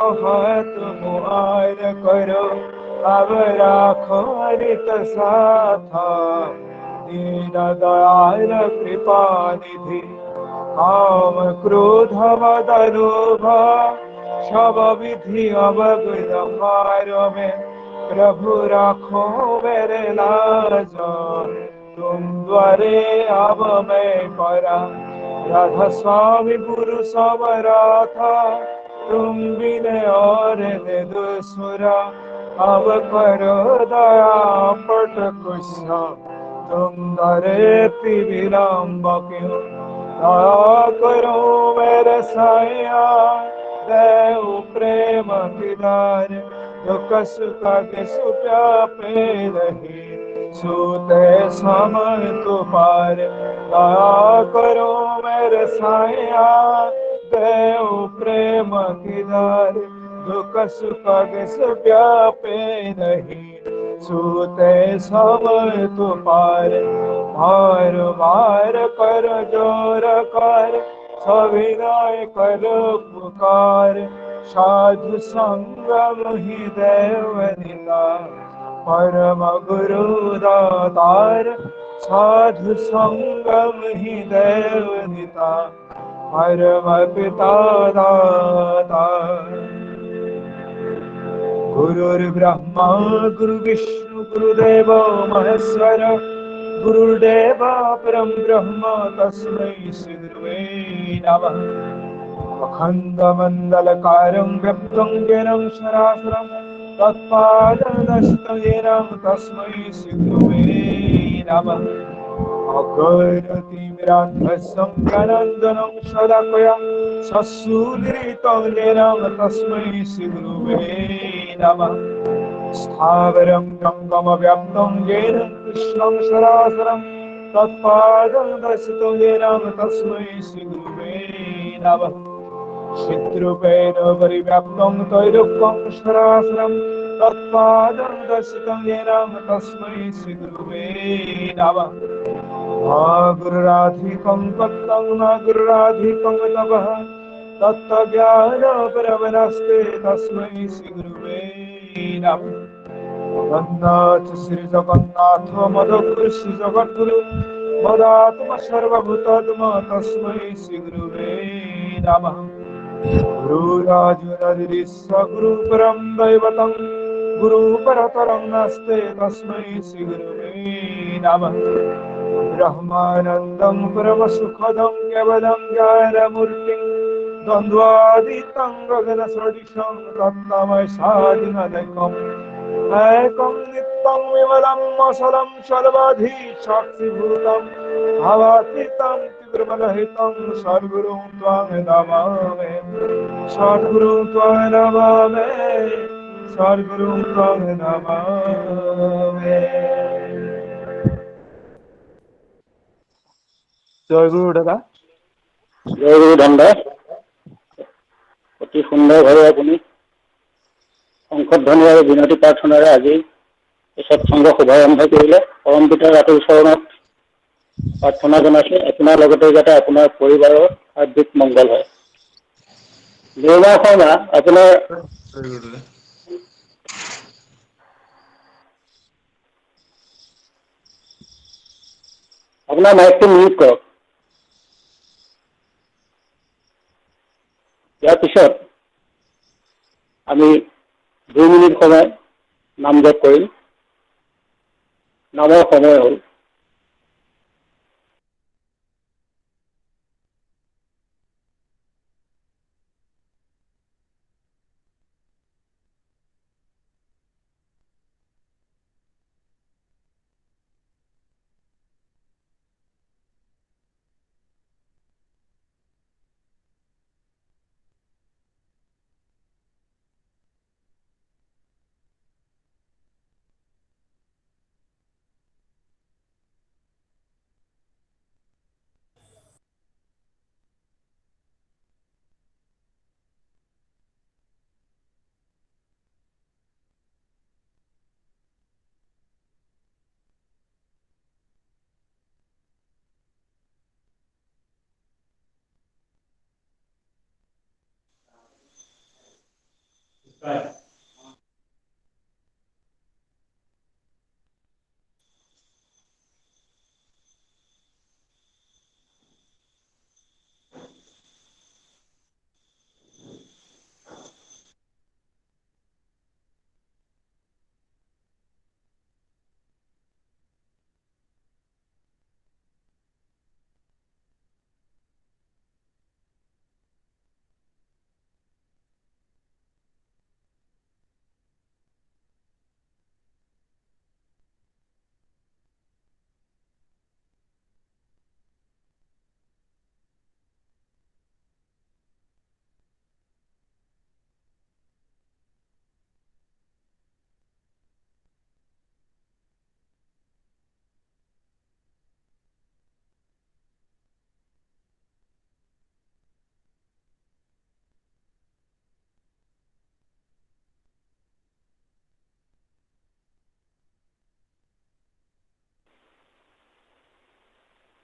तुम आर करो अब राखो हरित साथा दीन दयाल कृपा निधि काम क्रोध मद लोभ सब विधि अवगुण मार में प्रभु राखो मेरे लाज तुम द्वारे अब मैं परा राधा स्वामी गुरु समराथा तुम बिने और दे दुसुरा अब करो दया पट कुशा तुम धरे विलम्ब क्यों दया करो मेरे साया देव प्रेम किनार दुख सुख के सुप्यापे रही सूते समय तो पार दया करो मेरे साया देव प्रेम किनार दुख सुख के सुप्यापे नहीं सूते समय तो पार भार भार कर जोर कर सविनय कर पुकार साधु संगम ही देवनिता परम गुरु दातार साधु संगम ही देवनिता परम पिता दातार गुरुर्ब्रह्मा गुरुविष्णु गुरुदेव महेश्वर गुरुर्देव परम ब्रह्म तस्मै श्री गुरुवे नमः अखण्डमण्डलकारं व्याप्तं येनं चराचरं तत्पाददर्शितं येनं तस्मै श्री गुरुवे नमः अगरतिमिरान्धस्सं ज्ञानञ्जनं शलाकया चक्षुर्मीलितं येन तस्मै श्रीगुरुवे नमः स्थावरं जङ्गमव्याप्तं येन कृष्णं सरासरं तत्पादं दर्शितं येन तस्मै श्रीगुरुवे नमः चिद्रूपेण परिव्याप्तं त्रैलोक्यं सरासरं तत्पादं दर्शितं येन तस्मै श्रीगुरुवे नमः गुरुराधिकं तत्तं न गुरुराधिकं तपः तत्त्वज्ञानपरमनस्ते तस्मै श्रीगुरुवे नमः जगन्नाथ श्री जगन्नाथ मदगुरु श्री जगद्गुरु मदात्म सर्वभूतात्मा तस्मै श्रीगुरुवे नमः गुरुराजुरदिरीश्वर गुरु परं दैवतं गुरु परतरं नास्ते तस्मै श्रीगुरुवे नमः ब्रह्मानन्दं परमसुखदं केवलं ज्ञानमूर्तिं द्वन्द्वातीतं गगनसदृशं तत्तमय साधिनदैकम् एकं नित्यं विमलं अचलं सर्वधि साक्षिभूतं भावातीतं तीव्रबलहितं सद्गुरुं त्वां नमामि सद्गुरुं त्वां नमामि सद्गुरुं त्वां नमामि জয় গুরু দাদা জয় গুরু ধন্যবাদ। অতি সুন্দৰভাৱে আপুনি শংকৰধ্বনি আৰু বিনতি প্ৰাৰ্থনাৰে আজি এই সৎসংগ শুভাৰম্ভ কৰিলে। পৰম পিতাৰ আতুল চৰণত প্ৰাৰ্থনা জনাইছো আপোনাৰ লগতে যাতে আপোনাৰ পৰিবাৰৰ হাৰ্দিক মংগল হয়। দেওবাৰ শৰ্মা আপোনাৰ মাইকটো মিউট কৰক। ইয়াৰ পিছত আমি 2 মিনিট সময় নাম জপ কৰিম। নামৰ সময় হ'ল।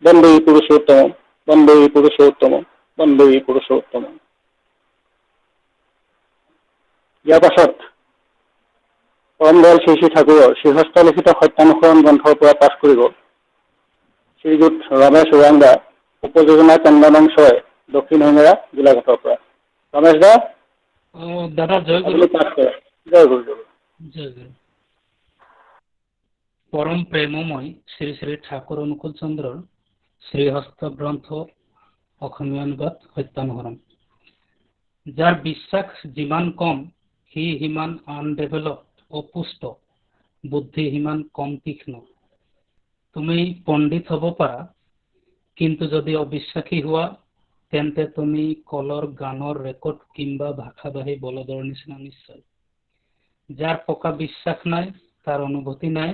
বন্দে পুৰুষোত্তম, বন্দে পুৰুষোত্তম, বন্দে পুৰুষোত্তম। ইয়াৰ পাছত পৰম দয়াল শ্ৰী শ্ৰী ঠাকুৰৰ শ্ৰীহস্ত লিখিত সত্যানুসৰণ গ্ৰন্থৰ পৰা পাঠ কৰিব শ্ৰীযুত ৰমেশ ওৰাংদা, উপযোজনা কেন্দ্ৰ নং 6, দক্ষিণ হেঙেৰা, গোলাঘাটৰ পৰা। ৰমেশ দা, দাদা জয় গুৰু। আপুনি পাঠ কৰে। জয় গুৰু, জয় গুৰু। জয় গুৰু। পৰম প্ৰেমময় শ্ৰী শ্ৰী ঠাকুৰ অনুকূল চন্দ্ৰৰ শ্ৰীহস্ত গ্ৰন্থ অসমীয়া অনুবাদ সত্যানুসৰণ। যাৰ বিশ্বাস যিমান কম সি সিমান আনডেভেলপ, অপুষ্ট, বুদ্ধি সিমান কম তীক্ষ্ণ। তুমি পণ্ডিত হ'ব পাৰা, কিন্তু যদি অবিশ্বাসী হোৱা তেন্তে তুমি কলৰ গানৰ ৰেকৰ্ড কিংবা ভাষাবাহী বলদৰ নিচিনা নিশ্চয়। যাৰ পকা বিশ্বাস নাই তাৰ অনুভূতি নাই,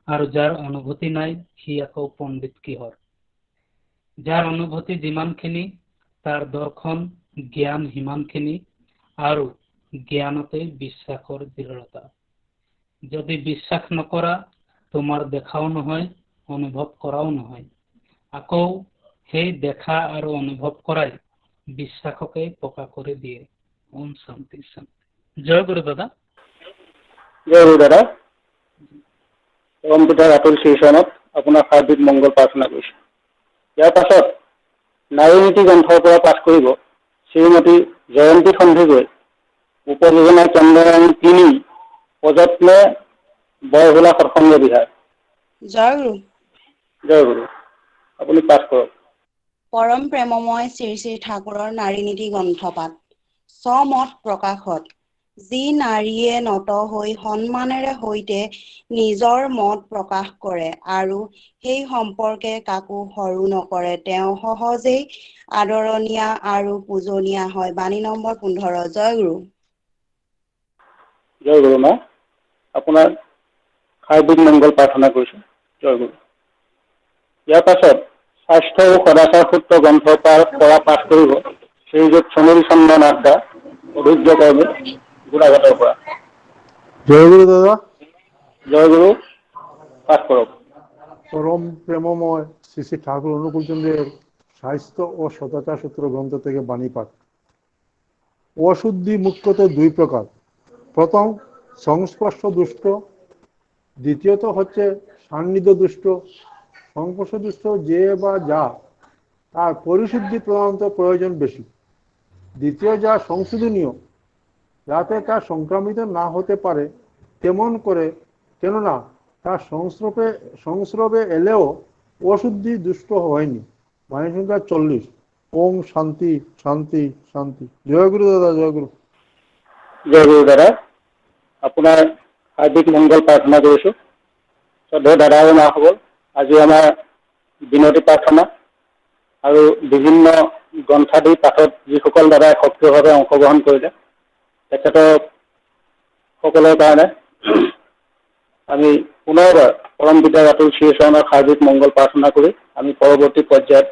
আৰু যাৰ অনুভূতি নাই সি আকৌ পণ্ডিত কিহৰ। যাৰ অনুভূতি যিমানখিনি তাৰ দৰ্শন জ্ঞান সিমানখিনি, আৰু জ্ঞানতে বিশ্বাসৰ দৃঢ়তা। যদি বিশ্বাস নকৰা তোমাৰ দেখাও নহয়, অনুভৱ কৰাও নহয়। আকৌ সেই দেখা আৰু অনুভৱ কৰাই বিশ্বাসকে পকা কৰি দিয়ে। ওম শান্তি শান্তি। জয় গুৰু দাদা। জয় গুৰু দাদা। পৰম পিতাৰ আতুল শ্ৰীচৰণত আপোনাৰ হাৰ্দিক মংগল প্ৰাৰ্থনা কৰিছোঁ। ইয়াৰ পাছত নাৰী নীতি গ্ৰন্থৰ পৰা পাঠ কৰিব শ্ৰীমতী জয়ন্তী সন্ধিকৈ, উপযোজনা কেন্দ্ৰ নং 3, প্ৰযত্নে বৰহোলা সৎসংগ বিহাৰ। জয় গুৰু। জয় গুৰু। আপুনি পাঠ কৰক। পৰম প্ৰেমময় শ্ৰী শ্ৰী ঠাকুৰৰ নাৰী নীতি গ্ৰন্থপাঠ। স্বমত প্ৰকাশত যি নাৰীয়ে নত হৈ সন্মানেৰে সৈতে নিজৰ মত প্ৰকাশ কৰে আৰু সেই সম্পৰ্কে কাকো সৰু নকৰে, তেওঁ সহজেই আদৰণীয়া আৰু পূজনীয়া হয়। বাণী নম্বৰ 15। জয় গুৰু। জয় গুৰু মা। আপোনাৰ হাৰ্দিক মংগল প্ৰাৰ্থনা কৰিছোঁ। জয় গুৰু। ইয়াৰ পাছত স্বাস্থ্য আৰু সদাচাৰ সূত্ৰ গ্ৰন্থৰ পৰা পাঠ কৰিব শ্ৰীযুত সুনীল চন্দ্ৰ নাথ দা, অভিজ্ঞ কৰ্মী, গোলাঘাটৰ পৰা। জয় গুৰু দাদা। জয় গুৰু। পাঠ কৰক। পরম প্রেমময় শ্রী শ্রী ঠাকুর অনুকূল চন্দ্রের স্বাস্থ্য ও সদাচার সূত্র গ্রন্থ থেকে বাণী পাঠ। অশুদ্ধি মুখ্যত দুই প্রকার। প্রথম সংস্পর্শ দুষ্ট, দ্বিতীয়ত হচ্ছে সান্নিধ্য দুষ্ট। সংস্পর্শ দুষ্ট যে বা যা, তার পরিশুদ্ধি প্রধানত প্রয়োজন বেশি। দ্বিতীয় যা সংশোধনীয়, যাতে তা সংক্রামিত না হতে পারে তেমন করে, কেননা তার সংস্রবে এলেও অশুদ্ধি দুষ্ট হয়নি। বাণী সংখ্যা 40। ওম শান্তি শান্তি শান্তি। জয় গুরু দাদা। জয় গুরু। জয় গুৰু দাদা। আপোনাৰ হাৰ্দিক মংগল প্ৰাৰ্থনা কৰিছোঁ। শ্ৰদ্ধেয় দাদা আৰু মাসকল, আজি আমাৰ বিনতি প্ৰাৰ্থনা আৰু বিভিন্ন গ্ৰন্থাদি পাঠত যিসকল দাদাই সক্ৰিয়ভাৱে অংশগ্ৰহণ কৰিলে তেখেতৰ সকলৰ কাৰণে আমি পুনৰবাৰ পৰম পিতাৰ আতুল শ্ৰীচৰণৰ হাৰ্দিক মংগল প্ৰাৰ্থনা কৰি আমি পৰৱৰ্তী পৰ্যায়ত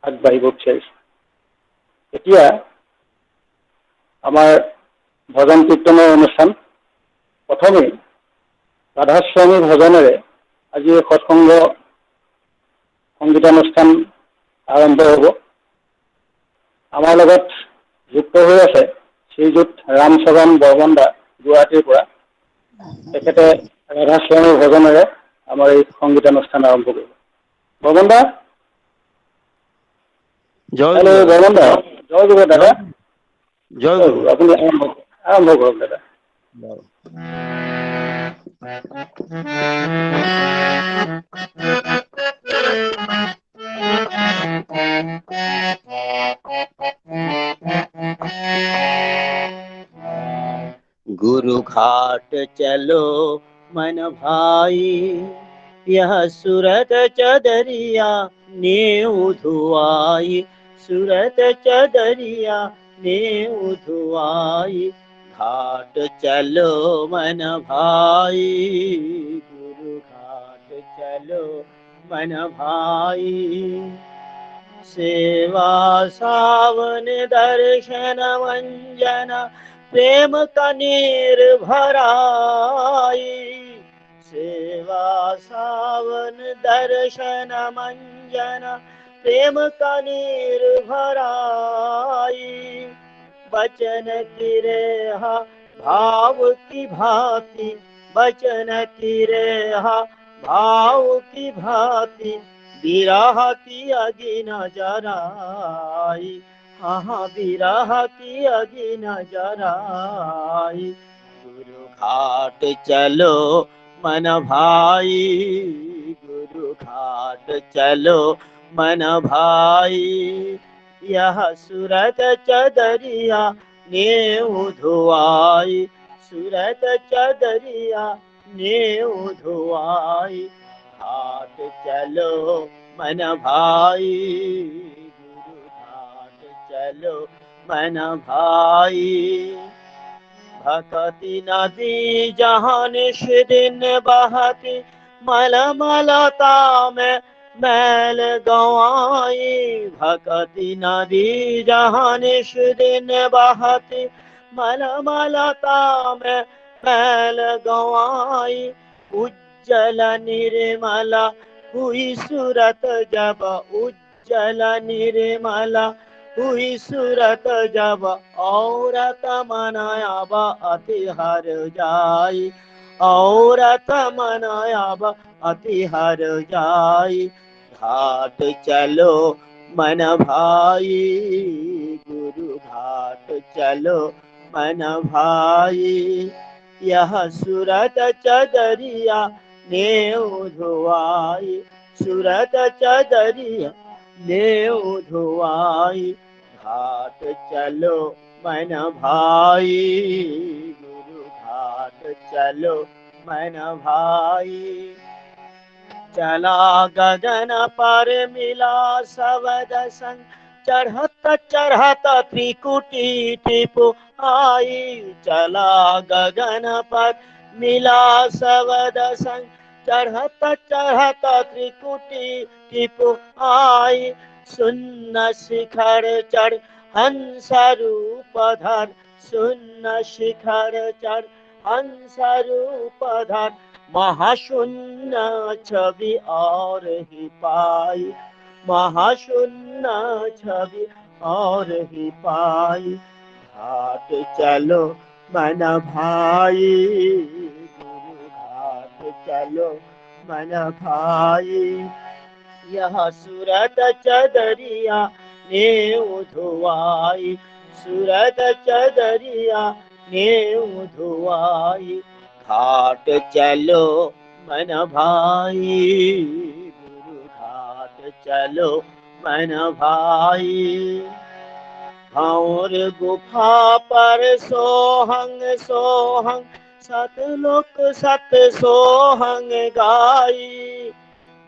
আগবাঢ়িব বিচাৰিছোঁ। এতিয়া আমাৰ ভজন কীৰ্তনৰ অনুষ্ঠান। প্ৰথমে ৰাধাস্বামী ভজনেৰে আজি সৎসংগ সংগীতানুষ্ঠান আৰম্ভ হ'ব। আমাৰ লগত যুক্ত হৈ আছে শ্ৰীযুত ৰামচৰণ বৰ্মন দা গুৱাহাটীৰ পৰা। তেখেতে ৰাধাস্বামীৰ ভজনেৰে আমাৰ এই সংগীতানুষ্ঠান আৰম্ভ কৰিব। বৰ্মন দা, হেল্ল' বৰ্মন দা, জয় গুৰু দাদা। জয় গুৰু। আপুনি আৰম্ভ কৰক দাদা। गुरु घाट चलो मन भाई, यह सूरत चदरिया नेऊ धुआई, सूरत चदरिया नेऊ धुआई, घाट चलो मन भाई, गुरु घाट चलो मन भाई, सेवा सावन दर्शन वंजन प्रेम कनीर भराई, सेवा सावन दर्शन मंजन प्रेम कनीर भराई, बचन की रेहा भाव की भांति, बचन की रेहा भाव की भांति, विरह की अग्नि न जराई, हाँ विरह की अग्नि न जराई, गुरु घाट चलो मन भाई, गुरु घाट चलो मन भाई, यह सूरत चदरिया नेऊ धुआई, सूरत चदरिया नेऊ धुआई, घाट चलो मन भाई, गुरु घाट चलो मन भाई, भक्ति नदी जहाँ निश दिन बहती, मलमलता में मैल गवाई, भक्ति नदी जहाँ निश दिन बहती, मलमलता में मैल गवाई, उज्जल निर्मला हुई सूरत जब, उज्जल निर्मला हुई सूरत जब, औरत मनायाब अति हर जाई, औरत मनायाब अति हर जाई, घाट चलो मन भाई, गुरु घाट चलो मन भाई, यह सूरत चदरिया नेऊ धुआई, सूरत चदरिया नेऊ धुआई, घाट चलो मन भाई, गुरु घाट चलो मन भाई, चला गगन पर मिला सबद संग, चढ़त चढ़त त्रिकुटी टिपु आई, चला गगन पर मिला सबद संग, चढ़त चढ़त त्रिकुटी टिपु आई, सुन्न शिखर चढ़ हंस रूप धर, सुन्न शिखर चढ़ हंस रूप धर, महाशून्य छवि और ही पाई, महाशून्य छवि और ही पाई, घाट चलो मन भाई, गुरु घाट चलो मन भाई, यह सूरत चदरिया नेऊ धुआई, सूरत चदरिया नेऊ धुआई, घाट चलो मन भाई, गुरु घाट चलो मन भाई, और गुफा पर सोहंग सोहंग सतलोक सत सोहंग गाई,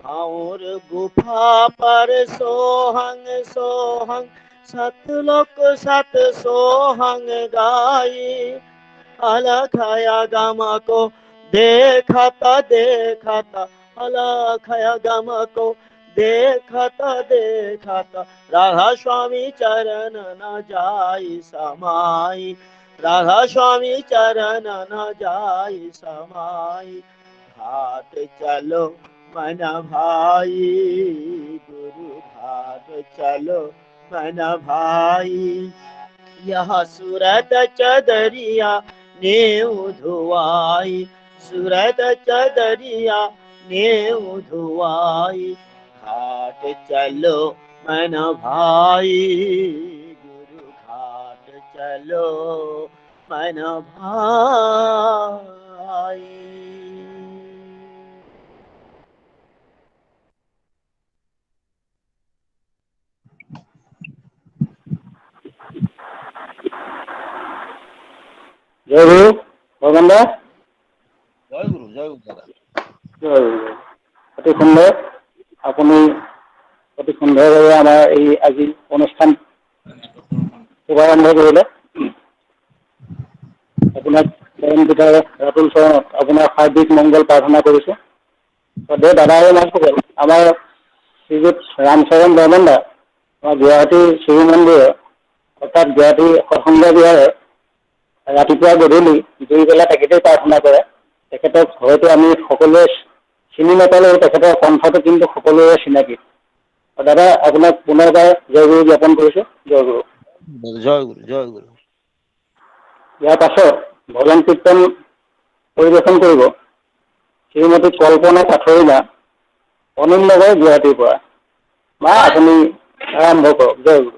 और गुफा पर सोहंग सोहंग सतलोक सत सोहंग गाई, अलखया गम को देखता देखता, अलखया गम को देखता देखता, राधा स्वामी चरण न जाई समाई, राधा स्वामी चरण न जाई समाई, घाट चलो मन भाई, गुरु घाट चलो मन भाई, यह सूरत चदरिया नेव धुआई, सूरत चदरिया नेव धुआई। घाट चलो मन भाई, गुरु घाट चलो मन भाई। জয় গুরু ভগৱান দা। জয় গুৰু দাদা। জয় গুৰু। অতি সুন্দৰ, আপুনি অতি সুন্দৰভাৱে আমাৰ এই আজি অনুষ্ঠান শুভাৰম্ভ কৰিলে। আপোনাক পৰম পিতাৰ ৰাতুল চৰণত আপোনাৰ হাৰ্দিক মংগল প্ৰাৰ্থনা কৰিছোঁ। সদায় দাদা আৰু নামসকল আমাৰ শ্ৰীযুত ৰামচৰণ বৰ্মন দা আমাৰ গুৱাহাটী শিৱ মন্দিৰৰ অৰ্থাৎ গুৱাহাটী সৎসংগ বিহাৰৰ ৰাতিপুৱা গধূলি দুইবেলা তেখেতেই প্ৰাৰ্থনা কৰে। তেখেতক হয়তো আমি সকলোৱে চিনি নাপালেও তেখেতৰ কণ্ঠটো কিন্তু সকলোৰে চিনাকি। দাদা আপোনাক পুনৰবাৰ জয় গুৰু জ্ঞাপন কৰিছোঁ। জয় গুৰু। জয় গুৰু, জয় গুৰু। ইয়াৰ পাছত ভজন কীৰ্তন পৰিৱেশন কৰিব শ্ৰীমতী কল্পনা কাঠৰিঙা, অনিল নগৰ, গুৱাহাটীৰ পৰা। মা আপুনি আৰম্ভ কৰক। জয় গুৰু।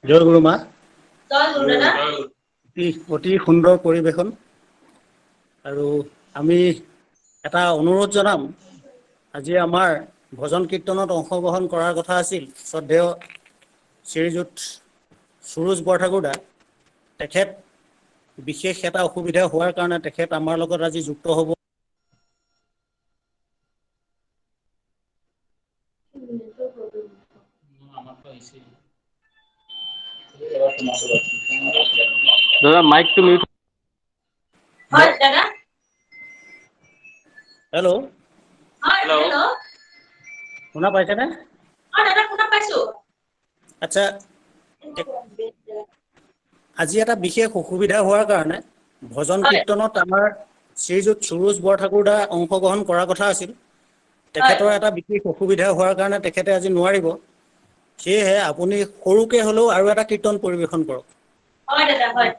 জয় গুৰু মা। জয় অতি সুন্দৰ পৰিৱেশন। আৰু আমি এটা অনুৰোধ জনাম, আজি আমাৰ ভজন কীৰ্তনত অংশগ্ৰহণ কৰাৰ কথা আছিল শ্ৰদ্ধেয় শ্ৰীযুত সুৰুজ বৰঠাকুৰদা। তেখেত বিশেষ এটা অসুবিধা হোৱাৰ কাৰণে তেখেত আমাৰ লগত আজি যুক্ত হ'ব। দাদা মাইকটো মিউট। হয় দাদা। Hello', hello'. শুনা পাইছেনে? দাদা শুনা পাইছো। আচ্ছা, আজি এটা বিশেষ অসুবিধা হোৱাৰ কাৰণে ভজন হয় কীৰ্তনত আমাৰ শ্ৰীযুত সুৰুজ বৰঠাকুৰদা অংশগ্ৰহণ কৰাৰ কথা আছিল। হয় তেখেতৰ এটা বিশেষ অসুবিধা হোৱাৰ কাৰণে তেখেতে আজি নোৱাৰিব। সেয়েহে আপুনি সৰুকে হ'লেও আৰু এটা কীৰ্তন পৰিৱেশন কৰক। হয় দাদা হয়।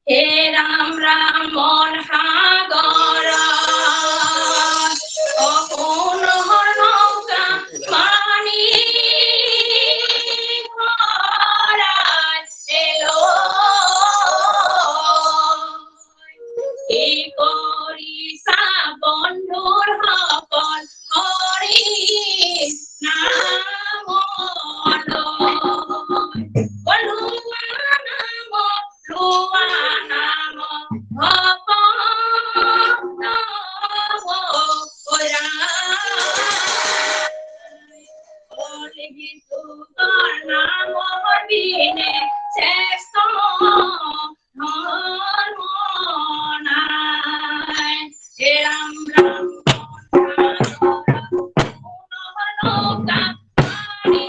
হে ৰাম ৰাম মন সাগৰ অপোন নৌকা মানি ভৰাই কি কৰিছা বন্ধুৰ সকল হৰি নাম লোৱা নাম ভপন নামৰ বিনে শ্ৰেষ্ঠ ধৰ্ম নাই। হে ৰাম ৰাম নৌকা মাৰি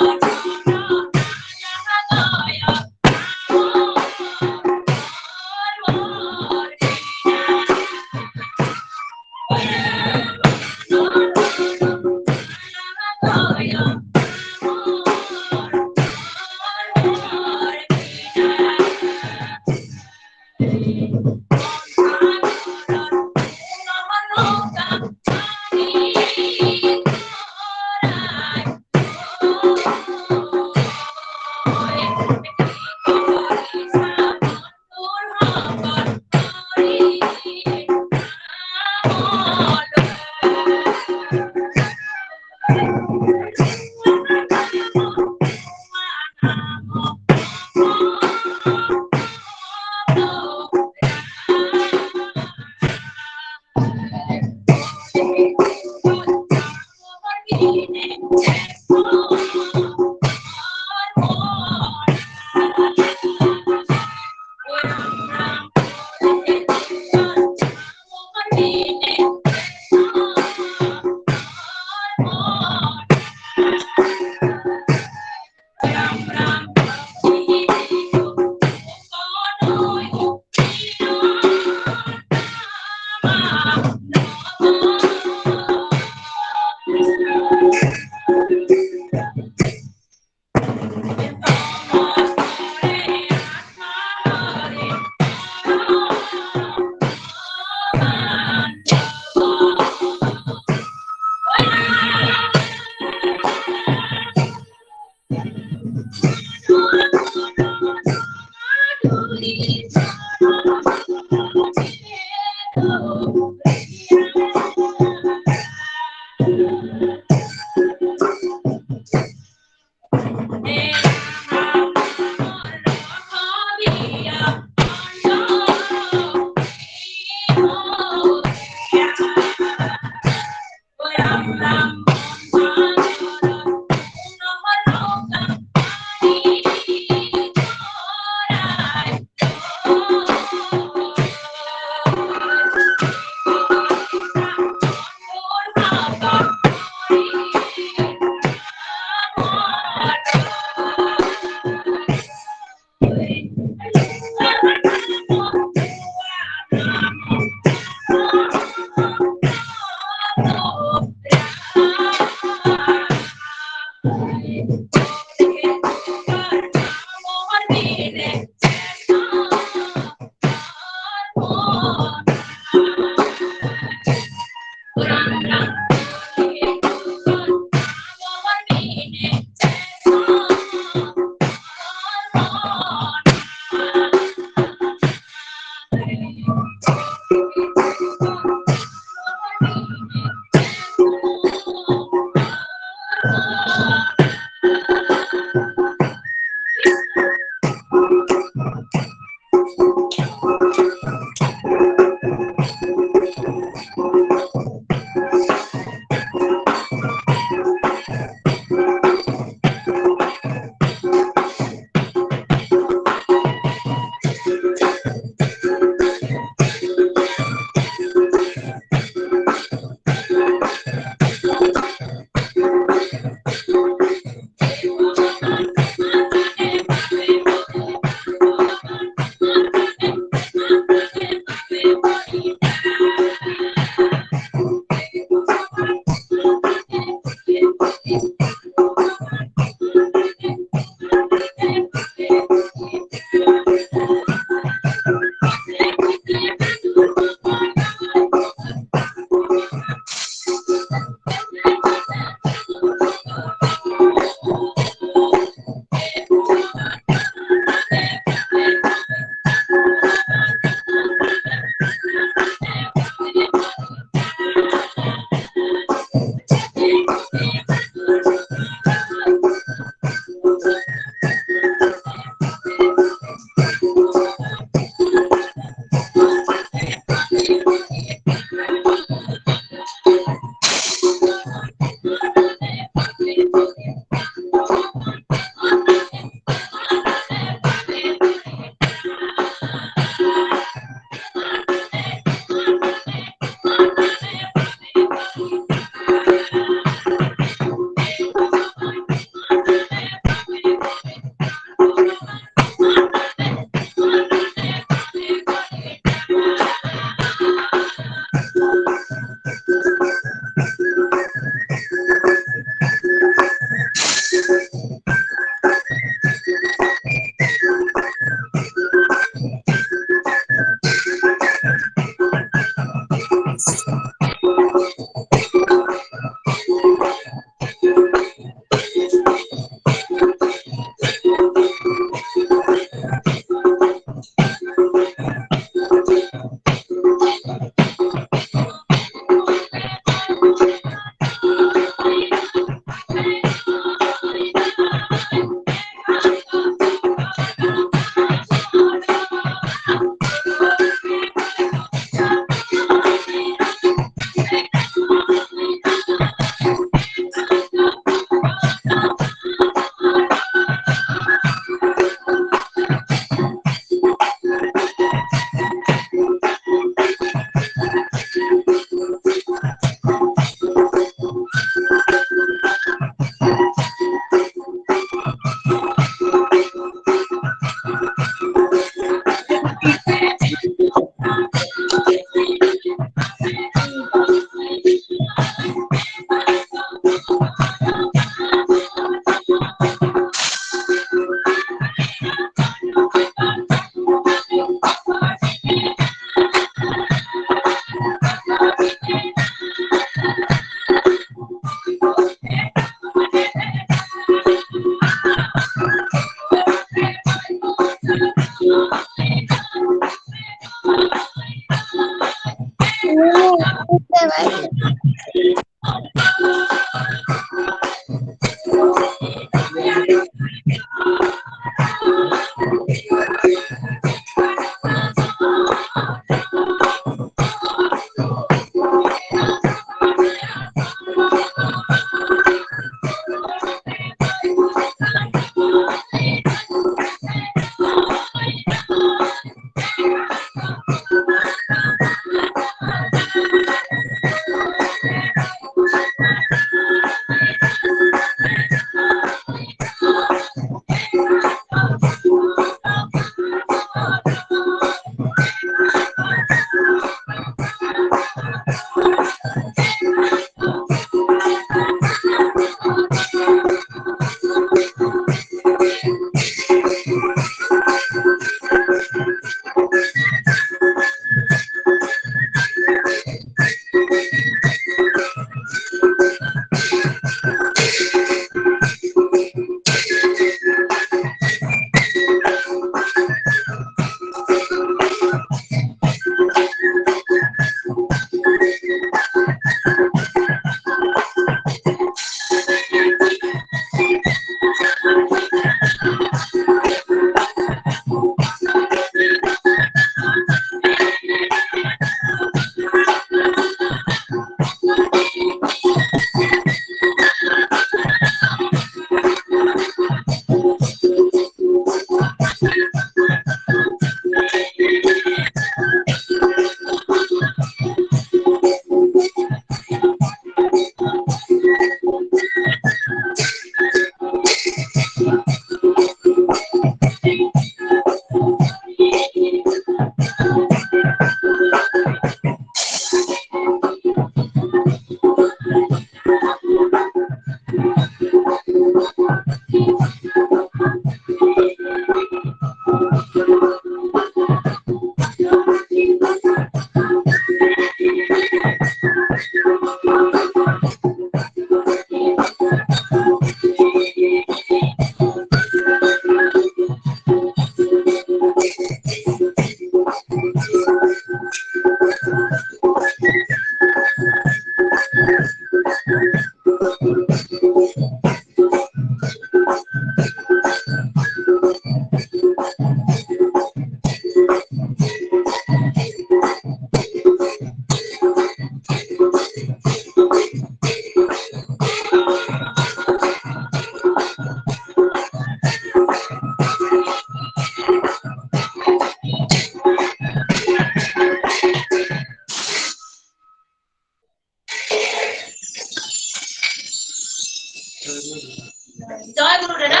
জয় গুৰু দাদা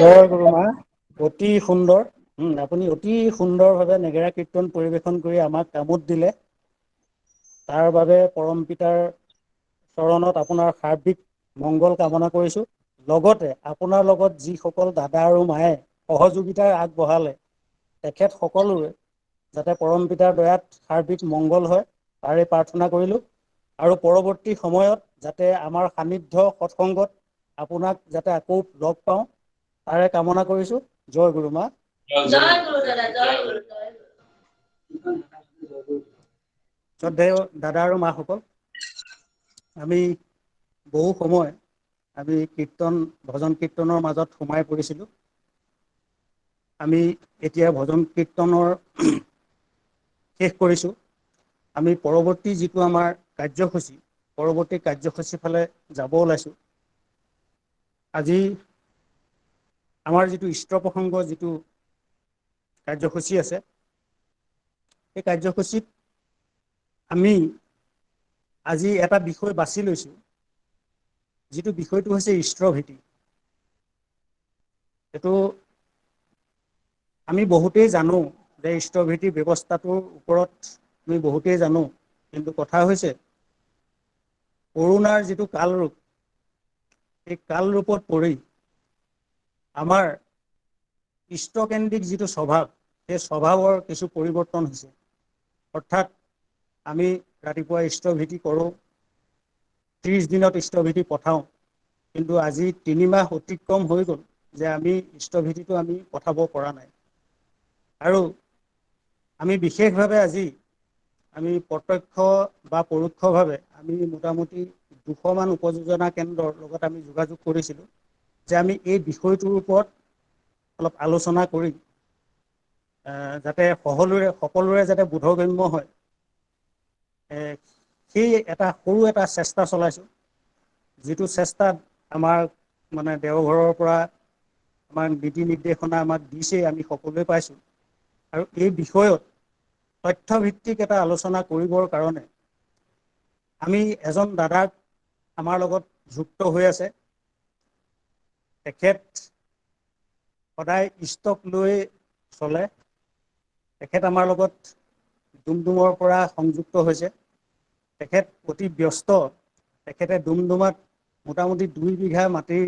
জয় গুৰু মা। অতি সুন্দৰ। আপুনি অতি সুন্দৰভাৱে নেগেৰা কীৰ্তন পৰিৱেশন কৰি আমাক আমোদ দিলে। তাৰ বাবে পৰম পিতাৰ চৰণত আপোনাৰ হাৰ্দিক মংগল কামনা কৰিছোঁ। লগতে আপোনাৰ লগত যিসকল দাদা আৰু মায়ে সহযোগিতাৰ আগবঢ়ালে তেখেত সকলোৰে যাতে পৰম পিতাৰ দয়াত সাৰ্বিক মংগল হয় তাৰে প্ৰাৰ্থনা কৰিলোঁ। আৰু পৰৱৰ্তী সময়ত যাতে আমাৰ সান্নিধ্য সৎসংগত আপোনাক যাতে আকৌ লগ পাওঁ তাৰে কামনা কৰিছোঁ। জয় গুৰু মা। জয় গুৰু দাদা জয় গুৰু জয় গুৰু শ্ৰদ্ধেয় দাদা আৰু মাসকল, আমি বহু সময় আমি ভজন কীৰ্তনৰ মাজত সোমাই পৰিছিলোঁ। আমি এতিয়া ভজন কীৰ্তনৰ শেষ কৰিছোঁ। আমি পৰৱৰ্তী যিটো আমাৰ কাৰ্যসূচী, পৰৱৰ্তী কাৰ্যসূচীৰ ফালে যাব ওলাইছোঁ। আজি আমাৰ যিটো ইষ্ট প্ৰসংগ যিটো কাৰ্যসূচী আছে, সেই কাৰ্যসূচীত আমি আজি এটা বিষয় বাছি লৈছোঁ, যিটো বিষয়টো হৈছে ইষ্টভীতি। এইটো আমি বহুতেই জানো যে ইষ্টভীতি ব্যৱস্থাটোৰ ওপৰত আমি বহুতেই জানো, কিন্তু কথা হৈছে কৰোণাৰ যিটো কালৰূপ, এই কালৰূপত পৰি আমাৰ ইষ্টকেন্দ্ৰিক যিটো স্বভাৱ, সেই স্বভাৱৰ কিছু পৰিৱৰ্তন হৈছে। অৰ্থাৎ আমি ৰাতিপুৱা ইষ্টভীতি কৰোঁ, 30 দিনত ইষ্টভীতি পঠাওঁ, কিন্তু আজি 3 মাহ অতিক্ৰম হৈ গ'ল যে আমি ইষ্টভীতিটো আমি পঠাব পৰা নাই। আৰু আমি বিশেষভাৱে আজি আমি প্ৰত্যক্ষ বা পৰোক্ষভাৱে আমি মোটামুটি 200মান উপযোজনা কেন্দ্ৰৰ লগত আমি যোগাযোগ কৰিছিলোঁ যে আমি এই বিষয়টোৰ ওপৰত অলপ আলোচনা কৰি যাতে সকলোৰে যাতে বোধগম্য হয়, সেই সৰু এটা চেষ্টা চলাইছোঁ। যিটো চেষ্টাত আমাৰ মানে দেওঘৰৰ পৰা আমাক নীতি নিৰ্দেশনা আমাক দিছেই, আমি সকলোৱে পাইছোঁ। আৰু এই বিষয়ত তথ্যভিত্তিক এটা আলোচনা কৰিবৰ কাৰণে আমি এজন দাদাক আমাৰ লগত যুক্ত হৈ আছে। তেখেত সদায় ইষ্টক লৈ চলে। তেখেত আমাৰ লগত ডুমডুমৰ পৰা সংযুক্ত হৈছে। তেখেত অতি ব্যস্ত। তেখেতে ডুমডুমাত মোটামুটি 2 বিঘা মাটিৰ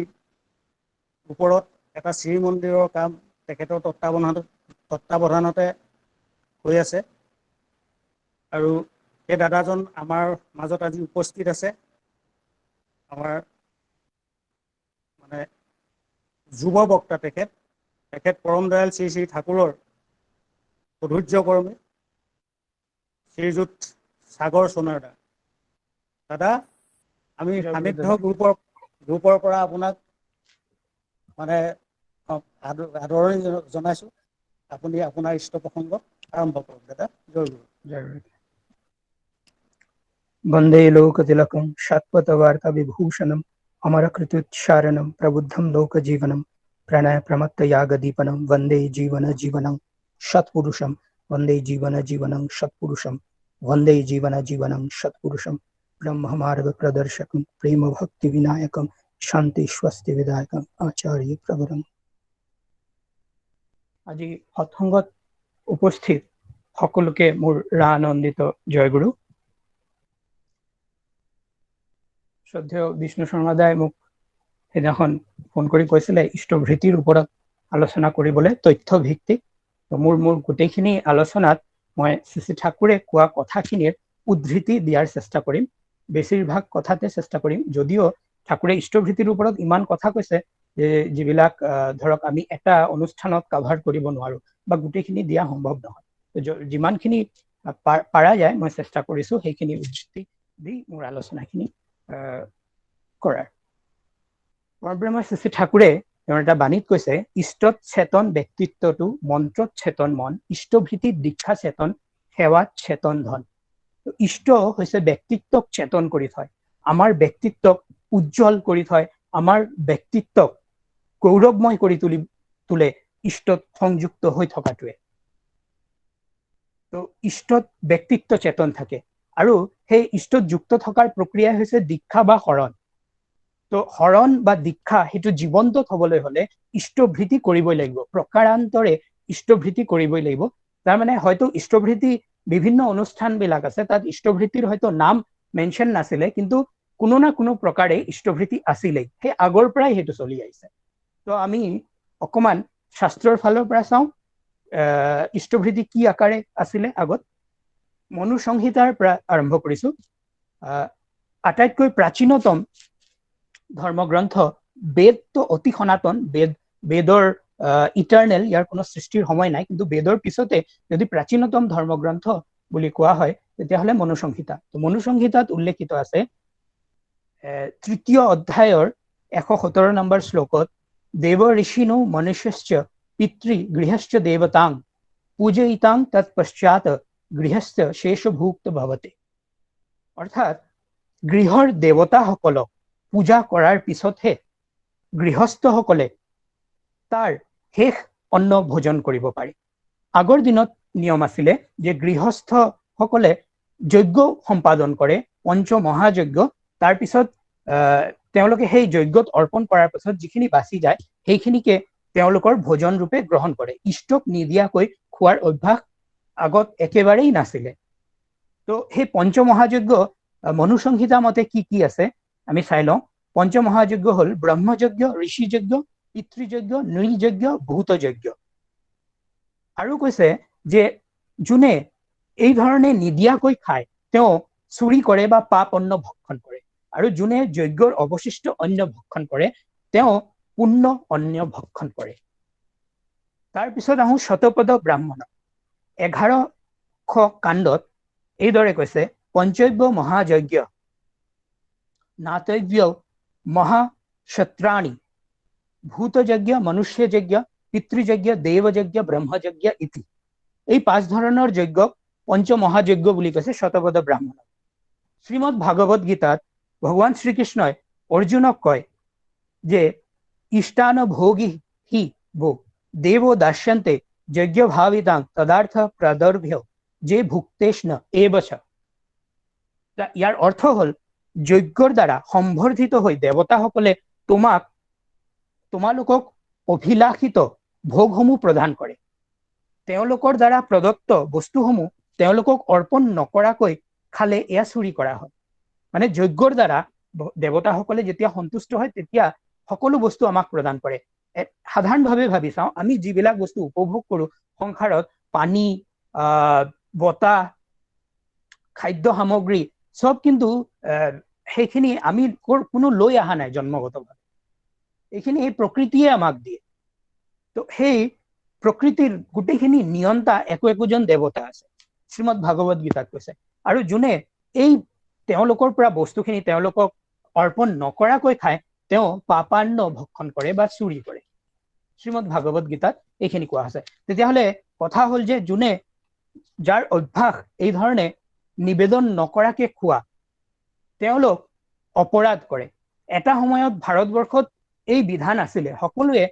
ওপৰত এটা শ্ৰীমন্দিৰৰ কাম তেখেতৰ তত্বাৱধানতে হৈ আছে। আৰু এই দাদাজন আমাৰ মাজত আজি উপস্থিত আছে। আমাৰ মানে যুৱ বক্তা তেখেত পৰম দয়াল শ্ৰী শ্ৰী ঠাকুৰৰ অধৈৰ্য কৰ্মী শ্ৰীযুত সাগৰ সোণোৱাল দাদা। আমি সান্নিধ্য গ্ৰুপৰ পৰা আপোনাক মানে আদৰণি জনাইছোঁ। আপুনি আপোনাৰ ইষ্ট প্ৰসংগ আৰম্ভ কৰক দাদা। জয় গুৰু। वंदे लोक तिलकं शाश्वतवार्ता विभूषणं अमरकृत्युच्चारणं प्रबुद्धं लोक जीवनं प्रणय प्रमत्त यागदीपनं वंदे जीवन जीवनं सत्पुरुषं वंदे जीवन जीवनं सत्पुरुषं वंदे जीवन जीवनं सत्पुरुषं ब्रह्म मार्ग प्रदर्शकं प्रेम भक्ति विनायकं शांति स्वस्ति विदायकं आचार्य प्रवरं। আজি সৎসংগত উপস্থিত সকলোকে মোৰ ৰানন্দিত জয়গুৰু। শ্ৰদ্ধেয় বিষ্ণু শৰ্মাদাই মোক সেইদিনাখন ফোন কৰি কৈছিলে ইষ্টভৃতিৰ ওপৰত আলোচনা কৰিবলৈ তথ্য ভিত্তিক। তো মোৰ গোটেইখিনি আলোচনাত মই শ্ৰী ঠাকুৰে কোৱা কথাখিনিৰ উদ্ধৃতি দিয়াৰ চেষ্টা কৰিম। বেছিভাগ কথাতে চেষ্টা কৰিম, যদিও ঠাকুৰে ইষ্টভৃতিৰ ওপৰত ইমান কথা কৈছে যে যিবিলাক ধৰক আমি এটা অনুষ্ঠানত কাভাৰ কৰিব নোৱাৰো বা গোটেইখিনি দিয়া সম্ভৱ নহয়। যিমানখিনি পাৰা যায় মই চেষ্টা কৰিছো সেইখিনি উদ্ধৃতি দি মোৰ আলোচনাখিনি কৰাৰ। পৰব্ৰহ্ম শ্ৰী ঠাকুৰে তেওঁৰ এটা বাণীত কৈছে, ইষ্টত চেতন ব্যক্তিত্বটো, মন্ত্ৰত চেতন মন, ইষ্টভৃতিত দীক্ষা চেতন, সেৱাত চেতন ধন। ইষ্ট হৈছে ব্যক্তিত্বক চেতন কৰি থয়, আমাৰ ব্যক্তিত্বক উজ্জ্বল কৰি থয়, আমাৰ ব্যক্তিত্বক গৌৰৱময় কৰি তোলে ইষ্টত সংযুক্ত হৈ থকাটোৱে। তো ইষ্টত ব্যক্তিত্ব চেতন থাকে আৰু সেই ইষ্টত যুক্ত থকাৰ প্ৰক্ৰিয়া হৈছে দীক্ষা বা শৰণ। তো শৰণ বা দীক্ষা সেইটো জীৱন্তত হবলৈ হলে ইষ্টভৃতি কৰিবই লাগিব, প্ৰকাৰান্তৰে ইষ্টভৃতি কৰিবই লাগিব। তাৰমানে হয়তো ইষ্টভৃতি বিভিন্ন অনুষ্ঠানবিলাক আছে, তাত ইষ্টভৃতিৰ হয়তো নাম মেনশ্যন নাছিলে, কিন্তু কোনো না কোনো প্ৰকাৰে ইষ্টভৃতি আছিলেই, সেই আগৰ পৰাই সেইটো চলি আহিছে। তো আমি অকমান শাস্ত্ৰৰ ফালৰ পৰা চাওঁ ইষ্টভৃতি কি আকাৰে আছিলে আগত। মনু সংহিতাৰ পৰা আৰম্ভ কৰিছো। আটাইতকৈ প্ৰাচীনতম ধৰ্মগ্ৰন্থ বেদটো অতি সনাতন, বেদৰ ইটাৰনেল, ইয়াৰ কোনো সৃষ্টিৰ সময় নাই, কিন্তু বেদৰ পিছতে যদি প্ৰাচীনতম ধৰ্মগ্ৰন্থ বুলি কোৱা হয় তেতিয়াহ'লে মনু সংহিতা। তো মনু সংহিতাত উল্লেখিত আছে ৩য় অধ্যায়ৰ ১১৭ নম্বৰ শ্লোকত, দেৱ ঋষিনো মনুষ্যশ্চ পিতৃ গৃহশ্চ দেৱতাং পূজয়িতাং তৎপশ্চাৎ গৃহস্থ শেষভুক্ত ভৱতে। অৰ্থাৎ গৃহৰ দেৱতাসকলক পূজা কৰাৰ পিছতহে গৃহস্থসকলে তাৰ শেষ অন্ন ভোজন কৰিব পাৰি। আগৰ দিনত নিয়ম আছিলে যে গৃহস্থসকলে যজ্ঞ সম্পাদন কৰে, পঞ্চ মহাযজ্ঞ, তাৰপিছত তেওঁলোকে সেই যজ্ঞত অৰ্পণ কৰাৰ পিছত যিখিনি বাচি যায় সেইখিনিকে তেওঁলোকৰ ভোজন ৰূপে গ্ৰহণ কৰে। ইষ্টক নিদিয়াকৈ খোৱাৰ অভ্যাস আগত একেবাৰেই নাছিলে। তো সেই পঞ্চ মহাযজ্ঞ মনু সংহিতা মতে কি কি আছে আমি চাই লওঁ। পঞ্চ মহাযজ্ঞ হল ব্ৰহ্মযজ্ঞ, ঋষিযজ্ঞ, পিতৃযজ্ঞ, নৃযজ্ঞ, ভূতযজ্ঞ। আৰু কৈছে যে যোনে এই ধৰণে নিদিয়াকৈ খায় তেওঁ চুৰি কৰে বা পাপ অন্ন ভক্ষণ কৰে, আৰু যোনে যজ্ঞৰ অৱশিষ্ট অন্ন ভক্ষণ কৰে তেওঁ পুণ্য অন্ন ভক্ষণ কৰে। তাৰপিছত আহোঁ শতপদ ব্ৰাহ্মণ। 11শ কাণ্ডত এইদৰে কৈছে, পঞ্চব্য মহাযজ্ঞ নাতব্য মহাক্ষত্ৰাণি ভূতযজ্ঞ, মনুষ্যযজ্ঞ, পিতৃযজ্ঞ, দেৱযজ্ঞ, ব্ৰহ্মযজ্ঞ ইতি। এই 5 ধৰণৰ যজ্ঞক পঞ্চ মহাযজ্ঞ বুলি কৈছে শতপদ ব্ৰাহ্মণ। শ্ৰীমদ ভাগৱত গীতাত ভগৱান শ্ৰীকৃষ্ণই অৰ্জুনক কয় যে ইষ্টান ভোগী হি ভো দেৱো দাস্যন্তে যজ্ঞ ভাবিতাং তদাৰ্থ প্ৰদৰ্ভ্য যে ভুক্তেষ্ণ এবচ। ইয়াৰ অৰ্থ হল যজ্ঞৰ দ্বাৰা সম্বৰ্ধিত হৈ দেৱতাসকলে তোমালোকক অভিলাষিত ভোগসমূহ প্ৰদান কৰে। তেওঁলোকৰ দ্বাৰা প্ৰদত্ত বস্তুসমূহ তেওঁলোকক অৰ্পণ নকৰাকৈ খালে এয়া চুৰি কৰা হয়। মানে যজ্ঞৰ দ্বাৰা দেৱতাসকলে যেতিয়া সন্তুষ্ট হয় তেতিয়া সকলো বস্তু আমাক প্ৰদান কৰে। সাধাৰণভাৱে ভাবি চাওঁ, আমি যিবিলাক বস্তু উপভোগ কৰো সংসাৰত, পানী, বতাহ, খাদ্য সামগ্ৰী, সব কিন্তু সেইখিনি আমি কোনো লৈ অহা নাই জন্মগতভাৱে, এইখিনি এই প্ৰকৃতিয়ে আমাক দিয়ে। তো সেই প্ৰকৃতিৰ গোটেইখিনি নিয়ন্তা একোজন দেৱতা আছে, শ্ৰীমদ ভাগৱত গীতাত কৈছে। আৰু যোনে এই তেওঁলোকৰ পৰা বস্তুখিনি তেওঁলোকক অৰ্পণ নকৰাকৈ খায় তেওঁ পাপান্ন ভক্ষণ কৰে বা চুৰি কৰে। শ্ৰীমদ ভাগৱত গীতাত এইখিনি কোৱা আছে। তেতিয়াহ'লে কথা হ'ল যে যোনে যাৰ অভ্যাস এই ধৰণে নিবেদন নকৰাকে খোৱা তেওঁলোক অপৰাধ কৰে। এটা সময়ত ভাৰতবৰ্ষত এই বিধান আছিলে, সকলোৱে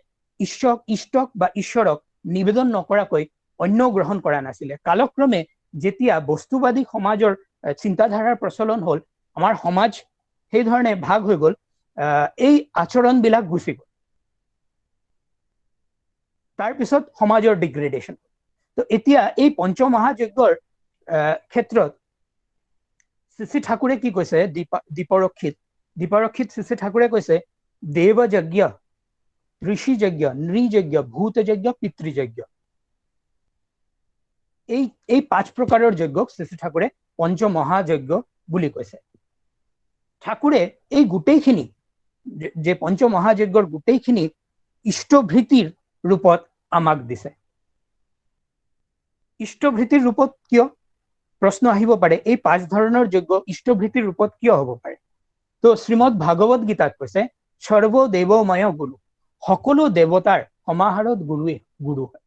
ইষ্টক বা ঈশ্বৰক নিবেদন নকৰাকৈ অন্ন গ্ৰহণ কৰা নাছিলে। কালক্ৰমে যেতিয়া বস্তুবাদী সমাজৰ চিন্তাধাৰাৰ প্ৰচলন হ'ল, আমাৰ সমাজ সেই ধৰণে ভাগ হৈ গ'ল, এই আচৰণবিলাক গুচি গ'ল। তাৰপিছত সমাজৰ ডিগ্ৰেডেশ্যন। তো এতিয়া এই পঞ্চ মহাযজ্ঞৰ ক্ষেত্ৰত শ্ৰী ঠাকুৰে কি কৈছে, দীপৰক্ষিত শ্ৰী ঠাকুৰে কৈছে দেবযজ্ঞ, ঋষিযজ্ঞ, নৃযজ্ঞ, ভূতযজ্ঞ, পিতৃযজ্ঞ। এই 5 প্ৰকাৰৰ যজ্ঞক শ্ৰী শ্ৰী ঠাকুৰে পঞ্চমহাযজ্ঞ বুলি কৈছে। ঠাকুৰে এই গোটেইখিনি যে পঞ্চমহাযজ্ঞৰ গোটেইখিনি ইষ্টভৃতিৰ ৰূপত আমাক দিছে। ইষ্টভৃতিৰ ৰূপত কিয়? প্ৰশ্ন আহিব পাৰে, এই 5 ধৰণৰ যজ্ঞ ইষ্টভৃতিৰ ৰূপত কিয় হ'ব পাৰে? তো শ্ৰীমদ ভাগৱত গীতাত কৈছে সৰ্বদেৱময় গুৰু, সকলো দেৱতাৰ সমাহাৰত গুৰুৱে গুৰু হয়।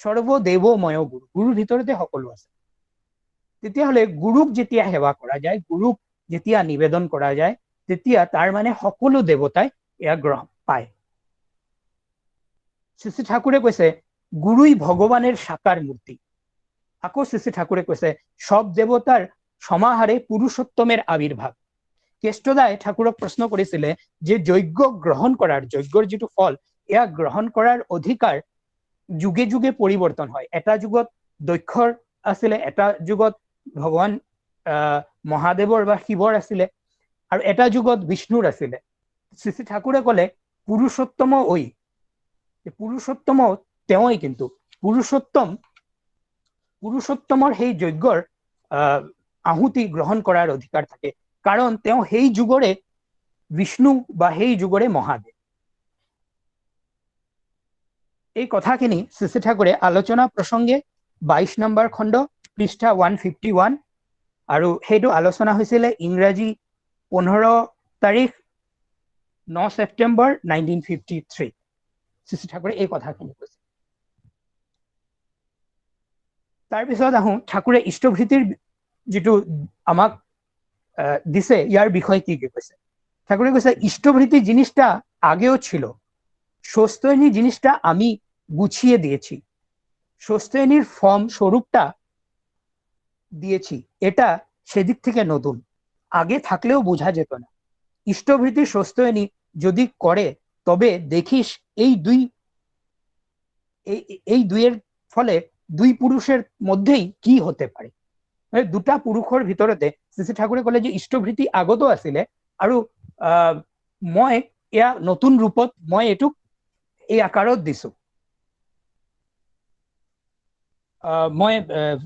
সৰ্বদেৱময় গুৰু, গুৰুৰ ভিতৰতে সকলো আছে। তেতিয়াহ'লে গুৰুক যেতিয়া সেৱা কৰা যায়, গুৰুক যেতিয়া নিবেদন কৰা যায়, তেতিয়া তাৰ মানে সকলো দেৱতাই এয়া গ্ৰহণ পায়। শ্ৰী শ্ৰী ঠাকুৰে কৈছে গুৰুই ভগৱানেৰ সাকাৰ মূৰ্তি। আকৌ শ্ৰী শ্ৰী ঠাকুৰে কৈছে সব দেৱতাৰ সমাহাৰে পুৰুষোত্তমেৰ আবিৰ্ভাব। কেষ্টদাই ঠাকুৰক প্ৰশ্ন কৰিছিলে যে যজ্ঞ গ্ৰহণ কৰাৰ, যজ্ঞৰ যিটো ফল, এয়া গ্ৰহণ কৰাৰ অধিকাৰ যুগে যুগে পৰিৱৰ্তন হয়। এটা যুগত দক্ষৰ আছিলে, এটা যুগত ভগৱান মহাদেৱৰ বা শিৱৰ আছিলে, আৰু এটা যুগত বিষ্ণুৰ আছিলে। শ্ৰী শ্ৰী ঠাকুৰে ক'লে পুৰুষোত্তম ঐ, পুৰুষোত্তম তেওঁই, কিন্তু পুৰুষোত্তমৰ সেই যজ্ঞৰ আহুতি গ্ৰহণ কৰাৰ অধিকাৰ থাকে, কাৰণ তেওঁ সেই যুগৰে বিষ্ণু বা সেই যুগৰে মহাদেৱ। এই কথাখিনি শ্ৰী শ্ৰী ঠাকুৰে আলোচনা প্ৰসংগে 22 নম্বৰ খণ্ড পৃষ্ঠা 151, আৰু সেইটো আলোচনা হৈছিলে ইংৰাজী 15 তাৰিখ 9 ছেপ্টেম্বৰ 1953। শ্ৰী শ্ৰী ঠাকুৰে এই কথাখিনি কৈছে। তাৰপিছত আহোঁ ঠাকুৰে ইষ্টভৃতিৰ যিটো আমাক দিছে, ইয়াৰ বিষয়ে কি কি কৈছে। ঠাকুরে কৈছে ইষ্টভৃতি জিনিসটা আগেও ছিল, স্বস্তিনী জিনিসটা আমি গুছিয়ে দিয়েছি, স্বস্তিনীর ফর্ম স্বরূপটা দিয়েছি, এটা সেদিক থেকে নতুন, আগে থাকলেও বোঝা যেত না। ইষ্টভৃতি স্বস্তিনী যদি করে তবে দেখিস এই দুইয়ের ফলে দুই পুরুষের মধ্যেই কি হতে পারে। দুটা পুৰুষৰ ভিতৰতে শ্ৰী শ্ৰী ঠাকুৰে ক'লে যে ইষ্টভৃতি আগতো আছিলে, আৰু মই এয়া নতুন ৰূপত মই এইটোক এই আকাৰত দিছো। মই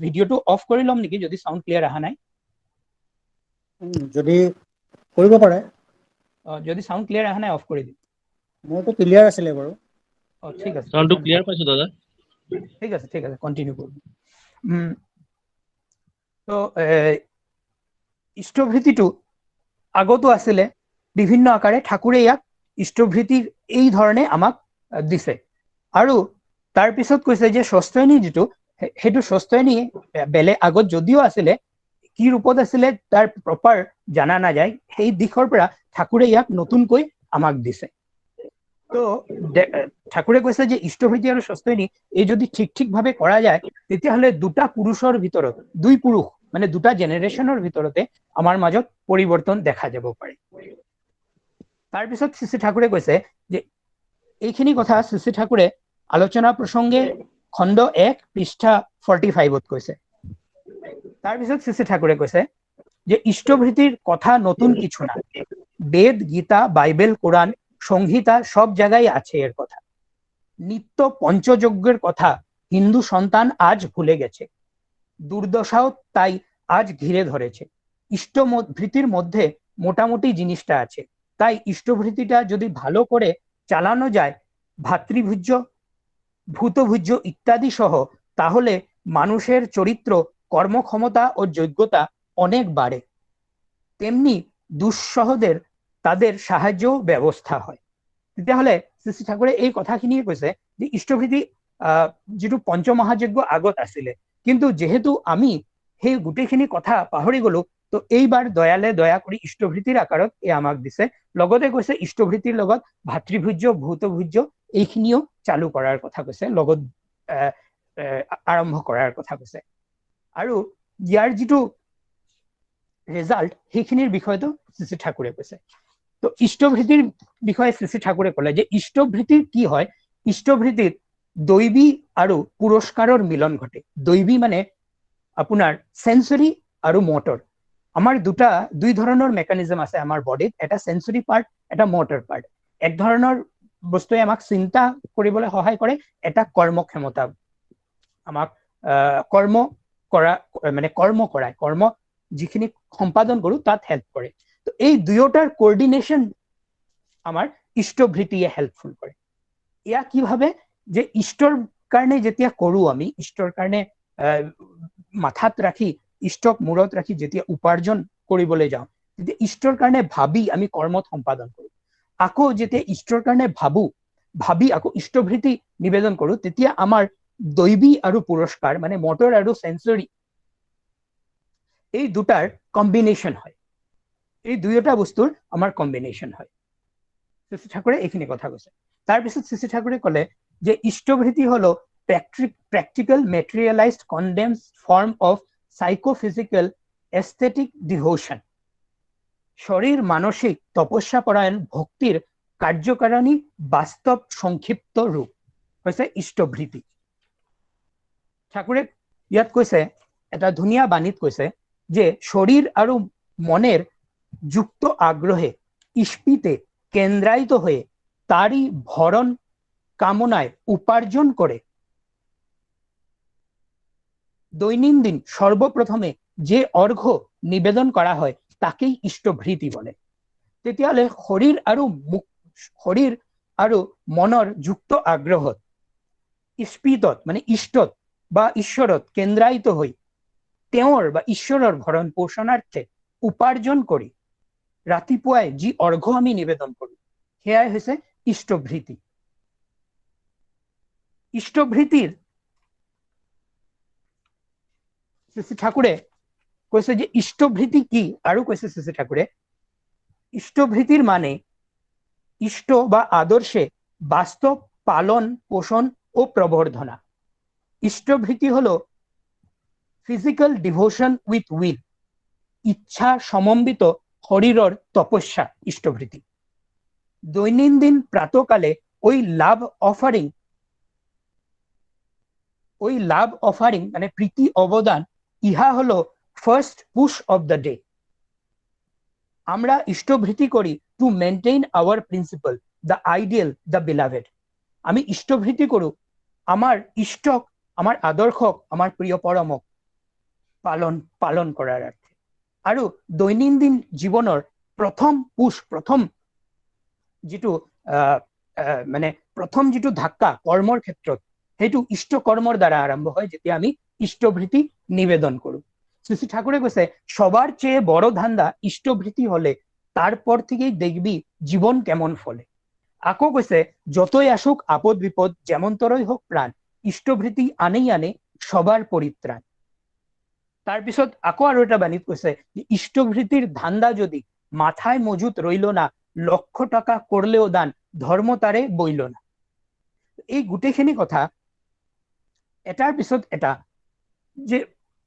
ভিডিঅ'টো অফ কৰি ল'ম নেকি যদি সাউন্ড ক্লিয়াৰ অহা নাই? যদি কৰিব পাৰে। যদি সাউন্ড ক্লিয়াৰ অহা নাই অফ কৰি দিম। মোৰটো ক্লিয়াৰ আছিলে বাৰু। ঠিক আছে, সাউন্ডটো ক্লিয়াৰ পাইছো দাদা। ঠিক আছে কন্টিনিউ কৰব। তো ইষ্টভৃতিটো আগতো আছিলে বিভিন্ন আকাৰে, ঠাকুৰে ইয়াক ইষ্টভৃতিৰ এই ধৰণে আমাক দিছে। আৰু তাৰ পিছত কৈছে যে স্বস্তিনী যিটো, সেইটো স্বস্তিনী বেলেগ আগত যদিও আছিলে, কি ৰূপত আছিলে তাৰ প্ৰপাৰ জানা নাযায়, সেই দিশৰ পৰা ঠাকুৰে ইয়াক নতুনকৈ আমাক দিছে। তো ঠাকুৰে কৈছে যে ইষ্টভৃতি আৰু স্বস্তিনী এই যদি ঠিক ভাৱে কৰা যায়, তেতিয়াহ'লে দুটা পুৰুষৰ ভিতৰত, দুই পুৰুষ মানে দুটা জেনেৰেশ্যনৰ ভিতৰতে আমাৰ মাজত পৰিৱৰ্তন দেখা যাব পাৰে। তাৰপিছত শ্ৰী শ্ৰী ঠাকুৰে কৈছে যে এইখিনি কথা শ্ৰী শ্ৰী ঠাকুৰে আলোচনা প্ৰসংগে খণ্ড 1 পৃষ্ঠা 45ত কৈছে। তাৰপিছত শ্ৰী শ্ৰী ঠাকুৰে কৈছে যে ইষ্টভৃতির কথা নতুন কিছু না, বেদ, গীতা, বাইবেল, কোরআন, সংহিতা সব জায়গায় আছে এর কথা। নিত্য পঞ্চযজ্ঞের কথা হিন্দু সন্তান আজ ভুলে গেছে, দুর্দশাও তাই আজ ঘিরে ধরেছে। ইষ্টভৃতির মধ্যে মোটামুটি জিনিসটা আছে, তাই ইষ্টভৃতিটা যদি ভালো করে চালানো যায়, ভাতৃভুজ্য, ভূতভুজ্য ইত্যাদি সহ, তাহলে মানুষের চরিত্র, কর্মক্ষমতা ও যোগ্যতা অনেক বাড়ে, তেমনি দুঃসহদের তাদের সাহায্য ব্যবস্থা হয়। তেতিয়াহ'লে শ্ৰী শ্ৰী ঠাকুৰে এই কথাখিনিয়ে কৈছে যে ইষ্টভৃতি যিটো পঞ্চমহাযজ্ঞ আগত আছিলে, কিন্তু যেহেতু আমি সেই গোটেইখিনি কথা পাহৰি গলো, তো এইবাৰ দয়ালে দয়া কৰি ইষ্টভৃতিৰ আকাৰত এই আমাক দিছে। লগতে কৈছে ইষ্টভৃতিৰ লগত ভাতৃভুজ্য, ভূতভুজ্য এইখিনিও চালু কৰাৰ কথা কৈছে, লগত আৰম্ভ কৰাৰ কথা কৈছে। আৰু ইয়াৰ যিটো ৰেজাল্ট সেইখিনিৰ বিষয়টো শ্ৰী শ্ৰী ঠাকুৰে কৈছে। তো ইষ্টভৃতিৰ বিষয়ে শ্ৰী শ্ৰী ঠাকুৰে ক'লে যে ইষ্টভৃতিৰ কি হয়, ইষ্টভৃতিত দৈবী আৰু পুৰস্কাৰৰ মিলন ঘটে। দৈবী মানে আপোনাৰ সেন্সৰি আৰু মোটৰ। আমাৰ দুই ধৰণৰ মেকানিজম আছে আমাৰ বডিত, এটা সেন্সৰি পাৰ্ট, এটা মোটৰ পাৰ্ট। এক ধৰণৰ বস্তুৱে আমাক চিন্তা কৰিবলৈ সহায় কৰে, এটা কৰ্মক্ষমতা আমাক কৰ্ম কৰায়, কৰ্ম যিখিনি সম্পাদন কৰো তাত হেল্প কৰে। তো এই দুয়োটাৰ কোঅৰ্ডিনেশ্যন আমাৰ ইষ্টভৃতিয়ে হেল্পফুল কৰে। এয়া কিভাবে যে ইষ্টৰ কাৰণে যেতিয়া কৰো আমি, ইষ্টৰ কাৰণে মাথাত ৰাখি, ইষ্টক মূৰত ৰাখি যেতিয়া উপাৰ্জন কৰিবলৈ যাওঁ, তেতিয়া ইষ্টৰ কাৰণে ভাবি আমি কৰ্মত সম্পাদন কৰো। আকৌ যেতিয়া ইষ্টৰ কাৰণে ভাবি আকৌ ইষ্টভৃতি নিবেদন কৰো, তেতিয়া আমাৰ দৈবী আৰু পুৰস্কাৰ মানে মটৰ আৰু সেন্সৰী এই দুটাৰ কম্বিনেশ্যন হয়, এই দুয়োটা বস্তুৰ আমাৰ কম্বিনেশ্যন হয়। শ্ৰী ঠাকুৰে এইখিনি কথা কৈছে। তাৰপিছত শ্ৰী ঠাকুৰে ক'লে যে ইষ্টভৃতি হলো practical materialized condensed form of psychophysical aesthetic devotion. শৰীৰ মানসিক তপস্যা পৰায়ণ ভক্তিৰ কাৰ্যকাৰণী বাস্তব সংক্ষিপ্ত ৰূপ হৈছে ইষ্টভৃতি। ঠাকুৰে ইয়াত কৈছে, এটা ধুনীয়া বাণীত কৈছে যে শৰীৰ আৰু মনের যুক্ত আগ্রহে ইস্পিতে কেন্দ্রায়িত হয়ে তারই ভরণ কামনায় উপার্জন করে দৈনন্দিন সর্বপ্রথমে যে অর্ঘ্য নিবেদন করা হয় তাকেই ইষ্টভৃতি বলে। তেতিয়াহ'লে শৰীৰ আৰু মনৰ যুক্ত আগ্ৰহত ইস্পিতত মানে ইষ্টত বা ঈশ্বৰত কেন্দ্ৰায়িত হৈ তেওঁৰ বা ঈশ্বৰৰ ভৰণ পোষণাৰ্থে উপাৰ্জন কৰি ৰাতিপুৱাই যি অৰ্ঘ্য আমি নিবেদন কৰো সেয়াই হৈছে ইষ্টভৃতি। ইষ্টভৃতিৰ শ্ৰী ঠাকুৰে কৈছে যে ইষ্টভৃতি কি, আৰু কৈছে শ্ৰী ঠাকুৰে ইষ্টভৃতির মানে ইষ্ট বা আদর্শে বাস্তব পালন পোষণ ও প্রবর্ধনা। ইষ্টভৃতি হলো ফিজিক্যাল ডিভোশন উইথ উইল, ইচ্ছা সমন্বিত শরীরের তপস্যা ইষ্টভৃতি। দৈনন্দিন প্রাতকালে ওই লাভ অফারিং মানে প্রীতি অবদান, ইহা হলো first push of the day. আমরা ইষ্টভৃতি করি to maintain our principal, the ideal, the beloved. আমি ইষ্টভৃতি করু আমার ইষ্টক, আমার আদর্শক, আমার প্রিয় পরমক পালন করার অর্থে। আৰু দৈনন্দিন জীৱনৰ প্ৰথম যিটো ধাক্কা কৰ্মৰ ক্ষেত্ৰত, সেইটো ইষ্ট কৰ্মৰ দ্বাৰা আৰম্ভ হয় যেতিয়া আমি ইষ্টভৃতি নিবেদন কৰো। শ্রী ঠাকুরে কৈছে সবার চেয়ে বড় ধান্দা ইষ্টভৃতি হলে তারপর থেকেই দেখবি জীবন কেমন ফলে। আকৌ কৈছে যতই আসুক আপদ বিপদ, যেমন তরই হোক প্রাণ, ইষ্টভৃতি আনেই আনে সবার পরিত্রাণ। তাৰপিছত আকৌ আৰু এটা বাণীত কৈছে যে ইষ্টভৃতির ধান্দা যদি মাথায় মজুত রইল না, 1,00,000 টাকা করলেও দান, ধর্ম তারে বইল না। এই গোটেইখিনি কথা এটাৰ পিছত এটা যে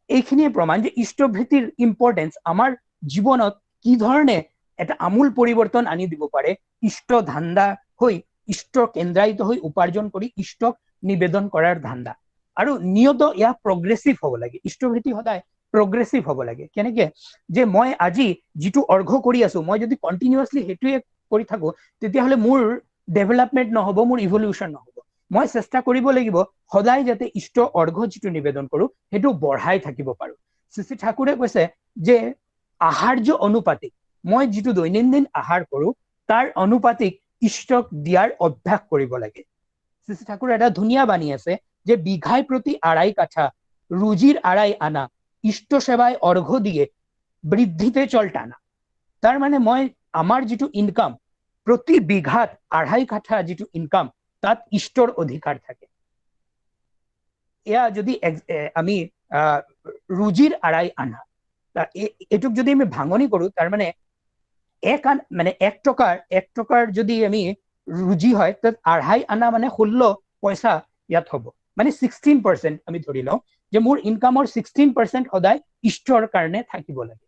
এইখিনিয়ে প্ৰমাণ যে ইষ্টভৃতিৰ ইম্পৰ্টেন্স আমাৰ জীৱনত কি ধৰণে এটা আমূল পৰিৱৰ্তন আনি দিব পাৰে। ইষ্ট ধান্দা হৈ, ইষ্ট কেন্দ্ৰায়িত হৈ উপাৰ্জন কৰি ইষ্টক নিবেদন কৰাৰ ধান্দা। আৰু নিয়ত ইয়া প্ৰগ্ৰেছিভ হ'ব লাগে, ইষ্টভৃতি সদায় প্ৰগ্ৰেছিভ হ'ব লাগে। কেনেকে যে মই আজি যিটো অৰ্ঘ্য কৰি আছো, মই যদি কণ্টিনিউৱাছলি সেইটোৱে কৰি থাকো, তেতিয়াহ'লে মোৰ ডেভেলপমেণ্ট নহ'ব, মোৰ ইভলিউশ্যন নহ'ব। মই চেষ্টা কৰিব লাগিব সদায় যাতে ইষ্ট অৰ্ঘ্য যিটো নিবেদন কৰো সেইটো বঢ়াই থাকিব পাৰো। শ্ৰী ঠাকুৰে কৈছে যে আহাৰ্য অনুপাতিক, মই যিটো দৈনন্দিন আহাৰ কৰো তাৰ অনুপাতিক ইষ্টক দিয়াৰ অভ্যাস কৰিব লাগে। শ্ৰী ঠাকুৰে এটা ধুনীয়া বাণী আছে যে বিঘাই প্ৰতি 2.5 কাঠা, রুজির 2.5 আনা, ইষ্ট সেবায় অর্ঘ্য দিয়ে বৃদ্ধিতে চল টানা। তার মানে মই আমার যিটো ইনকাম, প্রতি বিঘাত 2.5 কাঠা যিটো ইনকাম, তাত ইষ্টৰ অধিকাৰ থাকে। এয়া যদি আমি ৰুজিৰ 2.5 আনা, এটুক যদি আমি ভাঙনি কৰো, তাৰ মানে 1 টকাৰ যদি আমি রুজি হয়, তাত 2.5 আনা মানে 16 পইচা ইয়াত হ'ব। মানে 16% আমি ধৰি লওঁ যে মোৰ ইনকামৰ 16% সদায় ইষ্টৰ কাৰণে থাকিব লাগে।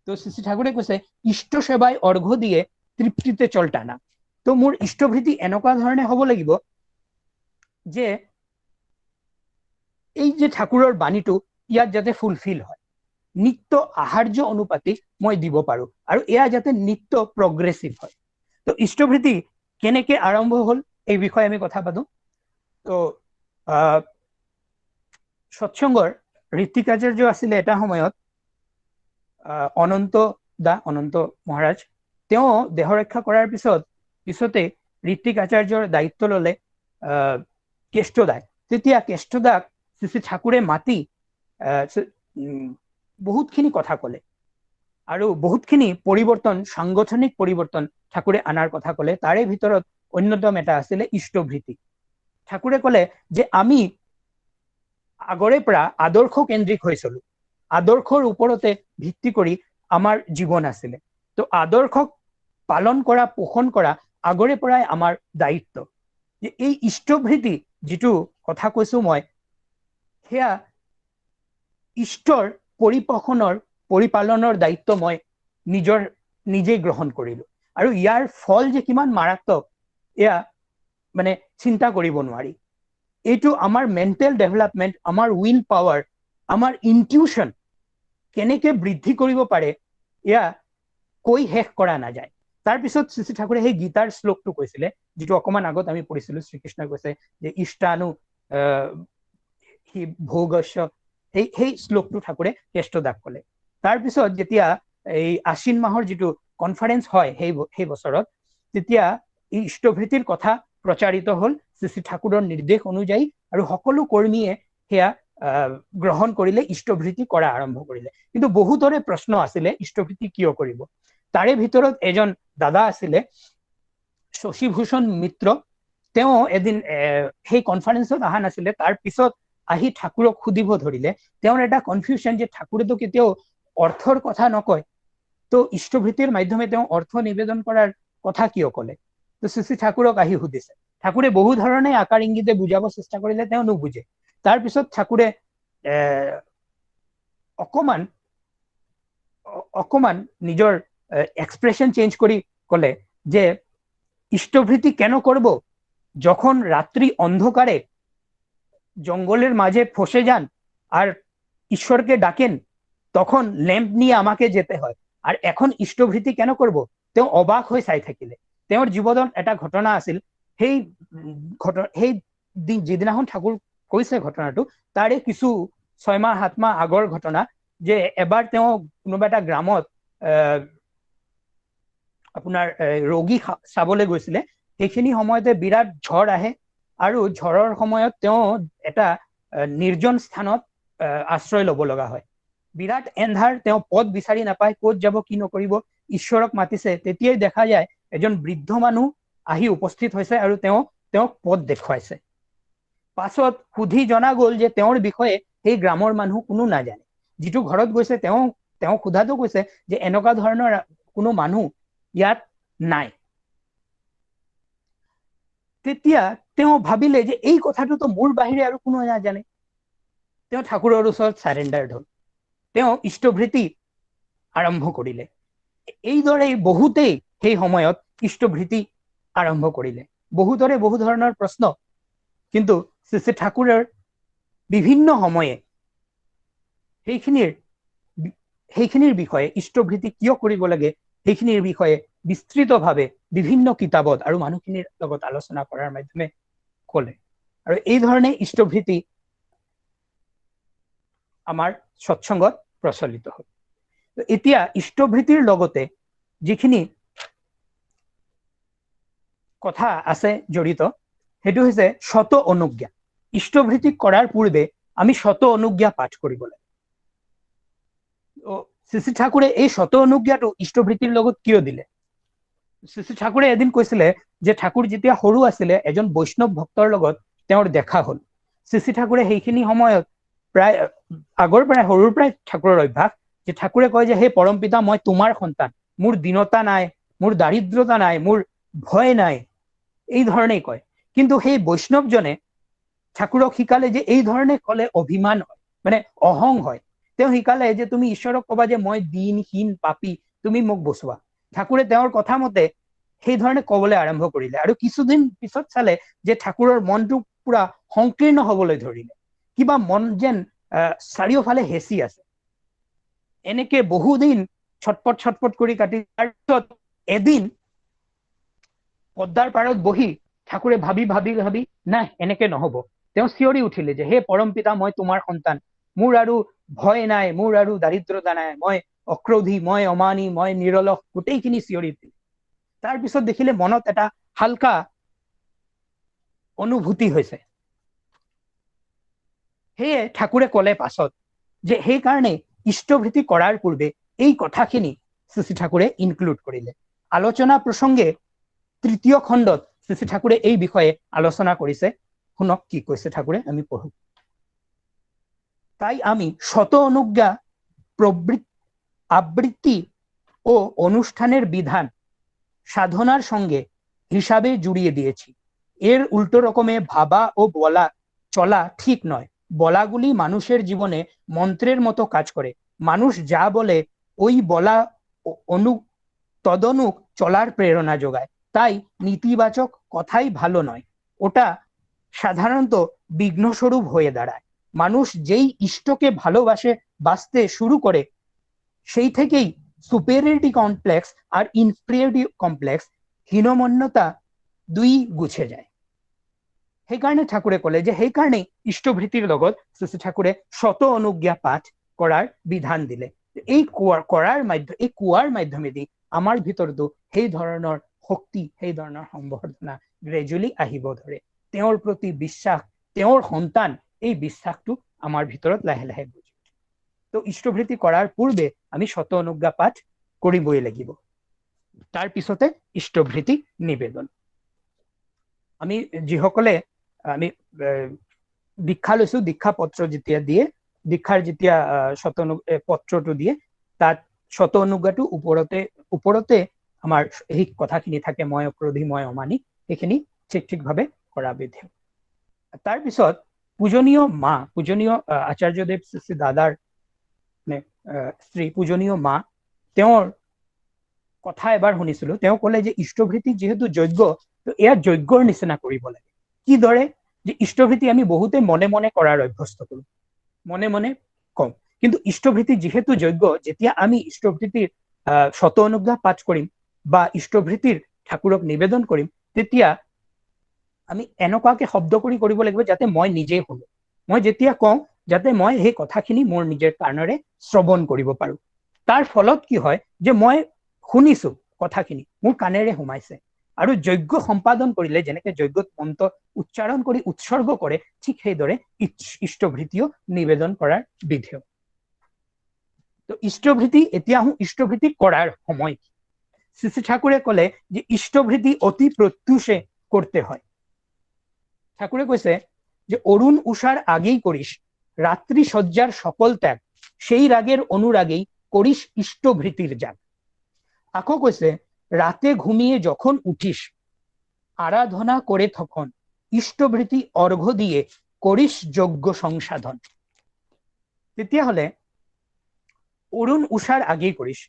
তো শ্ৰী ঠাকুৰে কৈছে ইষ্ট সেৱাই অৰ্ঘ্য দিয়ে তৃপ্তিতে চল টানা। তো মোৰ ইষ্টভৃতি এনেকুৱা ধৰণে হ'ব লাগিব যে এই যে ঠাকুৰৰ বাণীটো ইয়াত যাতে ফুলফিল হয়, নিত্য আহাৰ্য অনুপাতিক মই দিব পাৰো, আৰু এয়া যাতে নিত্য প্ৰগ্ৰেছিভ হয়। তো ইষ্টভৃতি কেনেকে আৰম্ভ হ'ল এই বিষয়ে আমি কথা পাতো। তো সৎসংগৰ ঋত্বিক আচাৰ্য আছিলে এটা সময়ত অনন্ত মহাৰাজ। তেওঁ দেহ ৰক্ষা কৰাৰ পিছতে ঋত্বিক আচাৰ্যৰ দায়িত্ব ললে কেষ্টদাই। তেতিয়া কেষ্টদাক শ্ৰী ঠাকুৰে মাতি বহুতখিনি কথা ক'লে আৰু বহুতখিনি পৰিৱৰ্তন, সাংগঠনিক পৰিৱৰ্তন ঠাকুৰে আনাৰ কথা ক'লে। তাৰে ভিতৰত অন্যতম এটা আছিলে ইষ্টভৃতি। ঠাকুৰে ক'লে যে আমি আগৰে পৰা আদৰ্শ কেন্দ্ৰিক হৈ চলো, আদৰ্শৰ ওপৰতে ভিত্তি কৰি আমাৰ জীৱন আছিলে। তো আদৰ্শক পালন কৰা, পোষণ কৰা আগৰে পৰাই আমাৰ দায়িত্ব। যে এই ইষ্টভৃতি যিটো কথা কৈছো মই, সেয়া ইষ্টৰ পৰিপোষণৰ পৰিপালনৰ দায়িত্ব মই নিজেই গ্ৰহণ কৰিলো। আৰু ইয়াৰ ফল যে কিমান মাৰাত্মক এয়া মানে চিন্তা কৰিব নোৱাৰি। এইটো আমাৰ মেণ্টেল ডেভেলপমেণ্ট, আমাৰ উইল পাৱাৰ, আমাৰ ইনটিউশ্যন কেনেকে বৃদ্ধি কৰিব পাৰে এয়া কৈ শেষ কৰা নাযায়। তাৰপিছত শ্ৰী ঠাকুৰে সেই গীতাৰ শ্লোকটো কৈছিলে, যিটো অকমান আগত আমি পঢ়িছিলো। শ্ৰীকৃষ্ণই কৈছে যে ইষ্টানু ভোগস্য, সেই শ্লোকটো ঠাকুৰে কেষ্টদাক ক'লে। তাৰপিছত যেতিয়া এই আশ্বিন মাহৰ যিটো কনফাৰেন্স হয় সেই বছৰত, তেতিয়া এই ইষ্টভৃতিৰ কথা প্ৰচাৰিত হ'ল শ্ৰী ঠাকুৰৰ নিৰ্দেশ অনুযায়ী, আৰু সকলো কৰ্মীয়ে সেয়া গ্ৰহণ কৰিলে, ইষ্টভৃতি কৰা আৰম্ভ কৰিলে। কিন্তু বহুতৰে প্ৰশ্ন আছিলে ইষ্টভৃতি কিয় কৰিব। তাৰে ভিতৰত এজন দাদা আছিলে শশীভূষণ মিত্ৰ। তেওঁ এদিন সেই কনফাৰেন্সত অহা নাছিলে। তাৰ পিছত আহি ঠাকুৰক সুধিব ধৰিলে। তেওঁৰ এটা কনফিউজন যে ঠাকুৰেতো কেতিয়াও অৰ্থৰ কথা নকয়, তো ইষ্টভৃতিৰ মাধ্যমে তেওঁ অৰ্থ নিবেদন কৰাৰ কথা কিয় ক'লে। তো শ্ৰী ঠাকুৰক আহি সুধিছে। ঠাকুৰে বহু ধৰণে আকাৰ ইংগিতে বুজাব চেষ্টা কৰিলে, তেওঁ নুবুজে। তাৰপিছত ঠাকুৰে অকমান নিজৰ এক্সপ্ৰেশন চেঞ্জ কৰি ক'লে যে ইষ্টভৃতি কেন করব, যখন রাত্রি অন্ধকারে জঙ্গলের মাঝে ফসে যান আর ঈশ্বরকে ডাকেন, তখন ল্যাম্প নিয়ে আমাকে যেতে হয়। আর এখন ইষ্টভৃতি কেন করব? তেওঁ অবাক হৈ চাই থাকিলে। তেওঁৰ জীৱনত এটা ঘটনা আছিল। সেই যিদিনাখন ঠাকুৰ কৈছে ঘটনাটো, তাৰে কিছু 6 মাহ 7 মাহ আগৰ ঘটনা। যে এবাৰ তেওঁ কোনোবা এটা গ্ৰামত আপোনাৰ ৰোগী চাবলৈ গৈছিলে। সেইখিনি সময়তে বিৰাট ঝড় আহে, আৰু ঝড়ৰ সময়ত তেওঁ এটা নিৰ্জন স্থানত আশ্ৰয় ল'ব লগা হয়। বিৰাট এন্ধাৰ, তেওঁ পথ বিচাৰি নাপায়, ক'ত যাব কি নকৰিব, ঈশ্বৰক মাতিছে। তেতিয়াই দেখা যায় এজন বৃদ্ধ মানুহ আহি উপস্থিত হৈছে আৰু তেওঁক পথ দেখুৱাইছে। পাছত সুধি জনা গ'ল যে তেওঁৰ বিষয়ে সেই গ্ৰামৰ মানুহ কোনো নাজানে। যিটো ঘৰত গৈছে তেওঁ সোধাটো কৈছে যে এনেকুৱা ধৰণৰ কোনো মানুহ ইয়াত নাই। তেতিয়া তেওঁ ভাবিলে যে এই কথাটোতো মোৰ বাহিৰে আৰু কোনো নাজানে। তেওঁ ঠাকুৰৰ ওচৰত সাৰেণ্ডাৰ হ'ল। তেওঁ ইষ্টভৃতি আৰম্ভ কৰিলে। এইদৰে বহুতেই সেই সময়ত ইষ্টভৃতি আৰম্ভ কৰিলে। বহুতৰে বহু ধৰণৰ প্ৰশ্ন, কিন্তু শ্ৰী ঠাকুৰৰ বিভিন্ন সময়ে সেইখিনিৰ বিষয়ে, ইষ্টভৃতি কিয় কৰিব লাগে সেইখিনিৰ বিষয়ে বিস্তৃতভাৱে বিভিন্ন কিতাপত আৰু মানুহখিনিৰ লগত আলোচনা কৰাৰ মাধ্যমে ক'লে। আৰু এই ধৰণে ইষ্টভৃতি আমাৰ সৎসংগত প্ৰচলিত হ'ল। এতিয়া ইষ্টভৃতিৰ লগতে যিখিনি কথা আছে জড়িত, সেইটো হৈছে শত অনুজ্ঞা। ইষ্টভৃতি কৰাৰ পূৰ্বে আমি শত অনুজ্ঞা পাঠ কৰিব লাগে। শ্ৰী ঠাকুৰে এই শত অনুজ্ঞাটো ইষ্টভৃতিৰ লগত কিয় দিলে? শ্ৰী ঠাকুৰে এদিন কৈছিলে যে ঠাকুৰ যেতিয়া সৰু আছিলে, এজন বৈষ্ণৱ ভক্তৰ লগত তেওঁৰ দেখা হ'ল। শ্ৰী ঠাকুৰে সেইখিনি সময়ত প্ৰায় আগৰ পৰাই, সৰুৰ পৰাই ঠাকুৰৰ অভ্যাস যে ঠাকুৰে কয় যে হে পৰম পিতা, মই তোমাৰ সন্তান, মোৰ দীনতা নাই, মোৰ দাৰিদ্ৰতা নাই, মোৰ ভয় নাই, এই ধৰণেই কয়। কিন্তু সেই বৈষ্ণৱজনে ঠাকুৰক শিকালে যে এই ধৰণে ক'লে অভিমান হয়, মানে অহং হয়। তেওঁ শিকালে যে তুমি ঈশ্বৰক কবা যে মই দীনহীন পাপী, তুমি মোক বচোৱা। ঠাকুৰে তেওঁৰ কথা মতে সেই ধৰণে ক'বলৈ আৰম্ভ কৰিলে। আৰু কিছুদিন পিছত চালে যে ঠাকুৰৰ মনটো পুৰা সংকীৰ্ণ হবলৈ ধৰিলে। কিবা মন যেন চাৰিওফালে হেঁচি আছে। এনেকে বহুদিন ছটপট কৰি কাটি, তাৰপিছত এদিন পদ্মাৰ পাৰত বহি ঠাকুৰে ভাবি ভাবি ভাবি নাই এনেকে নহব, তেওঁ চিঞৰি উঠিলে যে হে পৰম পিতা, মই তোমাৰ সন্তান, মোৰ আৰু ভয় নাই, মোৰ আৰু দাৰিদ্ৰতা নাই, মই অক্ৰোধী, মই অমানী, মই নিৰলস, গোটেইখিনি চিঞৰি উঠিলে। তাৰপিছত দেখিলে মনত এটা হালকা অনুভূতি হৈছে। সেয়ে ঠাকুৰে ক'লে পাছত যে সেইকাৰণে ইষ্টভৃতি কৰাৰ পূৰ্বে এই কথাখিনি শ্ৰী ঠাকুৰে ইনক্লুড কৰিলে। আলোচনা প্ৰসংগে ৩য় খণ্ডত শ্ৰী ঠাকুৰে এই বিষয়ে আলোচনা কৰিছে। শুনক কি কৈছে ঠাকুৰে, আমি পঢ়ো। তাই আমি শত অনুজ্ঞা, আবৃত্তি ও অনুষ্ঠানের বিধান সাধনার সঙ্গে হিসাবে জুড়িয়ে দিয়েছি। এর উল্টো রকমে ভাবা ও বলা চলা ঠিক নয়। বলাগুলি মানুষের জীবনে মন্ত্রের মতো কাজ করে। মানুষ যা বলে ওই বলা তদনুক চলার প্রেরণা যোগায়। তাই নীতিবাচক কথাই ভালো নয়, ওটা সাধারণত বিঘ্নস্বরূপ হয়ে দাঁড়ায়। মানুষ যেই ইষ্টকে ভালোবাসে বাঁচতে শুরু করে, সেই থেকেই সুপেরিয়রিটি কমপ্লেক্স আর ইনফেরিয়রিটি কমপ্লেক্স, হীনমন্যতা দুই গুছে যায়। সেইকাৰণে ঠাকুৰে ক'লে যে সেইকাৰণে ইষ্টভৃতিৰ লগত শ্ৰী ঠাকুৰে শত অনুজ্ঞা পাঠ কৰাৰ বিধান দিলে। এই কোৱাৰ মাধ্যমেদি আমাৰ ভিতৰতো সেই ধৰণৰ শক্তি, সেই ধৰণৰ সম্বৰ্ধনা গ্ৰেজুৱেলি আহিব ধৰে। তেওঁৰ প্ৰতি বিশ্বাস, তেওঁৰ সন্তান, এই বিশ্বাসটো আমাৰ ভিতৰত লাহে লাহে বুজি উঠে। তো ইষ্টভৃতি কৰাৰ পূৰ্বে আমি শত অনুজ্ঞা পাঠ কৰিবই লাগিব। তাৰ পিছতে ইষ্টভৃতি নিবেদন। আমি যিসকলে আমি দীক্ষা লৈছো, দীক্ষা পত্ৰ যেতিয়া দিয়ে, দীক্ষাৰ যেতিয়া পত্ৰটো দিয়ে, তাত শত অনুজ্ঞাটো ওপৰতে আমাৰ এই কথাখিনি থাকে, মই অক্ৰোধী, মই অমানী, সেইখিনি ঠিকভাৱে কৰা বিধেয়। তাৰপিছত পূজনীয় মা, পূজনীয় আচাৰ্যদেৱ শ্ৰী দাদাৰ স্ত্ৰী পূজনীয় মা, তেওঁৰ কথা এবাৰ শুনিছিলো। তেওঁ ক'লে যে ইষ্টভৃতি যিহেতু যজ্ঞ, তো এয়া যজ্ঞৰ নিচিনা কৰিব লাগে। কিদৰে? যে ইষ্টভৃতি আমি বহুতে মনে মনে কৰাৰ অভ্যস্ত কৰো, মনে মনে কম, কিন্তু ইষ্টভৃতি যিহেতু যজ্ঞ, যেতিয়া আমি ইষ্টভৃতিৰ শত অনুজ্ঞা পাঠ কৰিম বা ইষ্টভৃতিৰ ঠাকুৰক নিবেদন কৰিম, তেতিয়া আমি এনেকুৱাকে শব্দ কৰি কৰিব লাগিব যাতে মই নিজে শুনো। মই যেতিয়া কওঁ যাতে মই সেই কথাখিনি মোৰ নিজৰ কাণেৰে শ্ৰৱণ কৰিব পাৰো। তাৰ ফলত কি হয় যে মই শুনিছো কথাখিনি, মোৰ কাণেৰে সোমাইছে। আৰু যজ্ঞ সম্পাদন কৰিলে যেনেকে যজ্ঞত মন্ত্ৰ উচ্চাৰণ কৰি উৎসৰ্গ কৰে, ঠিক সেইদৰে ইষ্টভৃতিও নিবেদন কৰাৰ বিধেয়। তো ইষ্টভৃতি, এতিয়া আহোঁ ইষ্টভৃতি কৰাৰ সময়। শ্ৰী ঠাকুৰে ক'লে যে ইষ্টভৃতি অতি প্ৰত্যুষে করতে হয়। ঠাকুরে কৈছে যে অরুণ উষার আগেই করিস রাত্রি শয্যার সকল ত্যাগ, সেই রাগের অনুরাগেই করিস ইষ্টভৃতির যাগ। আকৌ কৈছে রাতে ঘুমিয়ে যখন উঠিস আরাধনা করে তখন ইষ্টভৃতি অর্ঘ্য দিয়ে করিস যজ্ঞ সংসাধন। তেতিয়াহলে অরুণ উষার আগেই করিস,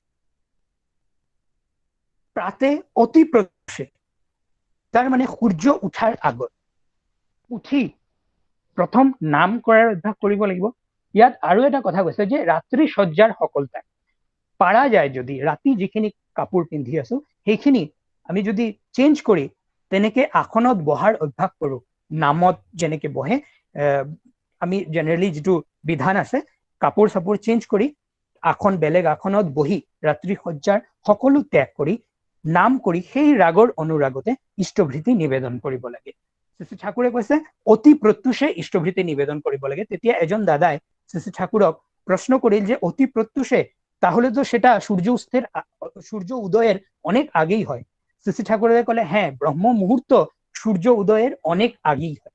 প্রাতে অতি প্রত্যুষে, তার মানে সূর্য উঠাৰ আগত উঠি প্ৰথম নাম কৰাৰ অভ্যাস কৰিব লাগিব। ইয়াত আৰু এটা কথা কৈছে যে ৰাত্ৰি শয্যাৰ সকল ত্যাগ। পাৰা যায় যদি ৰাতি যিখিনি কাপোৰ পিন্ধি আছো সেইখিনি আমি যদি চেঞ্জ কৰি তেনেকে আসনত বহাৰ অভ্যাস কৰো, নামত যেনেকে বহে, আমি জেনেৰেলি যিটো বিধান আছে, কাপোৰ চাপোৰ চেঞ্জ কৰি আসন বেলেগ আসনত বহি ৰাত্ৰি শয্যাৰ সকলো ত্যাগ কৰি নাম কৰি সেই ৰাগৰ অনুৰাগতে ইষ্টভৃতি নিবেদন কৰিব লাগে। শ্ৰী ঠাকুৰে কৈছে অতি প্ৰত্যুষে ইষ্টভৃতি নিবেদন কৰিব লাগে। তেতিয়া এজন দাদাই শ্ৰী ঠাকুৰক প্রশ্ন করিল যে অতি প্রত্যুষে, তাহলে তো সেটা সূর্য উদয়ের অনেক আগেই হয়। শ্রী ঠাকুরে কলে হ্যাঁ, ব্রহ্ম মুহূর্ত সূর্য উদয়ের অনেক আগেই হয়।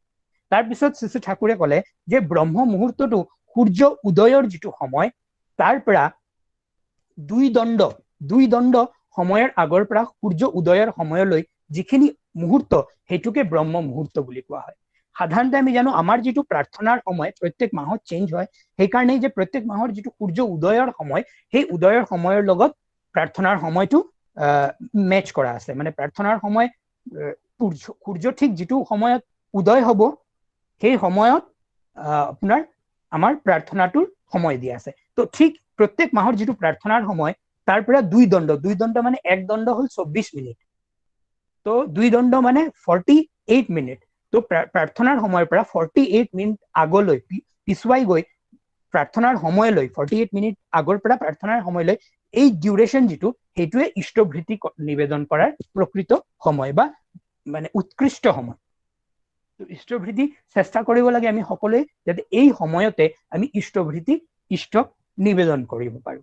তাৰপিছত শ্ৰী ঠাকুৰে কলে যে ব্ৰহ্ম মুহূৰ্তটো সূৰ্য উদয়েৰ যেটো সময়, তাৰ পৰা দুই দণ্ড সময়ৰ আগৰ পৰা সূৰ্য উদয়ৰ সময়লৈ যিখিনি মুহূৰ্ত, সেইটোকে ব্ৰহ্ম মুহূৰ্ত বুলি কোৱা হয়। সাধাৰণতে আমি জানো আমাৰ যিটো প্ৰাৰ্থনাৰ সময় প্ৰত্যেক মাহত চেঞ্জ হয়, সেইকাৰণে যে প্ৰত্যেক মাহৰ যিটো সূৰ্য উদয়ৰ সময়, সেই উদয়ৰ সময়ৰ লগত প্ৰাৰ্থনাৰ সময়টো মেচ কৰা আছে। মানে প্ৰাৰ্থনাৰ সময় সূৰ্য ঠিক যিটো সময়ত উদয় হ'ব, সেই সময়ত আপোনাৰ আমাৰ প্ৰাৰ্থনাটোৰ সময় দিয়া আছে। তো ঠিক প্ৰত্যেক মাহৰ যিটো প্ৰাৰ্থনাৰ সময়, তাৰ পৰা দুই দণ্ড মানে এক দণ্ড হল 24 মিনিট। তো 2 দণ্ড মানে 48 মিনিট। তো প্ৰাৰ্থনাৰ সময়ৰ পৰা 48 মিনিট আগলৈ পিছুৱাই গৈ প্ৰাৰ্থনাৰ সময়লৈ 48 মিনিট আগৰ পৰা প্ৰাৰ্থনাৰ সময়লৈ এই ডিউৰেশ্যন যিটো সেইটোৱে ইষ্টভৃতি নিবেদন কৰাৰ প্ৰকৃত সময় বা মানে উৎকৃষ্ট সময়। ইষ্টভৃতি চেষ্টা কৰিব লাগে আমি সকলোৱে যাতে এই সময়তে আমি ইষ্টভৃতি ইষ্টক নিবেদন কৰিব পাৰো।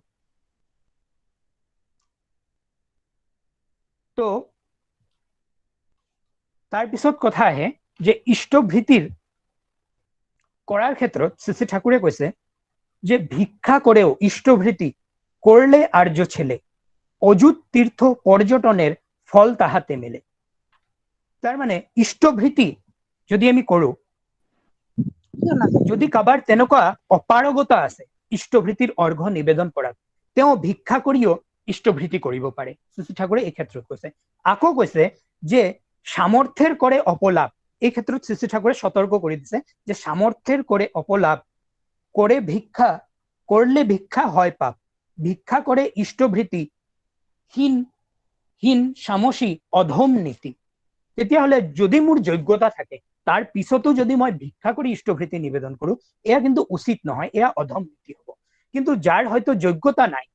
তো তাৰ পিছত কথা আহে যে ইষ্টভৃতিৰ কৰাৰ ক্ষেত্ৰত শ্ৰী শ্ৰী ঠাকুৰে কৈছে যে ভিক্ষা কৰেও ইষ্টভৃতি কৰলে আৰ্য ছেলে, অযুত তীৰ্থ পৰ্যটনেৰ ফল তাহাতে মেলে। তাৰ মানে ইষ্টভৃতি যদি আমি কৰো, যদি কাবাৰ তেনেকুৱা অপাৰগতা আছে ইষ্টভৃতিৰ অৰ্ঘ নিবেদন কৰাত, তেওঁ ভিক্ষা কৰিও ইষ্টভৃতি কৰিব পাৰে। শ্ৰী ঠাকুৰে এই ক্ষেত্ৰত কৈছে। আকৌ কৈছে যে সামৰ্থ্যেৰ কৰে অপলাভ, এই ক্ষেত্ৰত শ্ৰী ঠাকুৰে সতৰ্ক কৰে দিছে যে সামৰ্থ্যেৰ কৰে অপলাভ কৰে ভিক্ষা কৰলে ভিক্ষা হয় পাপ, ভিক্ষা কৰে ইষ্টভৃতি হীন সামসী অধম নীতি। তেতিয়াহলে যদি মোৰ যোগ্যতা থাকে তাৰ পিছতো যদি মই ভিক্ষা কৰি ইষ্টভৃতি নিবেদন কৰো, এয়া কিন্তু উচিত নহয়, এয়া অধম নীতি হ'ব। কিন্তু যাৰ হয়তো যোগ্যতা নাই,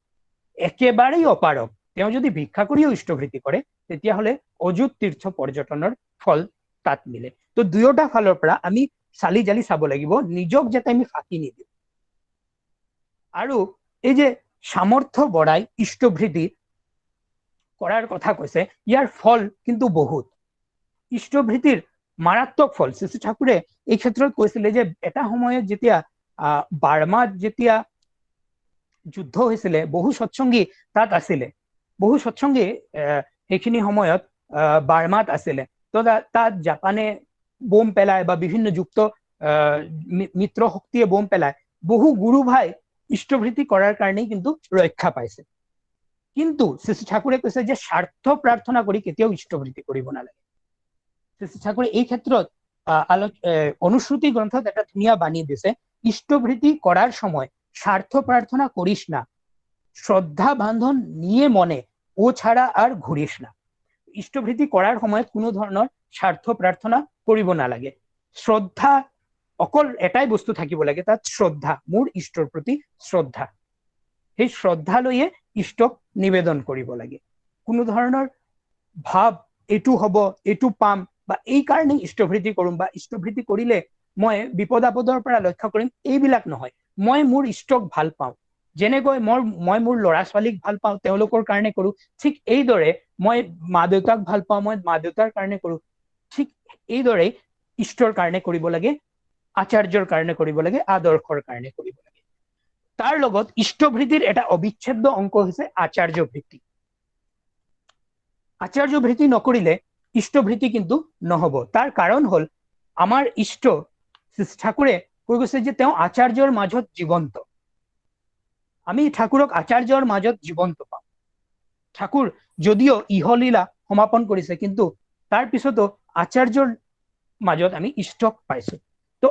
একেবাৰেই অপাৰগ, তেওঁ যদি ভিক্ষা কৰিও ইষ্টভৃতি কৰে তেতিয়াহলে অযুত তীৰ্থ পৰ্যটনৰ ফল তাত মিলে। তো দুয়োটা ফালৰ পৰা আমি চালি জালি চাব লাগিব, নিজক যাতে আমি ফাঁকি নিদিওঁ। আৰু এই যে সামৰ্থ্য বঢ়াই ইষ্টভৃতি কৰাৰ কথা কৈছে, ইয়াৰ ফল কিন্তু বহুত। ইষ্টভৃতিৰ মাৰাত্মক ফল। শ্ৰী ঠাকুৰে এই ক্ষেত্ৰত কৈছিলে যে এটা সময়ত যেতিয়া বাৰ্মাত যেতিয়া যুদ্ধ হৈছিলে, বহু সৎসংগী তাত আছিলে, বহু সৎসংগী সেইখিনি সময়ত বাৰ্মাত আছিলে। তো তাত জাপানে বোম পেলায় বা বিভিন্ন যুক্ত মিত্ৰ শক্তিয়ে বোম পেলায়, বহু গুৰু ভাই ইষ্টভৃতি কৰাৰ কাৰণেই কিন্তু ৰক্ষা পাইছে। কিন্তু শ্ৰী ঠাকুৰে কৈছে যে স্বাৰ্থ প্ৰাৰ্থনা কৰি কেতিয়াও ইষ্টভৃতি কৰিব নালাগে। শ্ৰী ঠাকুৰে এই ক্ষেত্ৰত অনুশ্ৰুতি গ্ৰন্থত এটা ধুনীয়া বাণী দিছে, ইষ্টভৃতি কৰাৰ সময় স্বাৰ্থ প্ৰাৰ্থনা কৰিস না, শ্ৰদ্ধা বান্ধন নিয়ে মনে ও ছাড়া আৰ ঘুৰিস না। ইষ্টভৃতি কৰাৰ সময়ত কোনো ধৰণৰ স্বাৰ্থ প্ৰাৰ্থনা কৰিব নালাগে। শ্ৰদ্ধা, অকল এটাই বস্তু থাকিব লাগে তাত, শ্ৰদ্ধা, মোৰ ইষ্টৰ প্ৰতি শ্ৰদ্ধা। সেই শ্ৰদ্ধা লৈয়ে ইষ্টক নিবেদন কৰিব লাগে। কোনো ধৰণৰ ভাৱ এইটো হ'ব, এইটো পাম বা এই কাৰণে ইষ্টভৃতি কৰিম বা ইষ্টভৃতি কৰিলে মই বিপদ আপদৰ পৰা ৰক্ষা কৰিম, এইবিলাক নহয়। মই মোৰ ইষ্টক ভাল পাওঁ, যেনেকৈ মই মোৰ ল'ৰা ছোৱালীক ভাল পাওঁ তেওঁলোকৰ কাৰণে কৰো, ঠিক এইদৰে মই মা দেউতাক ভাল পাওঁ, মই মা দেউতাৰ কাৰণে কৰো, ঠিক এইদৰে ইষ্টৰ কাৰণে কৰিব লাগে, আচাৰ্যৰ কাৰণে কৰিব লাগে, আদৰ্শৰ কাৰণে কৰিব লাগে। তাৰ লগত ইষ্টভৃতিৰ এটা অবিচ্ছেদ্য অংক হৈছে আচাৰ্য ভৃতি। আচাৰ্য ভৃতি নকৰিলে ইষ্টভৃতি কিন্তু নহব। তাৰ কাৰণ হল আমাৰ ইষ্ট ঠাকুৰে কৈ গৈছে যে তেওঁ আচাৰ্যৰ মাজত জীৱন্ত। আমি ঠাকুৰক আচাৰ্যৰ মাজত জীৱন্ত পাওঁ। ঠাকুৰ যদিও ইহলীলা সমাপন কৰিছে, কিন্তু তাৰ পিছতো আচাৰ্যৰ মাজত আমি ইষ্টক পাইছো। তো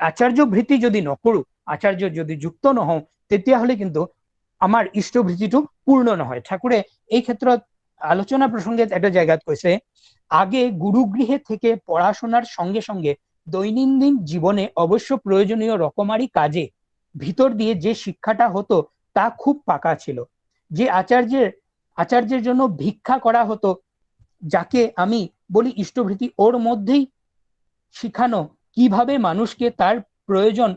আচাৰ্য ভৃতি যদি নকৰো, আচাৰ্য যদি যুক্ত নহওঁ, তেতিয়াহলে কিন্তু আমাৰ ইষ্টভৃতিটো পূৰ্ণ নহয়। ঠাকুৰে এই ক্ষেত্ৰত আলোচনা প্রসঙ্গে একটা জায়গাত কৈছে, আগে গুরুগৃহে থেকে পড়াশোনার সঙ্গে সঙ্গে দৈনন্দিন জীবনে অবশ্য প্রয়োজনীয় রকমারি কাজে ভিতর দিয়ে যে শিক্ষাটা হতো তা খুব পাকা ছিল। যে আচার্যের জন্য ভিক্ষা করা হতো, যাকে আমি বলি ইষ্টভৃতি, ওর মধ্যেই শিখানো কিভাবে মানুষকে তার প্রয়োজন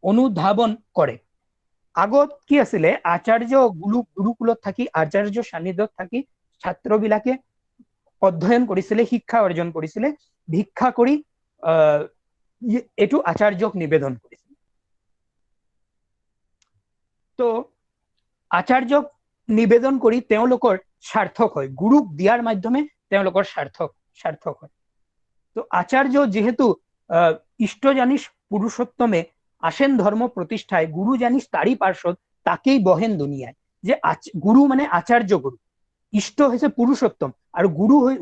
অনুধাবন করে। আগত কি আছিলে, আচাৰ্য গুৰুকুলত থাকি, আচাৰ্য সান্নিধ্যত থাকি ছাত্ৰবিলাকে অধ্যয়ন কৰিছিলে, শিক্ষা অৰ্জন কৰিছিলে, ভিক্ষা কৰি এইটো আচাৰ্যক নিবেদন কৰিছিল। তো আচাৰ্যক নিবেদন কৰি তেওঁলোকৰ সাৰ্থক হয়, গুৰুক দিয়াৰ মাধ্যমে তেওঁলোকৰ সাৰ্থক হয়। তো আচার্য যেহেতু ইষ্ট জানিস পুরুষোত্তমে আসেন ধর্ম প্রতিষ্ঠায়, গুরু জানিস তারই পার্শ্বদ তাকেই বহেন দুনিয়ায়। যে গুরু মানে আচার্য গুরু, ইষ্ট হয়েছে পুরুষোত্তম, আর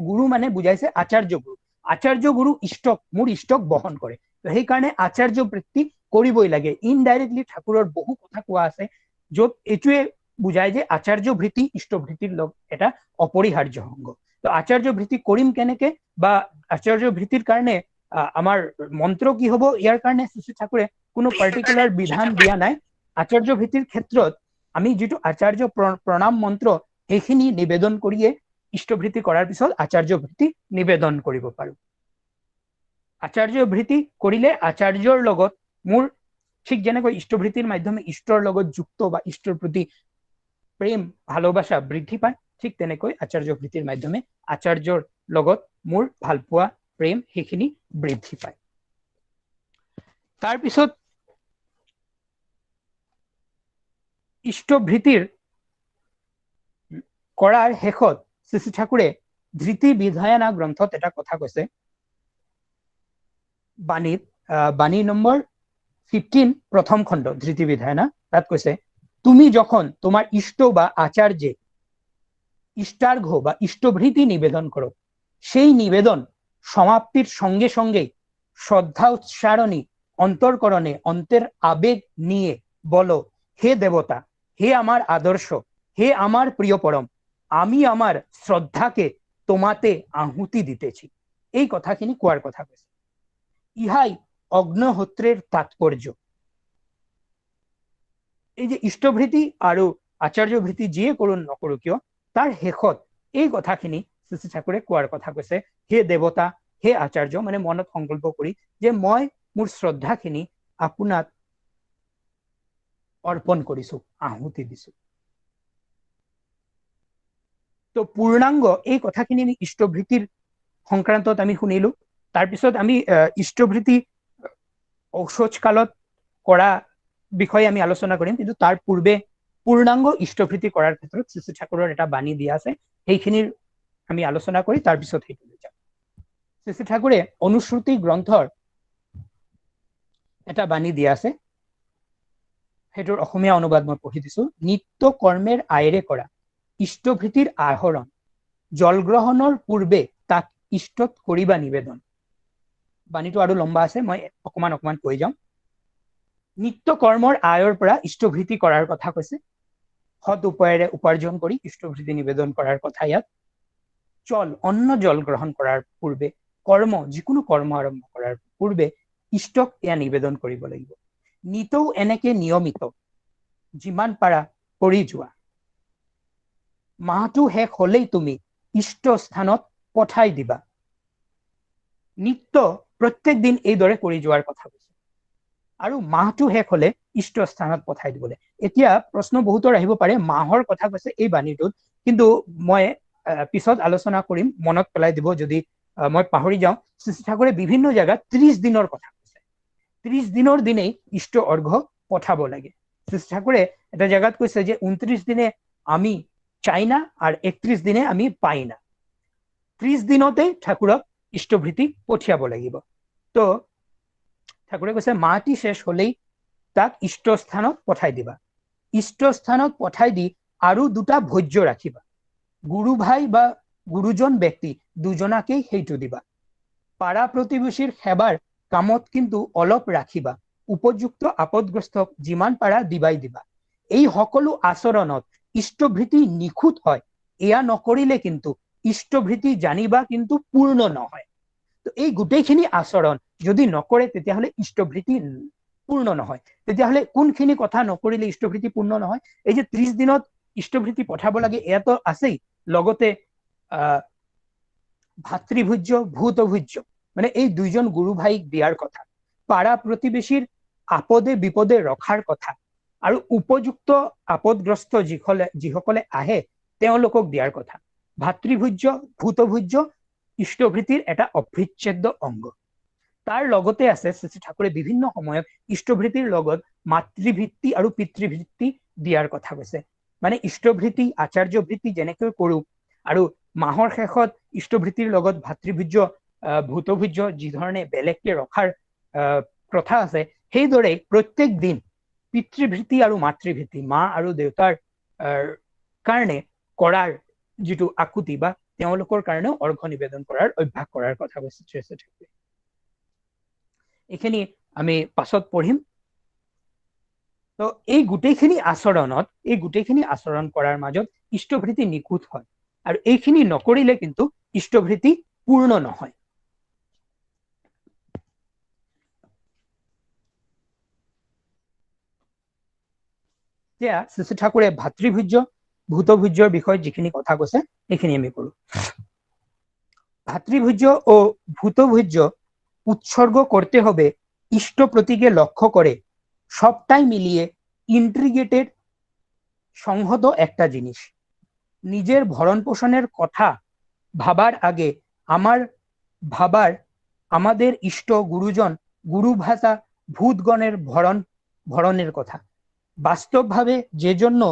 গুরু মানে বুঝাইছে আচার্য গুরু। আচার্য গুরু ইষ্টক, মোৰ ইষ্টক বহন কৰে। তো সেইকাৰণে আচাৰ্য বৃত্তি কৰিবই লাগে। ইনডাইৰেক্টলি ঠাকুৰৰ বহু কথা কোৱা আছে য'ত এইটোৱে বুঝায় যে আচাৰ্য ভৃতি ইষ্টভৃতিৰ লগ এটা অপৰিহাৰ্য অংগ। তো আচাৰ্য ভৃতি কৰিম কেনেকে বা আচাৰ্য ভৃতিৰ কাৰণে আমাৰ মন্ত্ৰ কি হ'ব ইয়াৰ কাৰণে শ্ৰী শ্ৰী ঠাকুৰে কোনো পাৰ্টিকুলাৰ বিধান দিয়া নাই। আচাৰ্য ভৃতিৰ ক্ষেত্ৰত আমি যিটো আচাৰ্য প্ৰণাম মন্ত্ৰ সেইখিনি নিবেদন কৰিয়ে ইষ্টভৃতি কৰাৰ পিছত আচাৰ্য ভৃতি নিবেদন কৰিব পাৰো। আচাৰ্য ভৃতি কৰিলে আচাৰ্যৰ লগত মোৰ ঠিক যেনেকৈ ইষ্টভৃতিৰ মাধ্যমে ঈশ্বৰৰ লগত যুক্ত বা ঈশ্বৰৰ প্ৰতি প্ৰেম ভালোবাসা বৃদ্ধি পায়, ঠিক তেনেকৈ আচাৰ্য ভৃতিৰ মাধ্যমে আচাৰ্যৰ লগত মোৰ ভালপোৱা প্ৰেম সেইখিনি বৃদ্ধি পায়। তাৰপিছত ইষ্টভৃতিৰ কৰাৰ শেষত শ্ৰী শ্ৰী ঠাকুৰে ধৃতি বিধায়না গ্ৰন্থত এটা কথা কৈছে, বাণী নম্বৰ 15 প্ৰথম খণ্ড ধৃতি বিধায়না, তাত কৈছে তুমি যখন তোমার ইষ্ট বা আচার্যে ইষ্টার্ঘ বা ইষ্টভৃতি নিবেদন করো, সেই নিবেদন সমাপ্তির সঙ্গে সঙ্গে শ্রদ্ধা উচ্চারণী অন্তর্করণে অন্তের আবেগ নিয়ে বলো, হে দেবতা, হে আমার আদর্শ, হে আমার প্রিয় পরম, আমি আমার শ্রদ্ধাকে তোমাতে আহুতি দিতেছি। এই কথাখিনি কোৱাৰ কথা কৈছে। ইহাই অগ্নিহোত্ৰেৰ তাৎপৰ্য। এই যে ইষ্টভৃতি আৰু আচাৰ্যভৃতি যিয়ে কৰো নকৰো কিয় তাৰ শেষত এই কথাখিনি শ্ৰী শ্ৰী ঠাকুৰে কোৱাৰ কথা কৈছে, হে দেৱতা, হে আচাৰ্য, মানে মনত সংকল্প কৰি যে মই মোৰ শ্ৰদ্ধাখিনি আপোনাক অৰ্পণ কৰিছো, আহুতি দিছো। তো পূৰ্ণাংগ এই কথাখিনি আমি ইষ্টভৃতিৰ সংক্ৰান্তত আমি শুনিলো। তাৰপিছত আমি ইষ্টভৃতি ঔষধ কালত কৰা বিষয়ে আমি আলোচনা কৰিম, কিন্তু তাৰ পূৰ্বে পূৰ্ণাংগ ইষ্টভৃতি কৰাৰ ক্ষেত্ৰত শ্ৰী শ্ৰী ঠাকুৰৰ এটা বাণী দিয়া আছে, সেইখিনিৰ আমি আলোচনা কৰি তাৰপিছত সেইটো লৈ যাম। শ্ৰী শ্ৰী ঠাকুৰে অনুশ্ৰুতি গ্ৰন্থৰ এটা বাণী দিয়া আছে, সেইটোৰ অসমীয়া অনুবাদ মই পঢ়ি দিছো। নিত্য কৰ্মেৰ আয়েৰে কৰা ইষ্টভৃতিৰ আহৰণ, জলগ্ৰহণৰ পূৰ্বে তাক ইষ্টত কৰিবা নিবেদন। বাণীটো আৰু লম্বা আছে, মই অকমান কৈ যাম। নিত্য কৰ্মৰ আয়ৰ পৰা ইষ্টভৃতি কৰাৰ কথা কৈছে। সৎ উপায়েৰে উপাৰ্জন কৰি ইষ্টভৃতি নিবেদন কৰাৰ কথা ইয়াত। অন্ন জল গ্ৰহণ কৰাৰ পূৰ্বে যিকোনো কৰ্ম আৰম্ভ কৰাৰ পূৰ্বে ইষ্টক এয়া নিবেদন কৰিব লাগিব। নিতৌ এনেকে নিয়মিত যিমান পাৰা কৰি যোৱা। মাহটো শেষ হলেই তুমি ইষ্ট স্থানত পঠাই দিবা। নিত্য প্ৰত্যেক দিন এইদৰে কৰি যোৱাৰ কথা কৈছে, আৰু মাহটো শেষ হলে ইষ্ট স্থানত পঠাই দিবলৈ। এতিয়া প্ৰশ্ন বহুতৰ আহিব পাৰে, মাহৰ কথা কৈছে এই বাণীটোত, কিন্তু মই পিছত আলোচনা কৰিম, মনত পেলাই দিব যদি মই পাহৰি যাওঁ। শ্ৰী শ্ৰী ঠাকুৰে বিভিন্ন জায়গাত 30 দিনৰ কথা কৈছে। 30 দিনৰ দিনেই ইষ্ট অৰ্ঘ্য পঠাব লাগে। শ্ৰী শ্ৰী ঠাকুৰে এটা জায়গাত কৈছে যে 29 দিনে আমি চাই না আর 31 দিনে আমি পাই না। 30 দিনতে ঠাকুরক ইষ্টভৃতি পঠিয়াব লাগিব। তো ঠাকুৰে কৈছে মাহটি শেষ হলেই তাক ইষ্টস্থানত পঠাই দিবা। ইষ্টস্থানত পঠাই দি আৰু দুটা ভোজ্য ৰাখিবা। গুৰু ভাই বা গুৰুজন ব্যক্তি দুজনাকেই সেইটো দিবা। পাৰা প্ৰতিবেশীৰ সেৱাৰ কামত কিন্তু অলপ ৰাখিবা। উপযুক্ত আপদগ্ৰস্তক যিমান পাৰা দিবাই দিবা। এই সকলো আচৰণত ইষ্টভৃতি নিখুঁত হয়, এয়া নকৰিলে কিন্তু ইষ্টভৃতি জানিবা কিন্তু পূৰ্ণ নহয়। তো এই গোটেইখিনি আচৰণ যদি নকৰে তেতিয়াহলে ইষ্টভৃতি পূৰ্ণ নহয়। তেতিয়াহলে কোনখিনি কথা নকৰিলে ইষ্টভৃতি পূৰ্ণ নহয়? এই যে 30 দিনত ইষ্টভৃতি পঠাব লাগে এয়াতো আছেই, লগতে ভাতৃভোজ্য ভূতভোজ্য মানে এই দুইজন গুৰু ভাইক দিয়াৰ কথা, পাৰা প্ৰতিবেশীৰ আপদে বিপদে ৰখাৰ কথা, আৰু উপযুক্ত আপদগ্ৰস্ত যিসকলে আহে তেওঁলোকক দিয়াৰ কথা। ভাতৃভোজ্য ভূতভোজ্য ইষ্টভৃতিৰ এটা অবিচ্ছেদ্য অংগ। তাৰ লগতে আছে শ্ৰী শ্ৰী ঠাকুৰে বিভিন্ন সময়ত ইষ্টভৃতিৰ লগত মাতৃভৃত্তি আৰু পিতৃভৃত্তি দিয়াৰ কথা কৈছে। মানে ইষ্টভৃতি আচাৰ্যভৃতি যেনেকৈ কৰো আৰু মাহৰ শেষত ইষ্টভৃতিৰ লগত ভাতৃভোজ্য ভূতভোজ্য যি ধৰণে বেলেগকে ৰখাৰ প্ৰথা আছে, সেইদৰে প্ৰত্যেক দিন পিতৃভৃতি আৰু মাতৃভৃতি মা আৰু দেউতাৰ কাৰণে কৰাৰ যিটো আকুতি বা তেওঁলোকৰ কাৰণে অৰ্ঘ্য নিবেদন কৰাৰ অভ্যাস কৰাৰ কথা কৈছে শ্ৰী শ্ৰী ঠাকুৰে। এইখিনি আমি পাছত পঢ়িম। তো এই গোটেইখিনি আচৰণ কৰাৰ মাজত ইষ্টভৃতি নিখুঁত হয়। আৰু এইখিনি নকৰিলে কিন্তু ইষ্টভৃতি পূৰ্ণ নহয়। এতিয়া শ্ৰী শ্ৰী ঠাকুৰে ভাতৃভোজ্য ভূতভোজ্যৰ বিষয়ে যিখিনি কথা কৈছে সেইখিনি আমি কৰো। ভাতৃভোজ্য ও ভূতভোজ্য উৎসর্গ করতে হবে ইষ্ট প্রতীকে লক্ষ্য করে সবটাই মিলিয়ে ইন্টিগ্রেটেড সংহত একটা জিনিস। নিজের ভরণ পোষণের কথা ভাবার আগে আমাদের ইষ্ট গুরুজন গুরু ভাষা ভূতগণের ভরণের কথা বাস্তবভাবে যে জন্য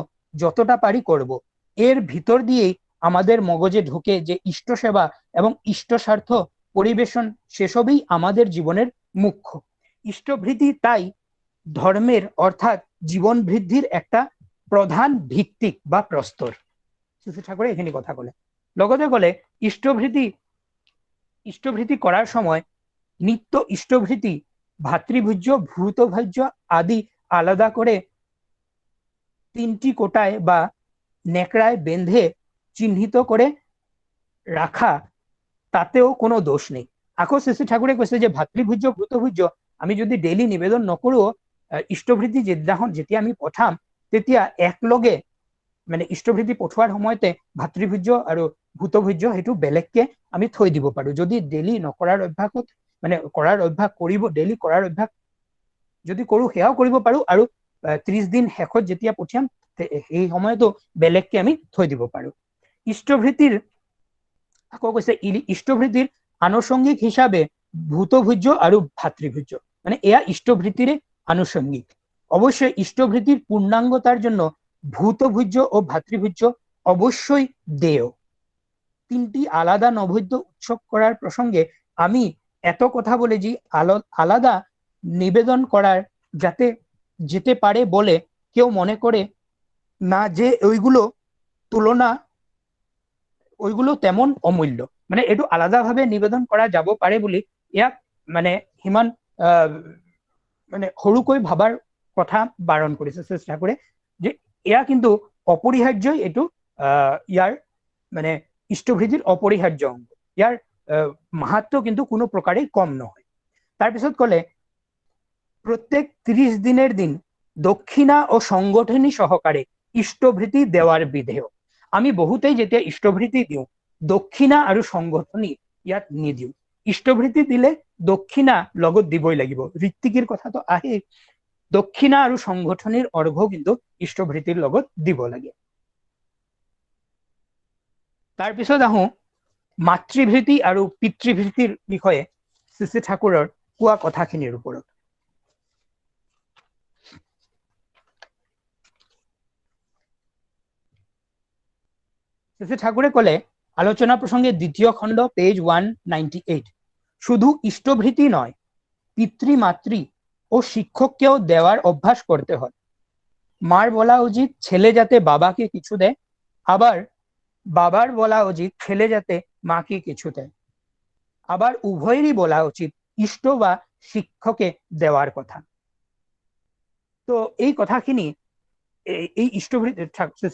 যতটা পারি করব। এর ভিতর দিয়েই আমাদের মগজে ঢুকে যে ইষ্ট সেবা এবং ইষ্ট স্বার্থ পরিবেশন সেসবই আমাদের জীবনের মুখ্য। ইষ্টভৃতি তাই ধর্মের অর্থাৎ জীবন বৃদ্ধির একটা প্রধান ভিত্তিক বা প্রস্তর। শ্রী ঠাকুরে এখানে কথা বলে লগতে বলে ইষ্টভৃতি করার সময় নিত্য ইষ্টভৃতি ভাতৃভোজ্য ভূতভোজ্য আদি আলাদা করে 3টি কোটায় বা নেকড়ায় বেঁধে চিহ্নিত করে রাখা তাতেও কোনো দোষ নেই। আকৌ শ্ৰী ঠাকুৰে কৈছে যে ভাতৃভোজ্য ভূতভোজ্য আমি যদি ডেইলি নিবেদন নকৰো ইষ্টভৃতি যেতিয়া আমি পঠাম তেতিয়া একলগে মানে ইষ্টভৃতি পঠোৱাৰ সময়তে ভাতৃভোজ্য আৰু ভূতভোজ্য সেইটো বেলেগকে আমি থৈ দিব পাৰো। যদি ডেইলি নকৰাৰ অভ্যাসত মানে কৰাৰ অভ্যাস কৰিব ডেইলি কৰাৰ অভ্যাস যদি কৰো সেয়াও কৰিব পাৰো আৰু 30 দিন শেষত যেতিয়া পঠিয়াম সেই সময়তো বেলেগকে আমি থৈ দিব পাৰো। ইষ্টভৃতিৰ আকৌ কৈছে ইষ্টভৃতিৰ আনুষঙ্গিক হিসাবে ভূতভোজ্য আৰু ভাতৃভোজ্য মানে এয়া ইষ্টভৃতিৰে আনুষঙ্গিক। অবশ্যই ইষ্টভৃতির পূর্ণাঙ্গতার জন্য ভূতভোজ্য ও ভাতৃভোজ্য অবশ্যই দেয়। 3টি আলাদা নৈবেদ্য উৎসব করার প্রসঙ্গে আমি এত কথা বলে যে আলাদা নিবেদন করার যাতে যেতে পারে বলে কেউ মনে করে না যে ওইগুলো তেমন অমূল্য মানে এটু আলাদাভাবে নিবেদন করা যাব পারে বলে ইয়াক মানে সিমান মানে সৰুকৈ ভাবাৰ কথা বাৰণ কৰিছে চেষ্টা কৰে যে এয়া কিন্তু অপৰিহাৰ্য এটু ইয়াৰ মানে ইষ্টভৃতিৰ অপৰিহাৰ্য অংগ। ইয়াৰ মাহাত্ম্য কিন্তু কোনো প্ৰকাৰে কম নহয়। তাৰপিছত কলে প্ৰত্যেক 30 দিনেৰ দিন দক্ষিণা ও সংগঠনী সহকাৰে ইষ্টভৃতি দেওয়াৰ বিধেয়। আমি বহুতেই যেতিয়া ইষ্টভৃতি দিওঁ দক্ষিণা আৰু সংগঠনী ইয়াত নিদিওঁ। ইষ্টভৃতি দিলে দক্ষিণা লগত দিবই লাগিব। ঋত্বিকীৰ কথাটো আহে দক্ষিণা আৰু সংগঠনীৰ অৰ্ঘ্য কিন্তু ইষ্টভৃতিৰ লগত দিব লাগে। তাৰপিছত আহোঁ মাতৃভৃতি আৰু পিতৃভৃতিৰ বিষয়ে শ্ৰী ঠাকুৰৰ কোৱা কথাখিনিৰ ওপৰত। শ্রী ঠাকুরে কলে আলোচনা প্রসঙ্গে 2য় খণ্ড পেজ 198 শুধু ইষ্টভৃতি নয় পিতৃমাতৃ ও শিক্ষককেও দেওয়ার অভ্যাস করতে হয়। মার বলা উচিত ছেলে যাতে বাবাকে কিছু দেয় আবার বাবার বলা উচিত ছেলে যাতে মাকে কিছু দেয় আবার উভয়েরই বলা উচিত ইষ্ট বা শিক্ষকে দেওয়ার কথা। তো এই কথাখিনি এই ইষ্টভৃতি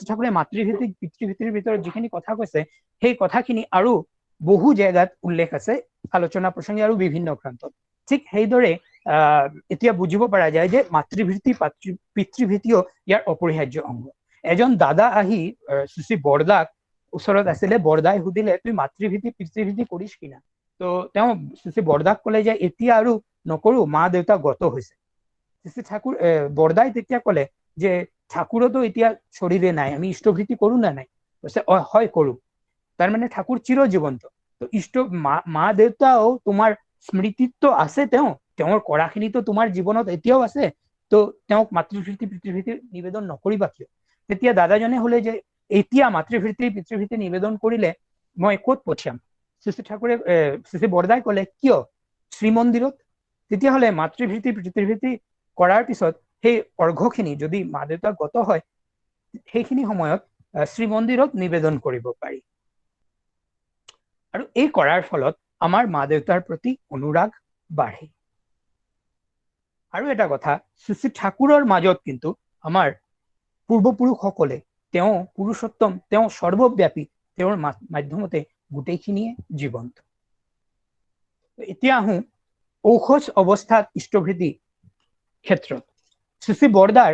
ঠাকুৰে মাতৃভৃতি পিতৃভৃতিৰ ভিতৰত যিখিনি কথা কৈছে সেই কথাখিনি আৰু বহু জায়গাত উল্লেখ আছে আলোচনা প্ৰসংগে আৰু বিভিন্ন গ্ৰন্থত। ঠিক সেইদৰে এতিয়া বুজিব পৰা যায় যে মাতৃভৃতি পিতৃভৃতিও ইয়াৰ অপৰিহাৰ্য অংগ। এজন দাদা আহি শ্ৰী বৰদাক ওচৰত আছিলে, বৰদাই সুধিলে তুই মাতৃভৃতি পিতৃভৃতি কৰিছ কিনা? তো তেওঁ শ্ৰী বৰদাক কলে যে এতিয়া আৰু নকৰো, মা দেউতা গত হৈছে। শ্ৰী ঠাকুৰ বৰদাই তেতিয়া কলে যে ঠাকুরও তো এতিয়া শরীরে নাই, আমি ইষ্টভৃতি করু না নাই? হয় করু। তার মানে ঠাকুর চিরজীবন্ত। তো মা দেউতাও তোমার স্মৃতিত্ব আছে, তেওঁৰ কৰাখিনি তো তোমাৰ জীৱনত এতিয়াও আছে, তো তেওঁক মাতৃভৃতি পিতৃভৃতি নিবেদন নকৰিবা কিয়? তেতিয়া দাদাজনে হলে যে এতিয়া মাতৃভৃতি পিতৃভৃতি নিবেদন কৰিলে মই ক'ত পঠিয়াম? শ্ৰী ঠাকুৰে শ্ৰী বৰদাই কলে কিয়? শ্ৰীমন্দিৰত। তেতিয়াহলে মাতৃভৃতি পিতৃভৃতি কৰাৰ পিছত সেই অৰ্ঘ্যখিনি যদি মা দেউতা গত হয় সেইখিনি সময়ত শ্ৰীমন্দিৰত নিবেদন কৰিব পাৰি। আৰু এই কৰাৰ ফলত আমাৰ মা দেউতাৰ প্ৰতি অনুৰাগ বাঢ়ে। আৰু এটা কথা, শ্ৰী ঠাকুৰৰ মাজত কিন্তু আমাৰ পূৰ্বপুৰুষসকলে তেওঁ পুৰুষোত্তম, তেওঁ সৰ্বব্যাপী, তেওঁৰ মাধ্যমতে গোটেইখিনিয়ে জীৱন্ত। এতিয়া আহোঁ ঔষধ অৱস্থাত ইষ্টভৃতি ক্ষেত্ৰত। শ্ৰী বৰদাৰ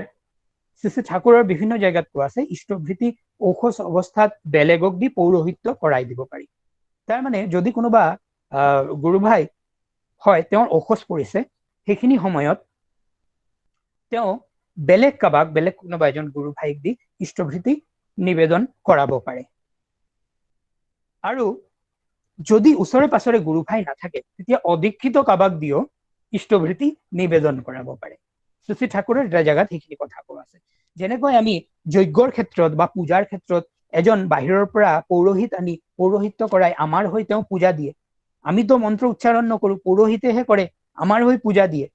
শ্ৰী ঠাকুৰৰ বিভিন্ন জায়গাত কোৱা আছে ইষ্টভৃতি ঔষধ অৱস্থাত বেলেগক দি পৌৰোহিত্য কৰাই দিব পাৰি। তাৰ মানে যদি কোনোবা গুৰু ভাই হয় তেওঁৰ ঔষধ পৰিছে সেইখিনি সময়ত তেওঁ বেলেগ কাবাক বেলেগ কোনোবা এজন গুৰু ভাইক দি ইষ্টভৃতি নিবেদন কৰাব পাৰে। আৰু যদি ওচৰে পাছৰে গুৰু ভাই নাথাকে তেতিয়া অদীক্ষিত কাবাক দিও ইষ্টভৃতি নিবেদন কৰাব পাৰে। শ্ৰী ঠাকুৰৰ এটা জায়গাত সেইখিনি কথা কোৱা আছে। যেনেকৈ আমি যজ্ঞৰ ক্ষেত্ৰত বা পূজাৰ ক্ষেত্ৰত এজন বাহিৰৰ পৰা পৌৰোহিত আনি পৌৰোহিত্য কৰাই আমাৰ হৈ তেওঁ পূজা দিয়ে। আমিতো মন্ত্ৰ উচ্চাৰণ নকৰো, পৌৰোহিতেহে কৰে, আমাৰ হৈ পূজা দিয়ে।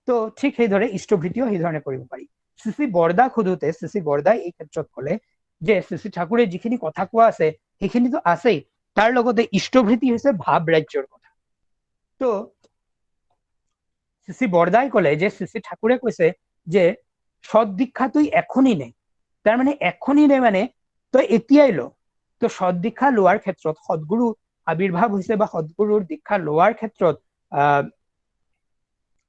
তো ঠিক সেইদৰে ইষ্টভৃতিও সেইধৰণে কৰিব পাৰি। শ্ৰী বৰদাক সোধোতে শ্ৰী বৰদাই এই ক্ষেত্ৰত ক'লে যে শ্ৰী ঠাকুৰে যিখিনি কথা কোৱা আছে সেইখিনিতো আছেই, তাৰ লগতে ইষ্টভৃতি হৈছে ভাৱ ৰাজ্যৰ কথা। তো শ্ৰী বৰদাই ক'লে যে শ্ৰী ঠাকুৰে কৈছে যে সৎ দীক্ষাটো এখনি নে, তাৰ মানে এখনি নে মানে তই এতিয়াই ল। তো সৎ দীক্ষা লোৱাৰ ক্ষেত্ৰত সদগুৰু আবিৰ্ভাৱ হৈছে বা সদগুৰুৰ দীক্ষা লোৱাৰ ক্ষেত্ৰত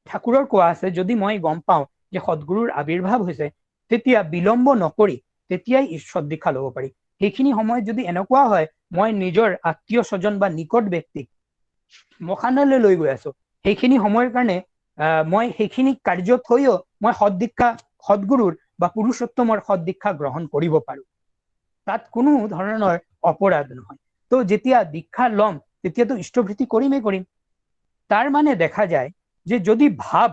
ঠাকুৰৰ কোৱা আছে যদি মই গম পাওঁ যে সদগুৰুৰ আবিৰ্ভাৱ হৈছে তেতিয়া বিলম্ব নকৰি তেতিয়াই ঈশ্বৰ দীক্ষা ল'ব পাৰি। সেইখিনি সময়ত যদি এনেকুৱা হয় মই নিজৰ আত্মীয় স্বজন বা নিকট ব্যক্তিক মখানলৈ লৈ গৈ আছো, সেইখিনি সময়ৰ কাৰণে মই সেইখিনি কাৰ্য থৈও মই সদদীক্ষা সদগুৰুৰ বা পুৰুষোত্তমৰ সদদীক্ষা গ্ৰহণ কৰিব পাৰো। তাত কোনো ধৰণৰ অপৰাধ নহয়। তো যেতিয়া দীক্ষা ল'ম তেতিয়াতো ইষ্টভৃতি কৰিমেই কৰিম। তাৰ মানে দেখা যায় যে যদি ভাৱ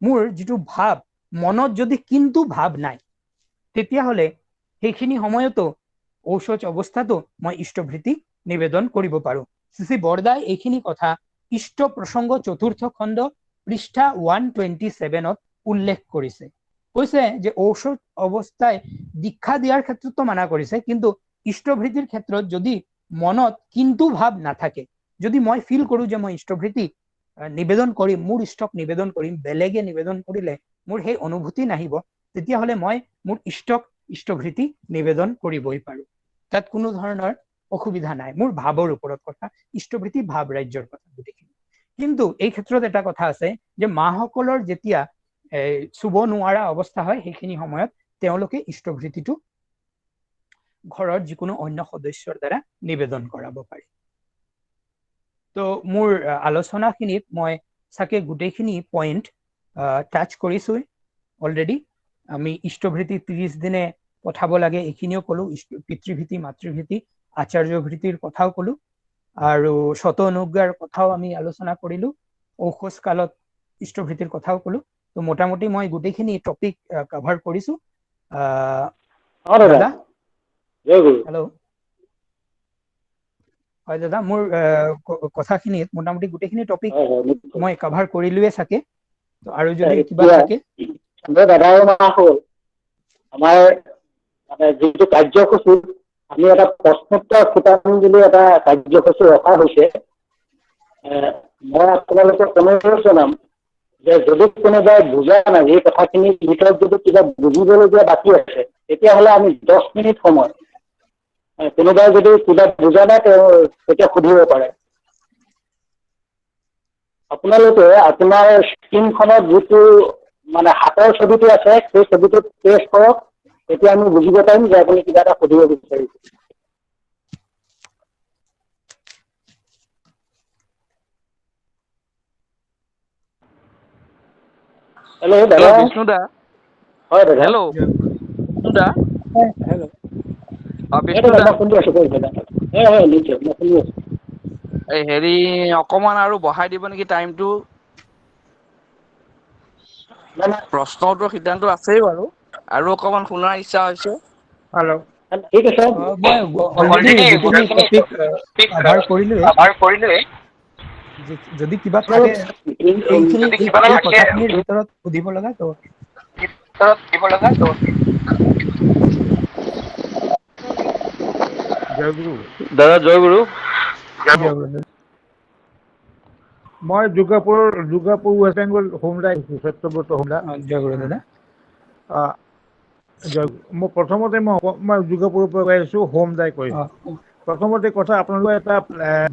মোৰ যিটো ভাৱ মনত যদি কিন্তু ভাৱ নাই তেতিয়াহ'লে সেইখিনি সময়তো ঔষধ অৱস্থাতো মই ইষ্টভৃতি নিবেদন কৰিব পাৰো। শ্ৰী বৰদাই এইখিনি কথা ইষ্ট প্ৰসংগ 4ৰ্থ খণ্ড পৃষ্ঠা 127ত উল্লেখ কৰিছে। কৈছে যে ঔষধ অৱস্থায় দীক্ষা দিয়াৰ ক্ষেত্ৰতো মানা কৰিছে, কিন্তু ইষ্টভৃতিৰ ক্ষেত্ৰত যদি মনত কিন্তু ভাৱ নাথাকে, যদি মই ফিল কৰো যে মই ইষ্টভৃতি নিবেদন কৰিম, মোৰ ইষ্টক নিবেদন কৰিম, বেলেগে নিবেদন কৰিলে মোৰ সেই অনুভূতি নাহিব, তেতিয়াহ'লে মই মোৰ ইষ্টক ইষ্টভৃতি নিবেদন কৰিবই পাৰো। তাত কোনো ধৰণৰ অসুবিধা নাই। মোৰ ভাৱৰ ওপৰত কথা, ইষ্টভৃতি ভাৱ ৰাজ্যৰ কথা গোটেইখিনি। কিন্তু এই ক্ষেত্ৰত এটা কথা আছে যে মাসকলৰ যেতিয়া চুব নোৱাৰা অৱস্থা হয় সেইখিনি সময়ত তেওঁলোকে ইষ্টভৃতিটো ঘৰৰ যিকোনো অন্য সদস্যৰ দ্বাৰা নিবেদন কৰাব পাৰে। তো মোৰ আলোচনাখিনিত মই চাগে গোটেইখিনি পইণ্ট টাচ কৰিছো অলৰেডি। আমি ইষ্টভৃতি 30 দিনে পঠাব লাগে এইখিনিও ক'লো, পিতৃভৃতি মাতৃভৃতি আচাৰ্যভৃতিৰ কথাও ক'লো, আৰু শত অনুজ্ঞাৰ কথাও আমি আলোচনা কৰিলো, ঔষধ কালত ইষ্টভৃতিৰ কথাও ক'লো। তো মোটামুটি মই গোটেইখিনি টপিক কভাৰ কৰিছো। দাদা হেল্ল', হয় দাদা, মোৰ কথাখিনিত মোটামুটি গোটেইখিনি টপিক মই কভাৰ কৰিলোৱে চাগে। আৰু যদি কিবা থাকে দাদা হ'ল আমাৰ মানে যিটো কাৰ্যসূচী আমি এটা প্ৰশ্নোত্তৰ শিতান বুলি এটা কাৰ্যসূচী ৰখা হৈছে। মই আপোনালোকক অনুৰোধ জনাম যে যদি কোনোবাই বুজা নাই এই কথাখিনিৰ ভিতৰত যদি কিবা বুজিবলগীয়া বাকী আছে তেতিয়াহ'লে আমি 10 মিনিট সময়, কোনোবাই যদি কিবা বুজা নাই তেওঁ তেতিয়া সুধিব পাৰে। আপোনালোকে আপোনাৰ স্ক্ৰীনখনত যিটো মানে হাতৰ ছবিটো আছে সেই ছবিটো প্ৰেছ কৰক, তেতিয়া আমি বুজিব পাৰিম যে আপুনি কিবা এটা সুধিব বিচাৰিছে। হেল্ল' দাদা। বিষ্ণু দা। হয় দাদা। হেল্ল' বিষ্ণু দা। হেল্ল'। বিষ্ণু দা, মই শুনি আছো, কৈ দাদা। হয় নিশ্চয় মই শুনি আছো। এই হেৰি অকমান আৰু বঢ়াই দিব নেকি টাইমটো? প্ৰশ্ন উত্তৰ সিদ্ধান্ত আছেই বাৰু, আৰু অকমান শুনাৰ ইচ্ছা হৈছে। হেল্ল'। ঠিক আছে। মই অলৰেডি গোটেইখিনি টপিক কভাৰ কৰিলোৱে। যদি কিবা থাকে এইখিনি এই কথাখিনিৰ ভিতৰত সুধিব লগা তো জয়গুৰু। দাদা জয়গুৰু। মই দুৰ্গাপুৰ ৱেষ্ট বেংগল হোমদা সত্যব্ৰত হোমদা। জয়গুৰু দাদা। মই প্ৰথমতে মই যোগাপুৰৰ পৰা কৈ আছোঁ, হোম দাই কৈছোঁ। প্ৰথমতে কথা, আপোনালোকৰ এটা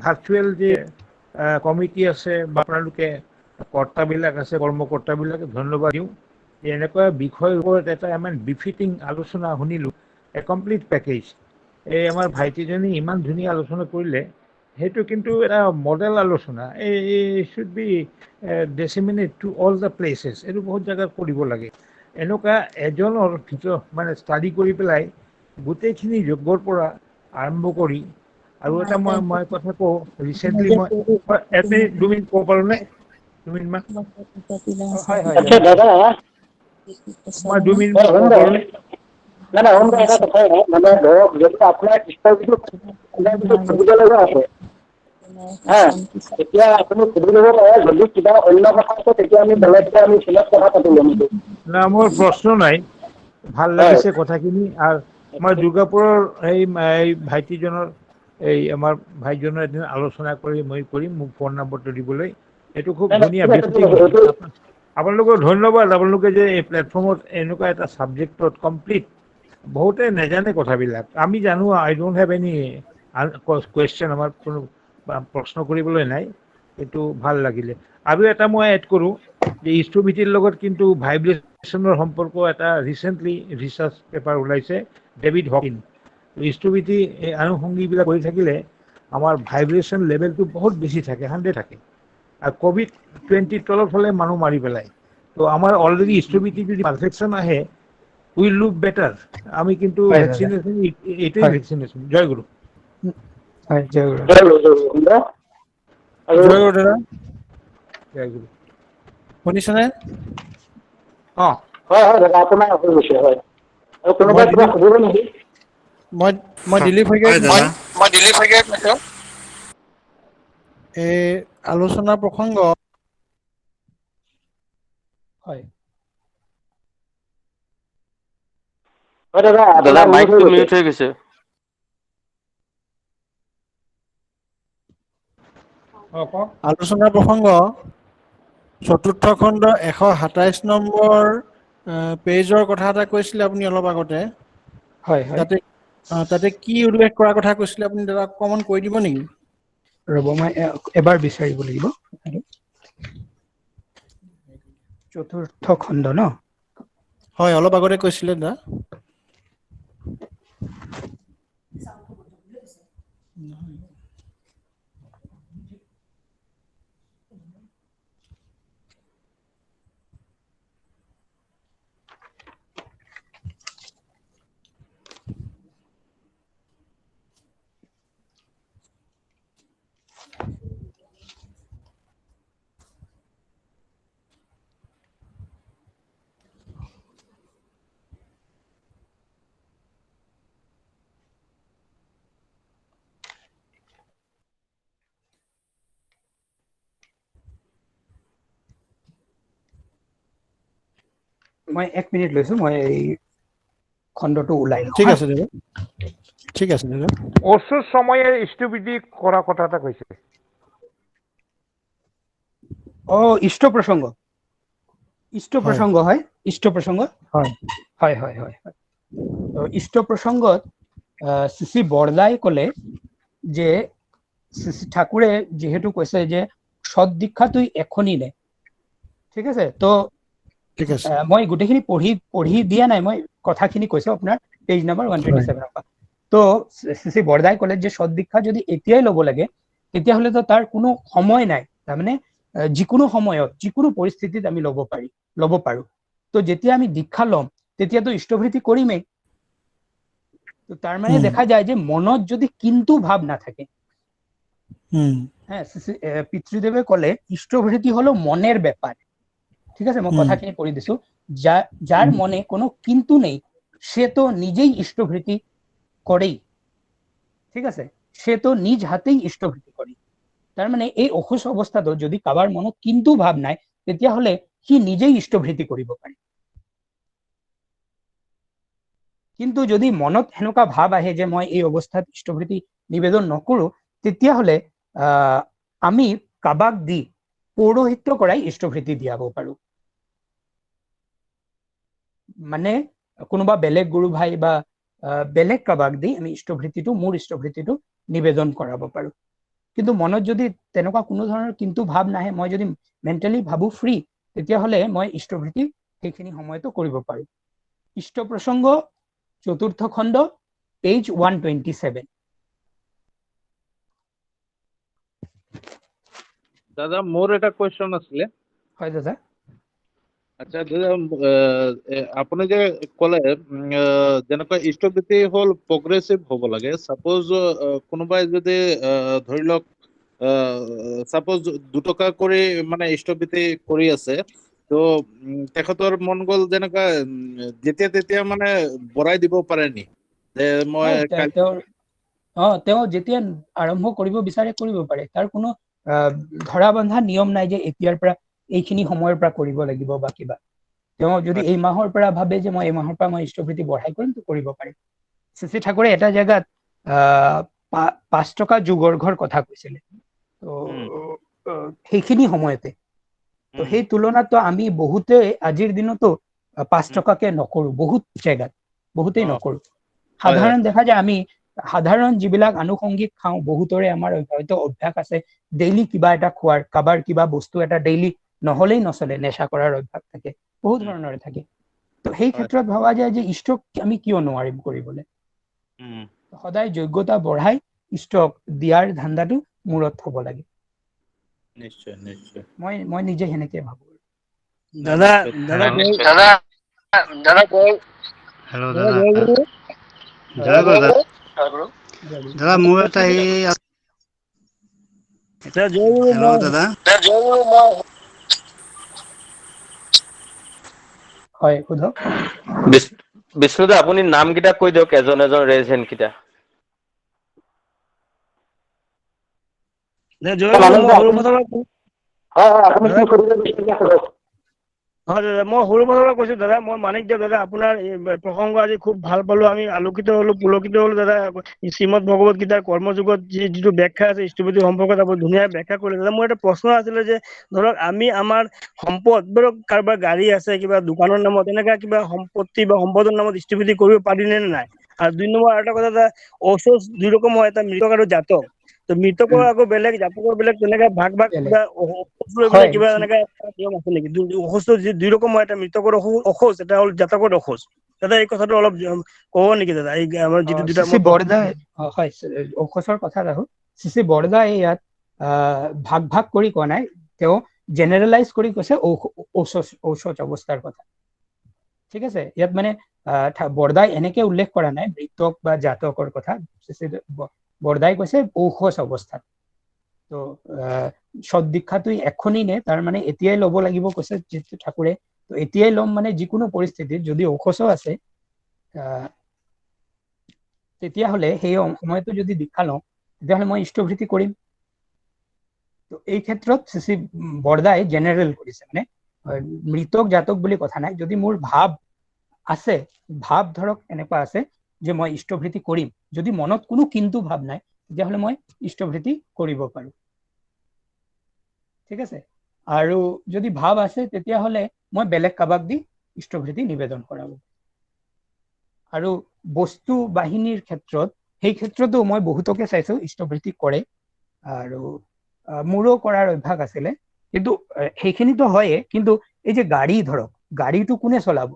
ভাৰ্চুৱেল যে কমিটি আছে বা আপোনালোকে কৰ্তাবিলাক আছে, কৰ্মকৰ্তাবিলাকে ধন্যবাদ দিওঁ। এনেকুৱা বিষয়ৰ ওপৰত এটা ইমান বিফিটিং আলোচনা শুনিলোঁ, এ কমপ্লিট পেকেজ। এই আমাৰ ভাইটিজনী ইমান ধুনীয়া আলোচনা কৰিলে, সেইটো কিন্তু এটা মডেল আলোচনা। এই should be disseminated to all the places. এইটো বহুত জেগাত কৰিব লাগে। এনেকুৱা এজনৰ ভিতৰত মানে ষ্টাডি কৰি পেলাই গোটেইখিনি যোগৰ পৰা আৰম্ভ কৰি, আৰু এটা মই কথা কওঁ, ৰিচেণ্টলি মই 2 মিনিট ক'ব পাৰোঁনে? 2 মিনিটমান হয় হয় আচ্ছা দাদা, মই 2 মিনিট হোম ক'ব দাই, পাৰোঁনে? হোম দাই এটা কথা মানে ধৰক, যদি আপোনাৰ ইষ্টৰ সুবিধা লগা আছে, তেতিয়া আপুনি সুধি ল'ব পাৰে। যদি কিবা অন্য কথা আছে, তেতিয়া আমি বেলেগকৈ আমি ফোনত কথা পাতি ল'ম। না, মোৰ প্ৰশ্ন নাই, ভাল হয় লাগিছে কথাখিনি। আৰু মই দুৰ্গাপুৰৰ এই ভাইটিজনৰ, এই আমাৰ ভাইজনৰ এদিন আলোচনা কৰি মই কৰিম, মোক ফোন নম্বৰটো দিবলৈ। এইটো খুব নাই নাই, ধুনীয়া ঠিক আছে ঠিক বিফিটিং আছে হয়। এইটো আপোনালোকক ধন্যবাদ, আপোনালোকে যে এই প্লেটফৰ্মত এনেকুৱা এটা ছাবজেক্টত কমপ্লিট, বহুতে নাজানে কথাবিলাক। আমি জানো, আই ডোণ্ট হেভ এনি কুৱেশ্যন, আমাৰ কোনো প্ৰশ্ন কৰিবলৈ নাই। এইটো ভাল লাগিলে। আৰু এটা মই এড কৰোঁ যে ইষ্ট্ৰভিটিৰ লগত কিন্তু ভাইব্ৰেশ্যনৰ সম্পৰ্ক এটা ৰিচেণ্টলি ৰিচাৰ্চ পেপাৰ ওলাইছে, ডেভিড হকিন। ইষ্ট্ৰভিটি এই আনুষংগিকবিলাক কৰি থাকিলে আমাৰ ভাইব্ৰেশ্যন লেভেলটো বহুত বেছি থাকে, 100 থাকে। আৰু COVID-20 তলত হ'লে মানুহ মাৰি পেলায়। তো আমাৰ অলৰেডি ইষ্ট্ৰভিটি যদি পাৰফেকশ্যন আহে, উইল লুক বেটাৰ। আমি কিন্তু হয় দাদা ভেকচিনেশ্যন, এইটোৱেই হয় ভেকচিনেশ্যন। জয় গুৰু। হয় জয় গুৰু। আৰু জয় গুৰু দাদা, জয় গুৰু। শুনিছেনে? অঁ, হয় হয় দাদা, আপোনাৰ হৈ গৈছে। হয়, আৰু মই কোনোবাই কিবা দিলীপ সুধিব নেকি? মই দিলীপ শইকীয়াই কৈছোঁ। মই দিলীপ শইকীয়াই কৈছোঁ। এই আলোচনা প্ৰসংগ হয় হয় দাদা, দাদা, আপোনাৰ মিউট হৈ মাইকটো গৈছে। মিউট হৈ গৈছে। অঁ, কওক। আলোচনা প্ৰসংগ ৪ৰ্থ খণ্ড ১২৭ নম্বৰ পেজৰ কথা এটা কৈছিলে আপুনি অলপ আগতে। হয় হয় তাতে তাতে কি উল্লেখ কৰাৰ কথা কৈছিলে আপুনি দাদা, অকণমান কৈ দিব নেকি? ৰ'ব, মই এবাৰ বিচাৰিব লাগিব। ৪ৰ্থ খণ্ড ন? হয়, অলপ আগতে কৈছিলে দাদা। মই 1 মিনিট লৈছোঁ, মই এই খণ্ডটো ওলাই লওঁ। ঠিক আছে দাদা, ঠিক আছে দাদা। ওচৰ সময়ে ইষ্ট্ৰভিটি কৰা কথা এটা কৈছে। ইষ্ট প্ৰসংগ, হয় হয়, ইষ্ট প্ৰসংগ। হয় হয় হয় হয় হয়। তো ইষ্ট প্ৰসংগত শ্ৰী বৰদাই ক'লে যে শ্ৰী ঠাকুৰে যিহেতু কৈছে যে সৎ দীক্ষাটোই এখনি নে, ঠিক আছে। তো ঠিক আছে। মই গোটেইখিনি পঢ়ি দিয়া নাই, মই কথাখিনি কৈছো আপোনাৰ পেজ নাম্বাৰ 127 পৰা। তো শ্ৰী বৰদাই ক'লে যে সৎ দীক্ষা যদি এতিয়াই ল'ব লাগে, তেতিয়াহ'লেতো তাৰ কোনো সময় নাই। তাৰমানে যিকোনো সময়ত, যিকোনো পৰিস্থিতিত আমি ল'ব পাৰো। তো যেতিয়া আমি দীক্ষা ল'ম, তেতিয়াতো ইষ্টভৃতি কৰিমেই। তো তাৰ মানে দেখা যায় যে মনত যদি কিন্তু ভাৱ নাথাকে, হ্যাঁ, পিতৃদেৱে ক'লে ইষ্টভৃতি হলো মনের ব্যাপার। ঠিক আছে, মই কথাখিনি পড়ি দিছো। যার মনে কোনো কিন্তু নেই, সে তো নিজেই ইষ্টভৃতি করেই। ঠিক আছে, সে তো নিজ হাতেই ইষ্টভৃতি করে। তাৰ মানে এই অসুস্থ অৱস্থাত যদি কাৰোবাৰ মনত কিন্তু ভাৱ নাই, তেতিয়াহ'লে সি নিজেই ইষ্টভৃতি কৰিব পাৰে। কিন্তু যদি মনত সেনেকুৱা ভাৱ আহে যে মই এই অৱস্থাত ইষ্টভৃতি নিবেদন নকৰো, তেতিয়াহ'লে আমি কাবাক দি পৌৰোহিত্য কৰাই ইষ্টভৃতি দিয়াব পাৰো। মানে কোনোবা বেলেগ গুৰু ভাই বা বেলেগ কাবাক দি আমি ইষ্টভৃতিটো মোৰ ইষ্টভৃতিটো নিবেদন কৰাব পাৰো কিন্তু মনত যদি তেনেকুৱা কোনো ধৰণৰ কিন্তু ভাৱ নাহে মই যদি মেন্টালি ভাবো ফ্ৰী তেতিয়াহ'লে মই ইষ্টভৃতি সেইখিনি সময়তো কৰিব পাৰো ইষ্ট প্ৰসংগ চতুৰ্থ খণ্ড পেজ 127 দাদা মোৰ এটা কোৱেশ্চন আছিলে হয় দাদা আচ্ছা দাদা আপুনি যে ক'লে যেনেকৈ ইষ্টভৃতি হ'ল প্ৰগ্ৰেছিভ হ'ব লাগে সাপোজ কোনোবাই যদি ধৰি লওক সাপোজ 2 টকা কৰি মানে ইষ্টভৃতি কৰি আছে তো তেখেতৰ মন গ'ল যেনেকৈ যেতিয়া তেতিয়া মানে বঢ়াই দিব পাৰে নি যে মই তেওঁ যেতিয়া আৰম্ভ কৰিব বিচাৰে কৰিব পাৰে তাৰ কোনো ধৰা বন্ধা নিয়ম নাই যে এতিয়াৰ পৰা এইখিনি সময়ৰ পৰা কৰিব লাগিব বা কিবা তেওঁ যদি এই মাহৰ পৰা ভাবে যে মই এই মাহৰ পৰা মই ইষ্টভৃতি বঢ়াই কৰিম তো কৰিব পাৰে শ্ৰী ঠাকুৰে এটা জায়গাত 5 টকা যুগৰ ঘৰ কথা কৈছিলে তো সেইখিনি সময়তে তো সেই তুলনাত তো আমি বহুতে আজিৰ দিনতো 5 টকাকে নকৰো বহুত জায়গাত বহুতেই নকৰো সাধাৰণ দেখা যায় আমি সাধাৰণ যিবিলাক আনুষংগিক খাওঁ বহুতৰে আমাৰ হয়তো অভ্যাস আছে ডেইলি কিবা এটা খোৱাৰ কাবাৰ কিবা বস্তু এটা ডেইলি নহলেই নচলে নেশা কৰাৰ অভ্যাস থাকে বহুত ধৰণৰে থাকে তো সেই ক্ষেত্ৰত ভাবা যায় যে ইষ্টক আমি কিয় নোৱাৰিম কৰিবলৈ সদায় যোগ্যতা বঢ়াই ইষ্টক দিয়াৰ ধান্দাটো মূৰত হ'ব লাগে নিশ্চয় নিশ্চয় মই নিজে হেনেকে ভাবো দাদা হেল্ল' দাদা জয় গুৰু দাদা মোৰ এটা হেল্ল' দাদা হয় সোধক বিষ্ণুদা আপুনি নামকেইটা কৈ দিয়ক এজন এজন ৰেজ হেণ্ড কেইটা হয় দাদা মই সৰু পৰা কৈছো দাদা মই মানিক দেৱ দাদা আপোনাৰ প্ৰসংগ আজি খুব ভাল পালো আমি আলোকিত হলো পুলকিত হলো দাদা শ্ৰীমদ ভগৱত গীতাৰ কৰ্মযুগত যিটো ব্যাখ্যা আছে ইষ্টভৃতি সম্পৰ্কত আপুনি ধুনীয়া ব্যাখ্যা কৰিলে দাদা মোৰ এটা প্ৰশ্ন আছিলে যে ধৰক আমি আমাৰ সম্পদ ধৰক কাৰোবাৰ গাড়ী আছে কিবা দোকানৰ নামত এনেকুৱা কিবা সম্পত্তি বা সম্পদৰ নামত ইষ্টভৃতি কৰিব পাৰিনে নাই আৰু 2 নম্বৰ আৰু এটা কথা এটা ঔষধ 2 ৰকম হয় এটা মৃতক আৰু জাতক তো মৃতকৰ আকৌ বেলেগ জাতকৰ বেলেগ তেনেকা ভাগ কিবা কিবা এনেকা নিয়ম আছে নেকি ঔষধ 2 ৰকম হয় এটা মৃতকৰ ঔষধ এটা হ'ল জাতকৰ ঔষধ দাদা এই কথাটো অলপ ক'ব নেকি দাদা এই আমাৰ যিটো দুটা বৰদাই হয় ঔষধৰ কথা ৰাখো শ্ৰী বৰদাই ইয়াত ভাগ কৰি কোৱা নাই তেওঁ জেনেৰেলাইজ কৰি কৈছে ঔষধ অৱস্থাৰ কথা ঠিক আছে ইয়াত মানে বৰদাই এনেকে উল্লেখ কৰা নাই মৃতক বা জাতকৰ কথা বৰদাই কৈছে ঔষধ অৱস্থাত তো সদীক্ষাটো এখনি নে তাৰ মানে এতিয়াই ল'ব লাগিব কৈছে যিটো ঠাকুৰে তো এতিয়াই ল'ম মানে যিকোনো পৰিস্থিতিত যদি ঔষধও আছে তেতিয়াহ'লে সেই সময়তো যদি দীক্ষা লওঁ তেতিয়াহ'লে মই ইষ্টভৃতি কৰিম তো এই ক্ষেত্ৰত শ্ৰী বৰদাই জেনেৰেল কৰিছে মানে মৃতক জাতক বুলি কথা নাই যদি মোৰ ভাৱ আছে ভাৱ ধৰক এনেকুৱা আছে যে মই ইষ্টভৃতি কৰিম যদি মনত কোনো কিন্তু ভাৱ নাই তেতিয়াহ'লে মই ইষ্টভৃতি কৰিব পাৰো ঠিক আছে আৰু যদি ভাৱ আছে তেতিয়াহ'লে মই বেলেগ কাবাক দি ইষ্টভৃতি নিবেদন কৰাব আৰু বস্তু বাহিনীৰ ক্ষেত্ৰত সেই ক্ষেত্ৰতো মই বহুতকে চাইছো ইষ্টভৃতি কৰে আৰু মোৰো কৰাৰ অভ্যাস আছিলে কিন্তু সেইখিনিতো হয়ে কিন্তু এই যে গাড়ী ধৰক গাড়ীটো কোনে চলাব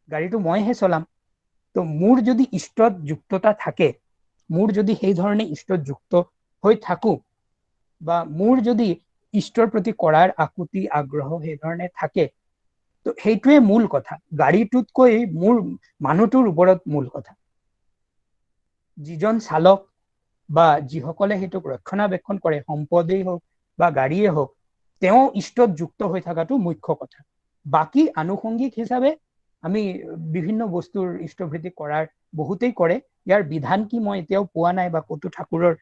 গাড়ীটো মইহে চলাম তো মোৰ যদি ইষ্টত যুক্ততা থাকে মোৰ যদি সেই ধৰণে ইষ্টত যুক্ত হৈ থাকো বা মোৰ যদি ইষ্টৰ প্ৰতি কৰাৰ আকুতি আগ্ৰহ সেই ধৰণে থাকে তো সেইটোৱে মূল কথা গাড়ীটোতকৈ মোৰ মানুহটোৰ ওপৰত মূল কথা যিজন চালক বা যিসকলে সেইটোক ৰক্ষণাবেক্ষণ কৰে সম্পদেই হওক বা গাড়ীয়ে হওক তেওঁ ইষ্টত যুক্ত হৈ থকাটো মুখ্য কথা বাকি আনুষংগিক হিচাপে আমি বিভিন্ন বস্তুৰ ইষ্টভৃতি কৰাৰ বহুতেই কৰে ইয়াৰ বিধান কি মই এতিয়াও পোৱা নাই বা কতো ঠাকুৰৰ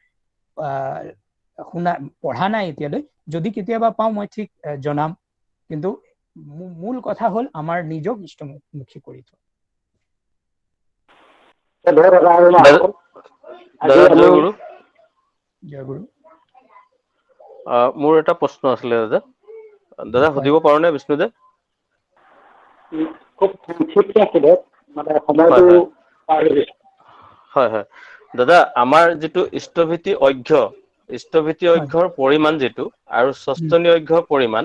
শুনা পঢ়া নাই এতিয়ালৈ যদি কেতিয়াবা পাওঁ মই ঠিক জনাম কিন্তু মূল কথা হ'ল আমাৰ নিজক ইষ্টমুখী কৰি থোৱা জয় গুৰু মোৰ এটা প্ৰশ্ন আছিলে দাদা সুধিব পাৰো নে বিষ্ণুদে খুব সংক্ষিপ্ত আছিলে মানে সময়টো পাৰ হৈ গৈছে। হয় হয় দাদা, আমাৰ যিটো ইষ্টভীতি অৰ্ঘ্যৰ পৰিমাণ যিটো আৰু ষষ্ঠনী অৰ্ঘ্যৰ পৰিমাণ,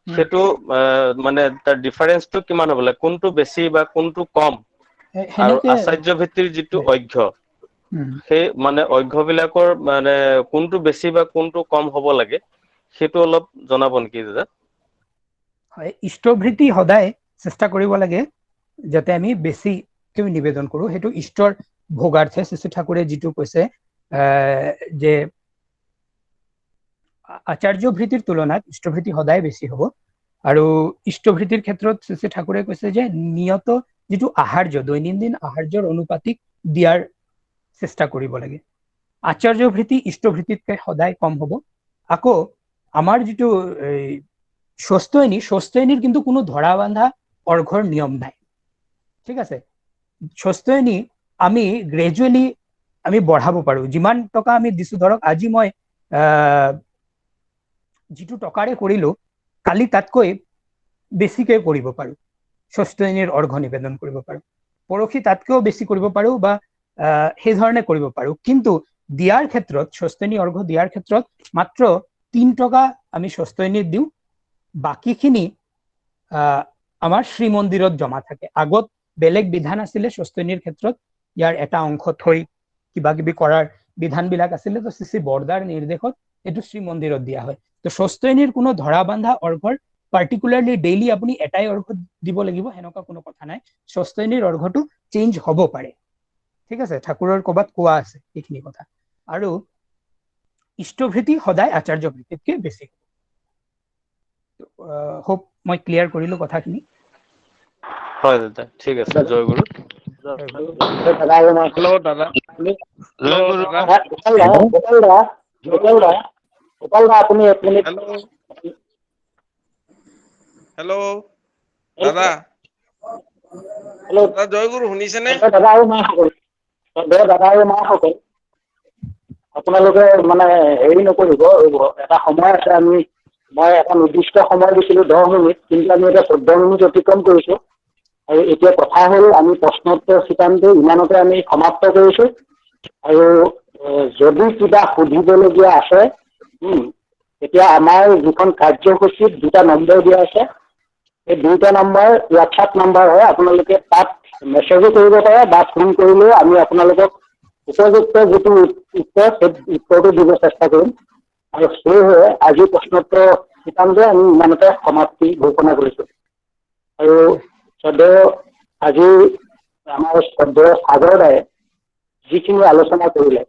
সেইটো মানে তাৰ ডিফাৰেন্সটো কিমান হ'ব লাগে? কোনটো বেছি বা কোনটো কম? আৰু আচাৰ্য ভিত্তিৰ যিটো অৰ্ঘ্য, সেই মানে অৰ্ঘ্যবিলাকৰ মানে কোনটো বেছি বা কোনটো কম হ'ব লাগে, সেইটো অলপ জনাব নেকি দাদা? হয়, ইষ্টভৃতি সদায় চেষ্টা কৰিব লাগে যাতে আমি বেছিকৈ নিবেদন কৰোঁ। সেইটো ইষ্টৰ ভোগাৰ্থে শ্ৰী ঠাকুৰে যিটো কৈছে যে আচাৰ্য ভৃতিৰ তুলনাত ইষ্টভৃতি সদায় বেছি হ'ব। আৰু ইষ্টভৃতিৰ ক্ষেত্ৰত শ্ৰী ঠাকুৰে কৈছে যে নিয়ত যিটো আহাৰ্য, দৈনন্দিন আহাৰ্যৰ অনুপাতিক দিয়াৰ চেষ্টা কৰিব লাগে। আচাৰ্য ভৃতি ইষ্টভৃতিতকৈ সদায় কম হ'ব। আকৌ আমাৰ যিটো ষষ্ঠয়নীৰ কিন্তু কোনো ধৰা বান্ধা অৰ্ঘ্যৰ নিয়ম নাই, ঠিক আছে। ষষ্ঠয়নী আমি গ্ৰেজুৱেলি আমি বঢ়াব পাৰোঁ। যিমান টকা আমি দিছোঁ, ধৰক আজি মই যিটো টকাৰে কৰিলোঁ, কালি তাতকৈ বেছিকৈ কৰিব পাৰোঁ। ষষ্ঠয়নীৰ অৰ্ঘ্য নিবেদন কৰিব পাৰোঁ, পৰহি তাতকৈও বেছি কৰিব পাৰোঁ, বা সেই ধৰণে কৰিব পাৰোঁ। কিন্তু দিয়াৰ ক্ষেত্ৰত, ষষ্ঠয়নী অৰ্ঘ্য দিয়াৰ ক্ষেত্ৰত মাত্ৰ 3 টকা আমি ষষ্ঠয়নীত দিওঁ, বাকীখিনি আমাৰ শ্ৰীমন্দিৰত জমা থাকে। আগত বেলেগ বিধান আছিলে ষষ্ঠয়নীৰ ক্ষেত্ৰত, ইয়াৰ এটা অংশ থৈ কিবা কিবি কৰাৰ বিধানবিলাক আছিলে। তো শ্ৰী বৰদাৰ নিৰ্দেশত এইটো শ্ৰীমন্দিৰত দিয়া হয়। তো ষষ্ঠয়নীৰ কোনো ধৰা বান্ধা অৰ্ঘ্যৰ পাৰ্টিকুলাৰলি ডেইলি আপুনি এটাই অৰ্ঘ্য দিব লাগিব সেনেকুৱা কোনো কথা নাই। ষষ্ঠয়নীৰ অৰ্ঘ্যটো চেঞ্জ হ'ব পাৰে, ঠিক আছে। ঠাকুৰৰ ক'ৰবাত কোৱা আছে এইখিনি কথা। আৰু ইষ্টভৃতি সদায় আচাৰ্য ভৃতিতকৈ বেছি। হোপ মই ক্লিয়াৰ কৰিলোঁ কথাখিনি। হয় দাদা, ঠিক আছে। জয় গুৰু। হেল্ল' দাদা, আপুনি 1 মিনিট। হেল্ল' দাদা, জয় গুৰু, শুনিছেনে? দাদা আৰু মাসকল, আপোনালোকে মানে হেৰি নকৰিব, এটা সময় আছে। মই এটা নিৰ্দিষ্ট সময় দিছিলোঁ 10 মিনিট, কিন্তু আমি এতিয়া 14 মিনিট অতিক্ৰম কৰিছোঁ। আৰু এতিয়া কথা হ'ল, আমি প্ৰশ্নোত্তৰ শিতানটো ইমানতে আমি সমাপ্ত কৰিছোঁ। আৰু যদি কিবা সুধিবলগীয়া আছে, এতিয়া আমাৰ যিখন কাৰ্যসূচীত 2টা নম্বৰ দিয়া আছে, এই 2টা নম্বৰ হোৱাটছআপ নম্বৰ হয়। আপোনালোকে তাত মেছেজো কৰিব পাৰে বা ফোন কৰিলেও আমি আপোনালোকক উপযুক্ত যিটো উত্তৰ, সেই উত্তৰটো দিব চেষ্টা কৰিম। আৰু সেয়েহে আজি প্ৰশ্নোত্তৰ শিতানটো আমি ইমানতে সমাপ্তি ঘোষণা কৰিছোঁ। আৰু আজি আমাৰ শ্ৰদ্ধেয় সাগৰ দায়ে যিখিনি আলোচনা কৰিলে,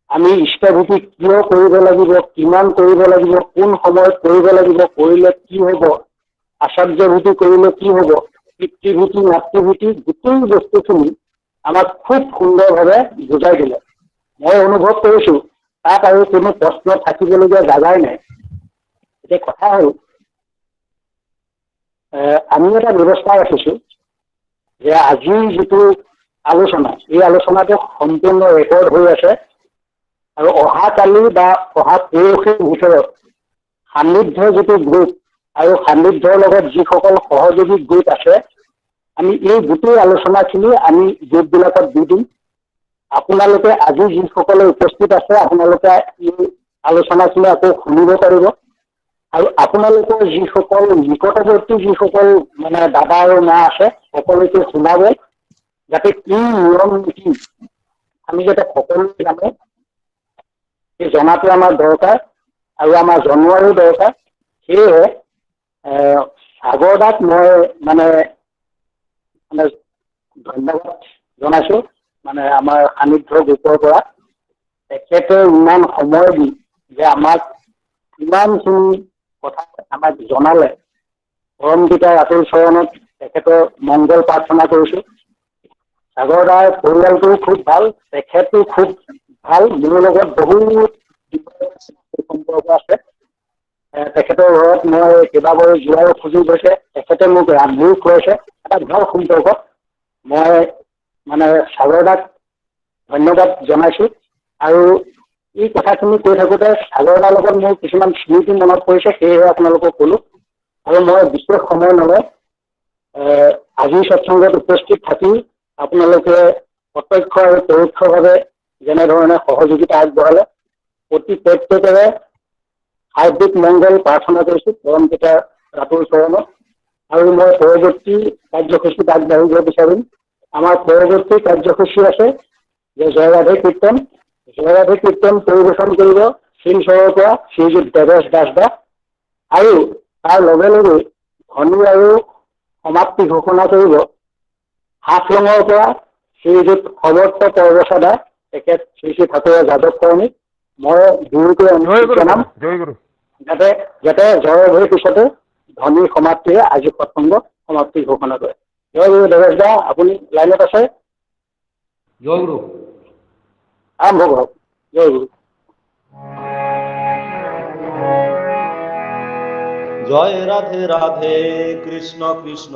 আমি ইষ্টভৃতি কিয় কৰিব লাগিব, কিমান কৰিব লাগিব, কোন সময়ত কৰিব লাগিব, কৰিলে কি হ'ব, আচাৰ্য ভৃতি কৰিলে কি হ'ব, পিতৃভৃতি মাতৃভৃতি, গোটেই বস্তুখিনি আমাক খুব সুন্দৰভাৱে বুজাই দিলে। মই অনুভৱ কৰিছোঁ তাত আৰু কোনো প্ৰশ্ন থাকিবলগীয়া জাগাই নাই। এতিয়া কথা হ'ল, আমি এটা ব্যৱস্থা ৰাখিছোঁ যে আজিৰ যিটো আলোচনা, এই আলোচনাটো সম্পূৰ্ণ ৰেকৰ্ড হৈ আছে। আৰু অহাকালি বা অহা পৰহিৰ ভিতৰত সান্নিধ্য যিটো গ্ৰুপ আৰু সান্নিধ্যৰ লগত যিসকল সহযোগী গ্ৰুপ আছে, আমি এই গোটেই আলোচনাখিনি আমি গ্ৰুপবিলাকত দি দিম। আপোনালোকে আজি যিসকলে উপস্থিত আছে, আপোনালোকে এই আলোচনাখিনি আকৌ শুনিব পাৰিব। আৰু আপোনালোকৰ যিসকল নিকটৱৰ্তী যিসকল মানে দাদা আৰু মা আছে, সকলোকে শুনাব, যাতে কি নিয়ম নীতি আমি যাতে সকলোৱে জানো, এই জনাটো আমাৰ দৰকাৰ আৰু আমাৰ জনোৱাৰো দৰকাৰ। সেয়েহে সাগৰদাক মই মানে ধন্যবাদ জনাইছোঁ, মানে আমাৰ সান্নিধ্য গ্ৰুপৰ পৰা। তেখেতে ইমান সময় দি যে আমাক ইমানখিনি কথা আমাক জনালে, পৰম পিতাৰ আতুল চৰণত তেখেতৰ মংগল প্ৰাৰ্থনা কৰিছোঁ। সাগৰদাৰ পৰিয়ালটোও খুব ভাল, তেখেতো খুব ভাল, মোৰ লগত বহুত সম্পৰ্ক আছে। তেখেতৰ ঘৰত মই কেইবাবাৰো যোৱাৰ সুযোগ হৈছে, তেখেতে মোক ৰান্ধিও খুৱাইছে, এটা ভাল সম্পৰ্ক। মই মানে সাগৰদাক ধন্যবাদ জনাইছোঁ। আৰু এই কথাখিনি কৈ থাকোঁতে সাগৰদাৰ লগত মোৰ কিছুমান স্মৃতি মনত পৰিছে, সেয়েহে আপোনালোকক ক'লোঁ। আৰু মই বিশেষ সময় নলয় আজি সৎসংগত উপস্থিত থাকি আপোনালোকে প্ৰত্যক্ষ আৰু পৰোক্ষভাৱে যেনেধৰণে সহযোগিতা আগবঢ়ালে অতি প্ৰত্যেকৰে হাৰ্দিক মংগল প্ৰাৰ্থনা কৰিছোঁ পৰম পিতাৰ ৰাতুল চৰণত। আৰু মই পৰৱৰ্তী কাৰ্যসূচীত আগবাঢ়িব বিচাৰিম। আমাৰ পৰৱৰ্তী কাৰ্যসূচী আছে যে জয়ৰাধে কীৰ্তন। জয়ৰাধে কীৰ্তন পৰিৱেশন কৰিব শিলচৰৰ পৰা শ্ৰীযুত দেৱেশ দাস দা, আৰু তাৰ লগে লগে ধনী আৰু সমাপ্তি ঘোষণা কৰিব হাফলঙৰ পৰা শ্ৰীযুত সমৰ্থ পৰ্বচা দা, তেখেত শ্ৰী শ্ৰী ঠাকুৰৰ যাদৱ কৰ্মী। মই দুয়োকে অনুৰোধ জনাম যাতে জয়ৰ হৈ পিছতে ধনীৰ সমাপ্তিৰে আজি সৎসংগ সমাপ্তি ঘোষণা কৰে। জয় গুৰু দেৱেশ দা, আপুনি লাইনত আছে? জয় গুৰু। আৰম্ভ কৰক। জয় গুৰু। জয় রাধে রাধে কৃষ্ণ কৃষ্ণ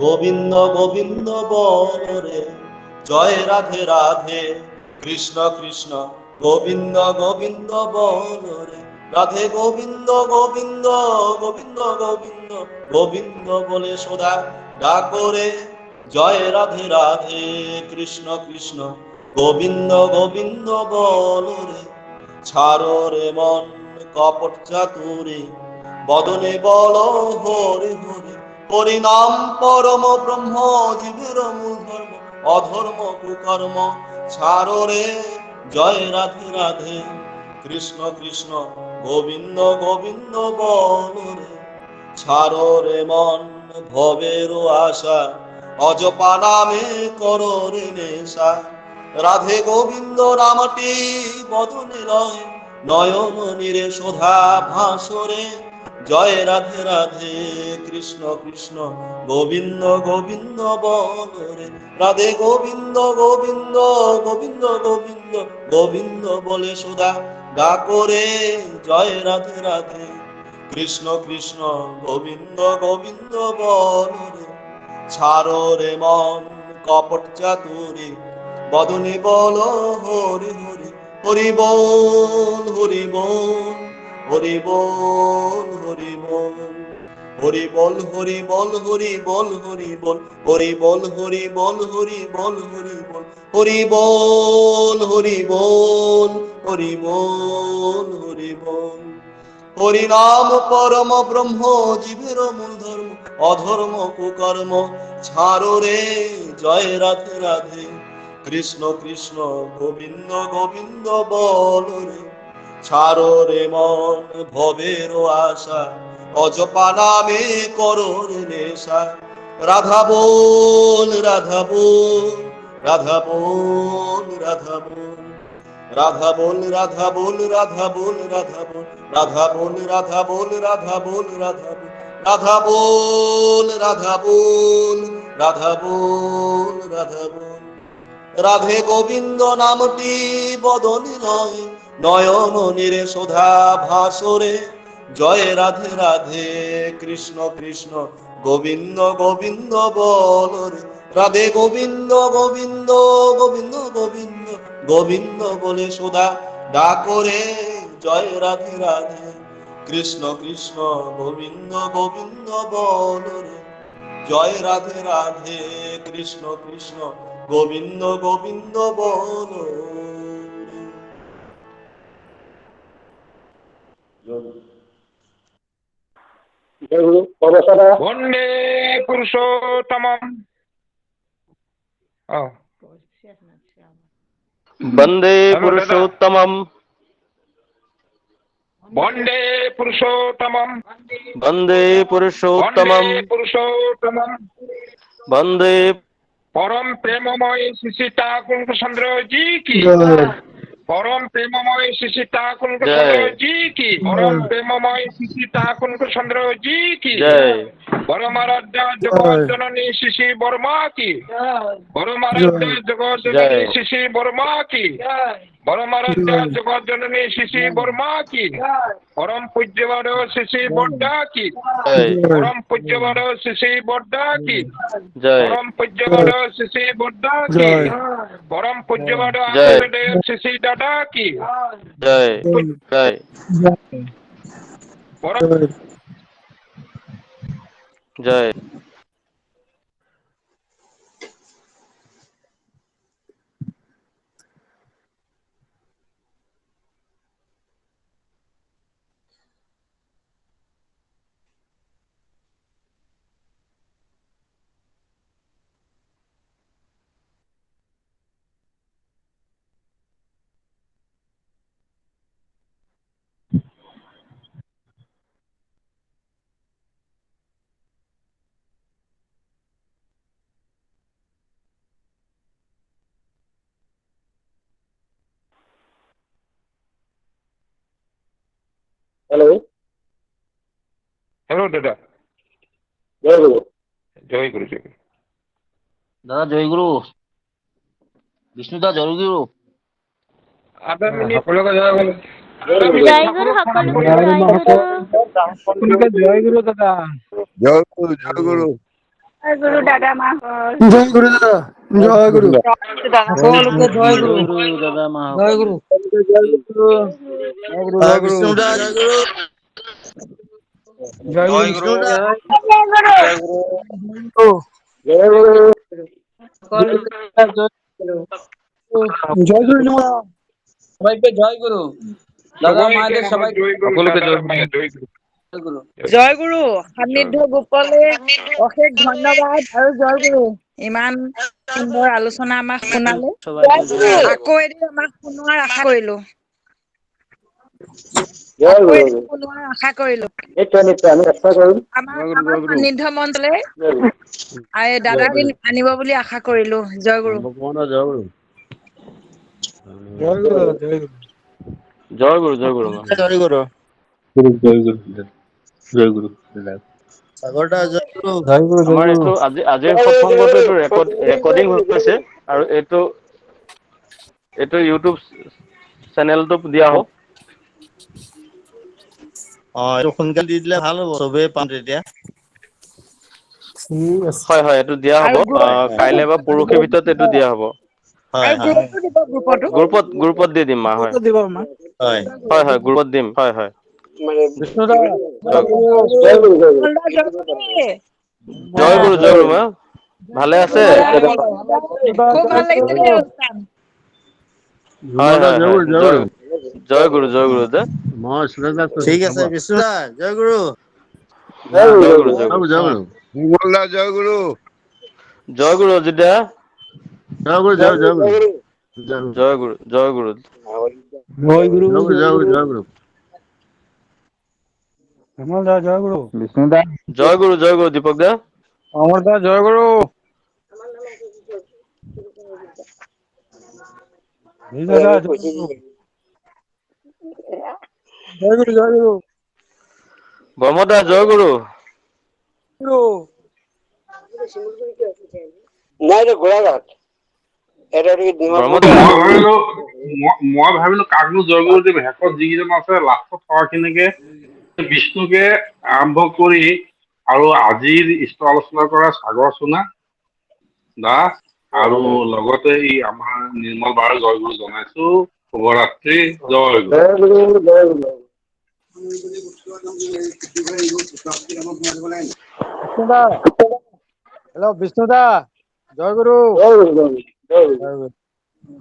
গোবিন্দ গোবিন্দ বলরে। জয় রাধে রাধে কৃষ্ণ কৃষ্ণ গোবিন্দ গোবিন্দ বলরে। রাধে গোবিন্দ গোবিন্দ গোবিন্দ গোবিন্দ গোবিন্দ বলে সদা ডাকরে। জয় রাধে রাধে কৃষ্ণ কৃষ্ণ গোবিন্দ গোবিন্দ বলরে। ছাড়ো রে মন কপট চাতুরে বদনে বল হরে হরে। হরিনাম পরম ব্রহ্ম জীবের মূল ধর্ম অধর্ম কুকর্ম ছাড়ো রে। জয় রাধে রাধে কৃষ্ণ কৃষ্ণ গোবিন্দ গোবিন্দ বল রে। ছাড়ো রে মন ভবের আশা অজপা নামে করো রে নেশা। রাধে গোবিন্দ নামটি বদনে লয় নয়ন নীরে শোধা ভাসরে। জয় রাধে রাধে কৃষ্ণ কৃষ্ণ গোবিন্দ গোবিন্দ বলরে। রাধে গোবিন্দ গোবিন্দ গোবিন্দ গোবিন্দ গোবিন্দ বলে সদা ডাকরে। জয় রাধে রাধে কৃষ্ণ কৃষ্ণ গোবিন্দ গোবিন্দ বলরে। ছাড়ো রে মন কপট চাতুরে বদনে বল হরি হরি। হরি বল হরি বল হরি বল হরি বল। হরি বল হরি বল হরি বল হরি বল। হরি বল হরি বল হরি বল হরি বল। হরি বল হরি বল হরি বল হরি বল। হরি নাম পরম ব্রহ্ম জীবের মূল ধর্ম অধর্ম কুকর্ম ছাড়ো রে। জয় রাধে রাধে কৃষ্ণ কৃষ্ণ গোবিন্দ গোবিন্দ বলরে। ছাড়ো রে মন ভবের আশা অজপা নামে করো রে নেশা। রাধা বল রাধা বল রাধা বল রাধা বল। রাধা বল রাধা বল রাধা বল রাধা বল। রাধা বল রাধা বল রাধা বল রাধা বল। রাধা বল রাধা বল রাধা বল রাধা বল। রাধে গোবিন্দ নামটি বদনে নয় নয়ন নীরে শোধা ভাসরে। জয় রাধে রাধে কৃষ্ণ কৃষ্ণ গোবিন্দ গোবিন্দ বলরে। রাধে গোবিন্দ গোবিন্দ গোবিন্দ গোবিন্দ গোবিন্দ বলে সদা ডাকরে। জয় রাধে রাধে কৃষ্ণ কৃষ্ণ গোবিন্দ গোবিন্দ বলরে। জয় রাধে রাধে কৃষ্ণ কৃষ্ণ গোবিন্দ গোবিন্দ বলরে। বন্দে পুরুষোত্তমম। বন্দে পুরুষোত্তমম। বন্দে পুরুষোত্তমম। বন্দে পুরুষোত্তমম। পুরুষোত্তমম। বন্দে परम प्रेममय श्री ठाकुर चंद्र जी की। परम प्रेममय श्री ठाकुर चंद्र जी की। परम प्रेममय श्री ठाकुर चंद्र जी की। परमाराध्य जगत जननी श्री वर्मा की। परमाराध्य जगत जननी श्री वर्मा की। परमाराध्य जगत जननी श्री वर्मा की। परम पूज्यवाद श्री बड्डा की। परम पूज्यवाद श्री बड्डा की। परम पूज्यवाद श्री बड्डा की। परम पूज्यवाद श्री दादा की। जय जय जय। হেল্ল'। হেল্ল' দাদা। জয় গুৰু। জয় গুৰু জয় গুৰু। দাদা জয়গুৰু। বিষ্ণুদা জয়গুৰু। আধা মিনিট সকলোকে জয় গুৰু। জয় গুৰু সকলোকে জয় গুৰু। সকলোকে জয় গুৰু দাদা। জয় গুৰু জয় গুৰু। জয় গুৰু দাদা মাহত। জয় গুৰু দাদা জয় গুৰু সকলোকে জয় গুৰু। দাদা মা জয় গুৰু। বিষ্ণুদা জয় গুৰু। জয় গুৰু বিষ্ণুদা জয় গুৰু। জয় গুৰু। সকলোকে জয় গুৰু সবাইকে জয় গুৰু। দাদা মায়েদেৰ সবাইকে সকলোকে জয় গুৰু। জয় গুৰু। জয় গুৰু সান্নিধ্য গোপালে অশেষ ধন্যবাদ আৰু জয় গুৰু ইমান সুন্দৰ আলোচনা আমাক শুনালে। আকৌ এদিন আমাক শুনোৱাৰ আশা কৰিলো। জয় আকৌ গুৰু। এদিন শুনোৱাৰ আশা কৰিলো। নিশ্চয় নিশ্চয় আমি চেষ্টা কৰিম। আমাৰ সান্নিধ্য মণ্ডলে দাদা দিন আনিব বুলি আশা কৰিলো। জয় গুৰু। জয় গুৰু। জয় গুৰু দাদা জয় গুৰু। জয় গুৰু জয় গুৰু। জয় গুৰু। জয় গুৰু জয় গুৰু। সাগৰদা জয় গুৰু। জয় গুৰু জয় আমাৰ গুৰু। এইটো আজিৰ সৎসংগটো এইটো ৰেকৰ্ডিং হৈছে আৰু এইটো ইউটিউব চেনেলটো দিয়া হ'ব। এইটো সোনকালে দি দিলে ভাল হ'ব, চবেই পাম তেতিয়া। ঠিক আছে। হয় হয় এইটো দিয়া হ'ব। আৰু কাইলৈ বা পৰহিৰ ভিতৰত এইটো দিয়া হ'ব। হয় আৰু হয় গ্ৰুপটো দিব গ্ৰুপতো। গ্ৰুপত দি দিম হয়। দিব আমাক। হয়। হয় হয় গ্ৰুপত দিম হয় হয়। বিষ্ণুদা জয় জয় গুৰু জয় গুৰু। জয় গুৰু জয় গুৰু মা ভালে আছে? খুব ভাল লাগিছে দেই অনুষ্ঠান। হয় হয় হয় জয় গুৰু জয় গুৰু দা। ঠিক আছে বিষ্ণুদা জয় গুৰু। জয় গুৰু জয় জয় গুৰু গুৰু। জয় গুৰু। মংগলদা জয় গুৰু। জয় গুৰু অযোধ্যা। জয় গুৰু জয় গুৰু। জয় গুৰু জয় গুৰু। জয় গুৰু জয় গুৰু জয় গুৰু। হেমল দা জয় গুৰু। বিষ্ণুদা জয় গুৰু দীপক দা। অমৰ দা জয় গুৰু। দাদা জয় গুৰু। জয় গুৰু জয় গুৰু। ব্ৰহ্ম দা জয় গুৰু। নাই ৰে ঘোঁৰাঘাট। ব্ৰহ্ম দা। মই ভাবিলো কাকনো জয় গুৰু দিম, শেষত যিকেইজন আছে লাষ্টত থকাখিনিকে বিষ্ণুকে আৰম্ভ কৰি আৰু আজিৰ ইষ্ট আলোচনা কৰা সাগৰ সোণা দাস আৰু লগতে আমাৰ নিৰ্মল বাৰ জয় গুৰু জনাইছো। শুভৰাত্ৰি জয় গুৰু। জয় গুৰু জয় গুৰু। বিষ্ণুদা হেল্ল' বিষ্ণুদা জয় গুৰু। জয় গুৰু জয় গুৰু জয় গুৰু।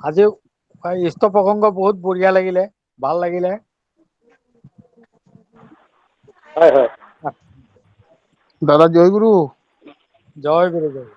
আজি ইষ্ট প্ৰসংগ বহুত বঢ়িয়া লাগিলে, ভাল লাগিলে। হয় হয়। দাদা জয় গুৰু। জয় গুৰু জয় গুৰু।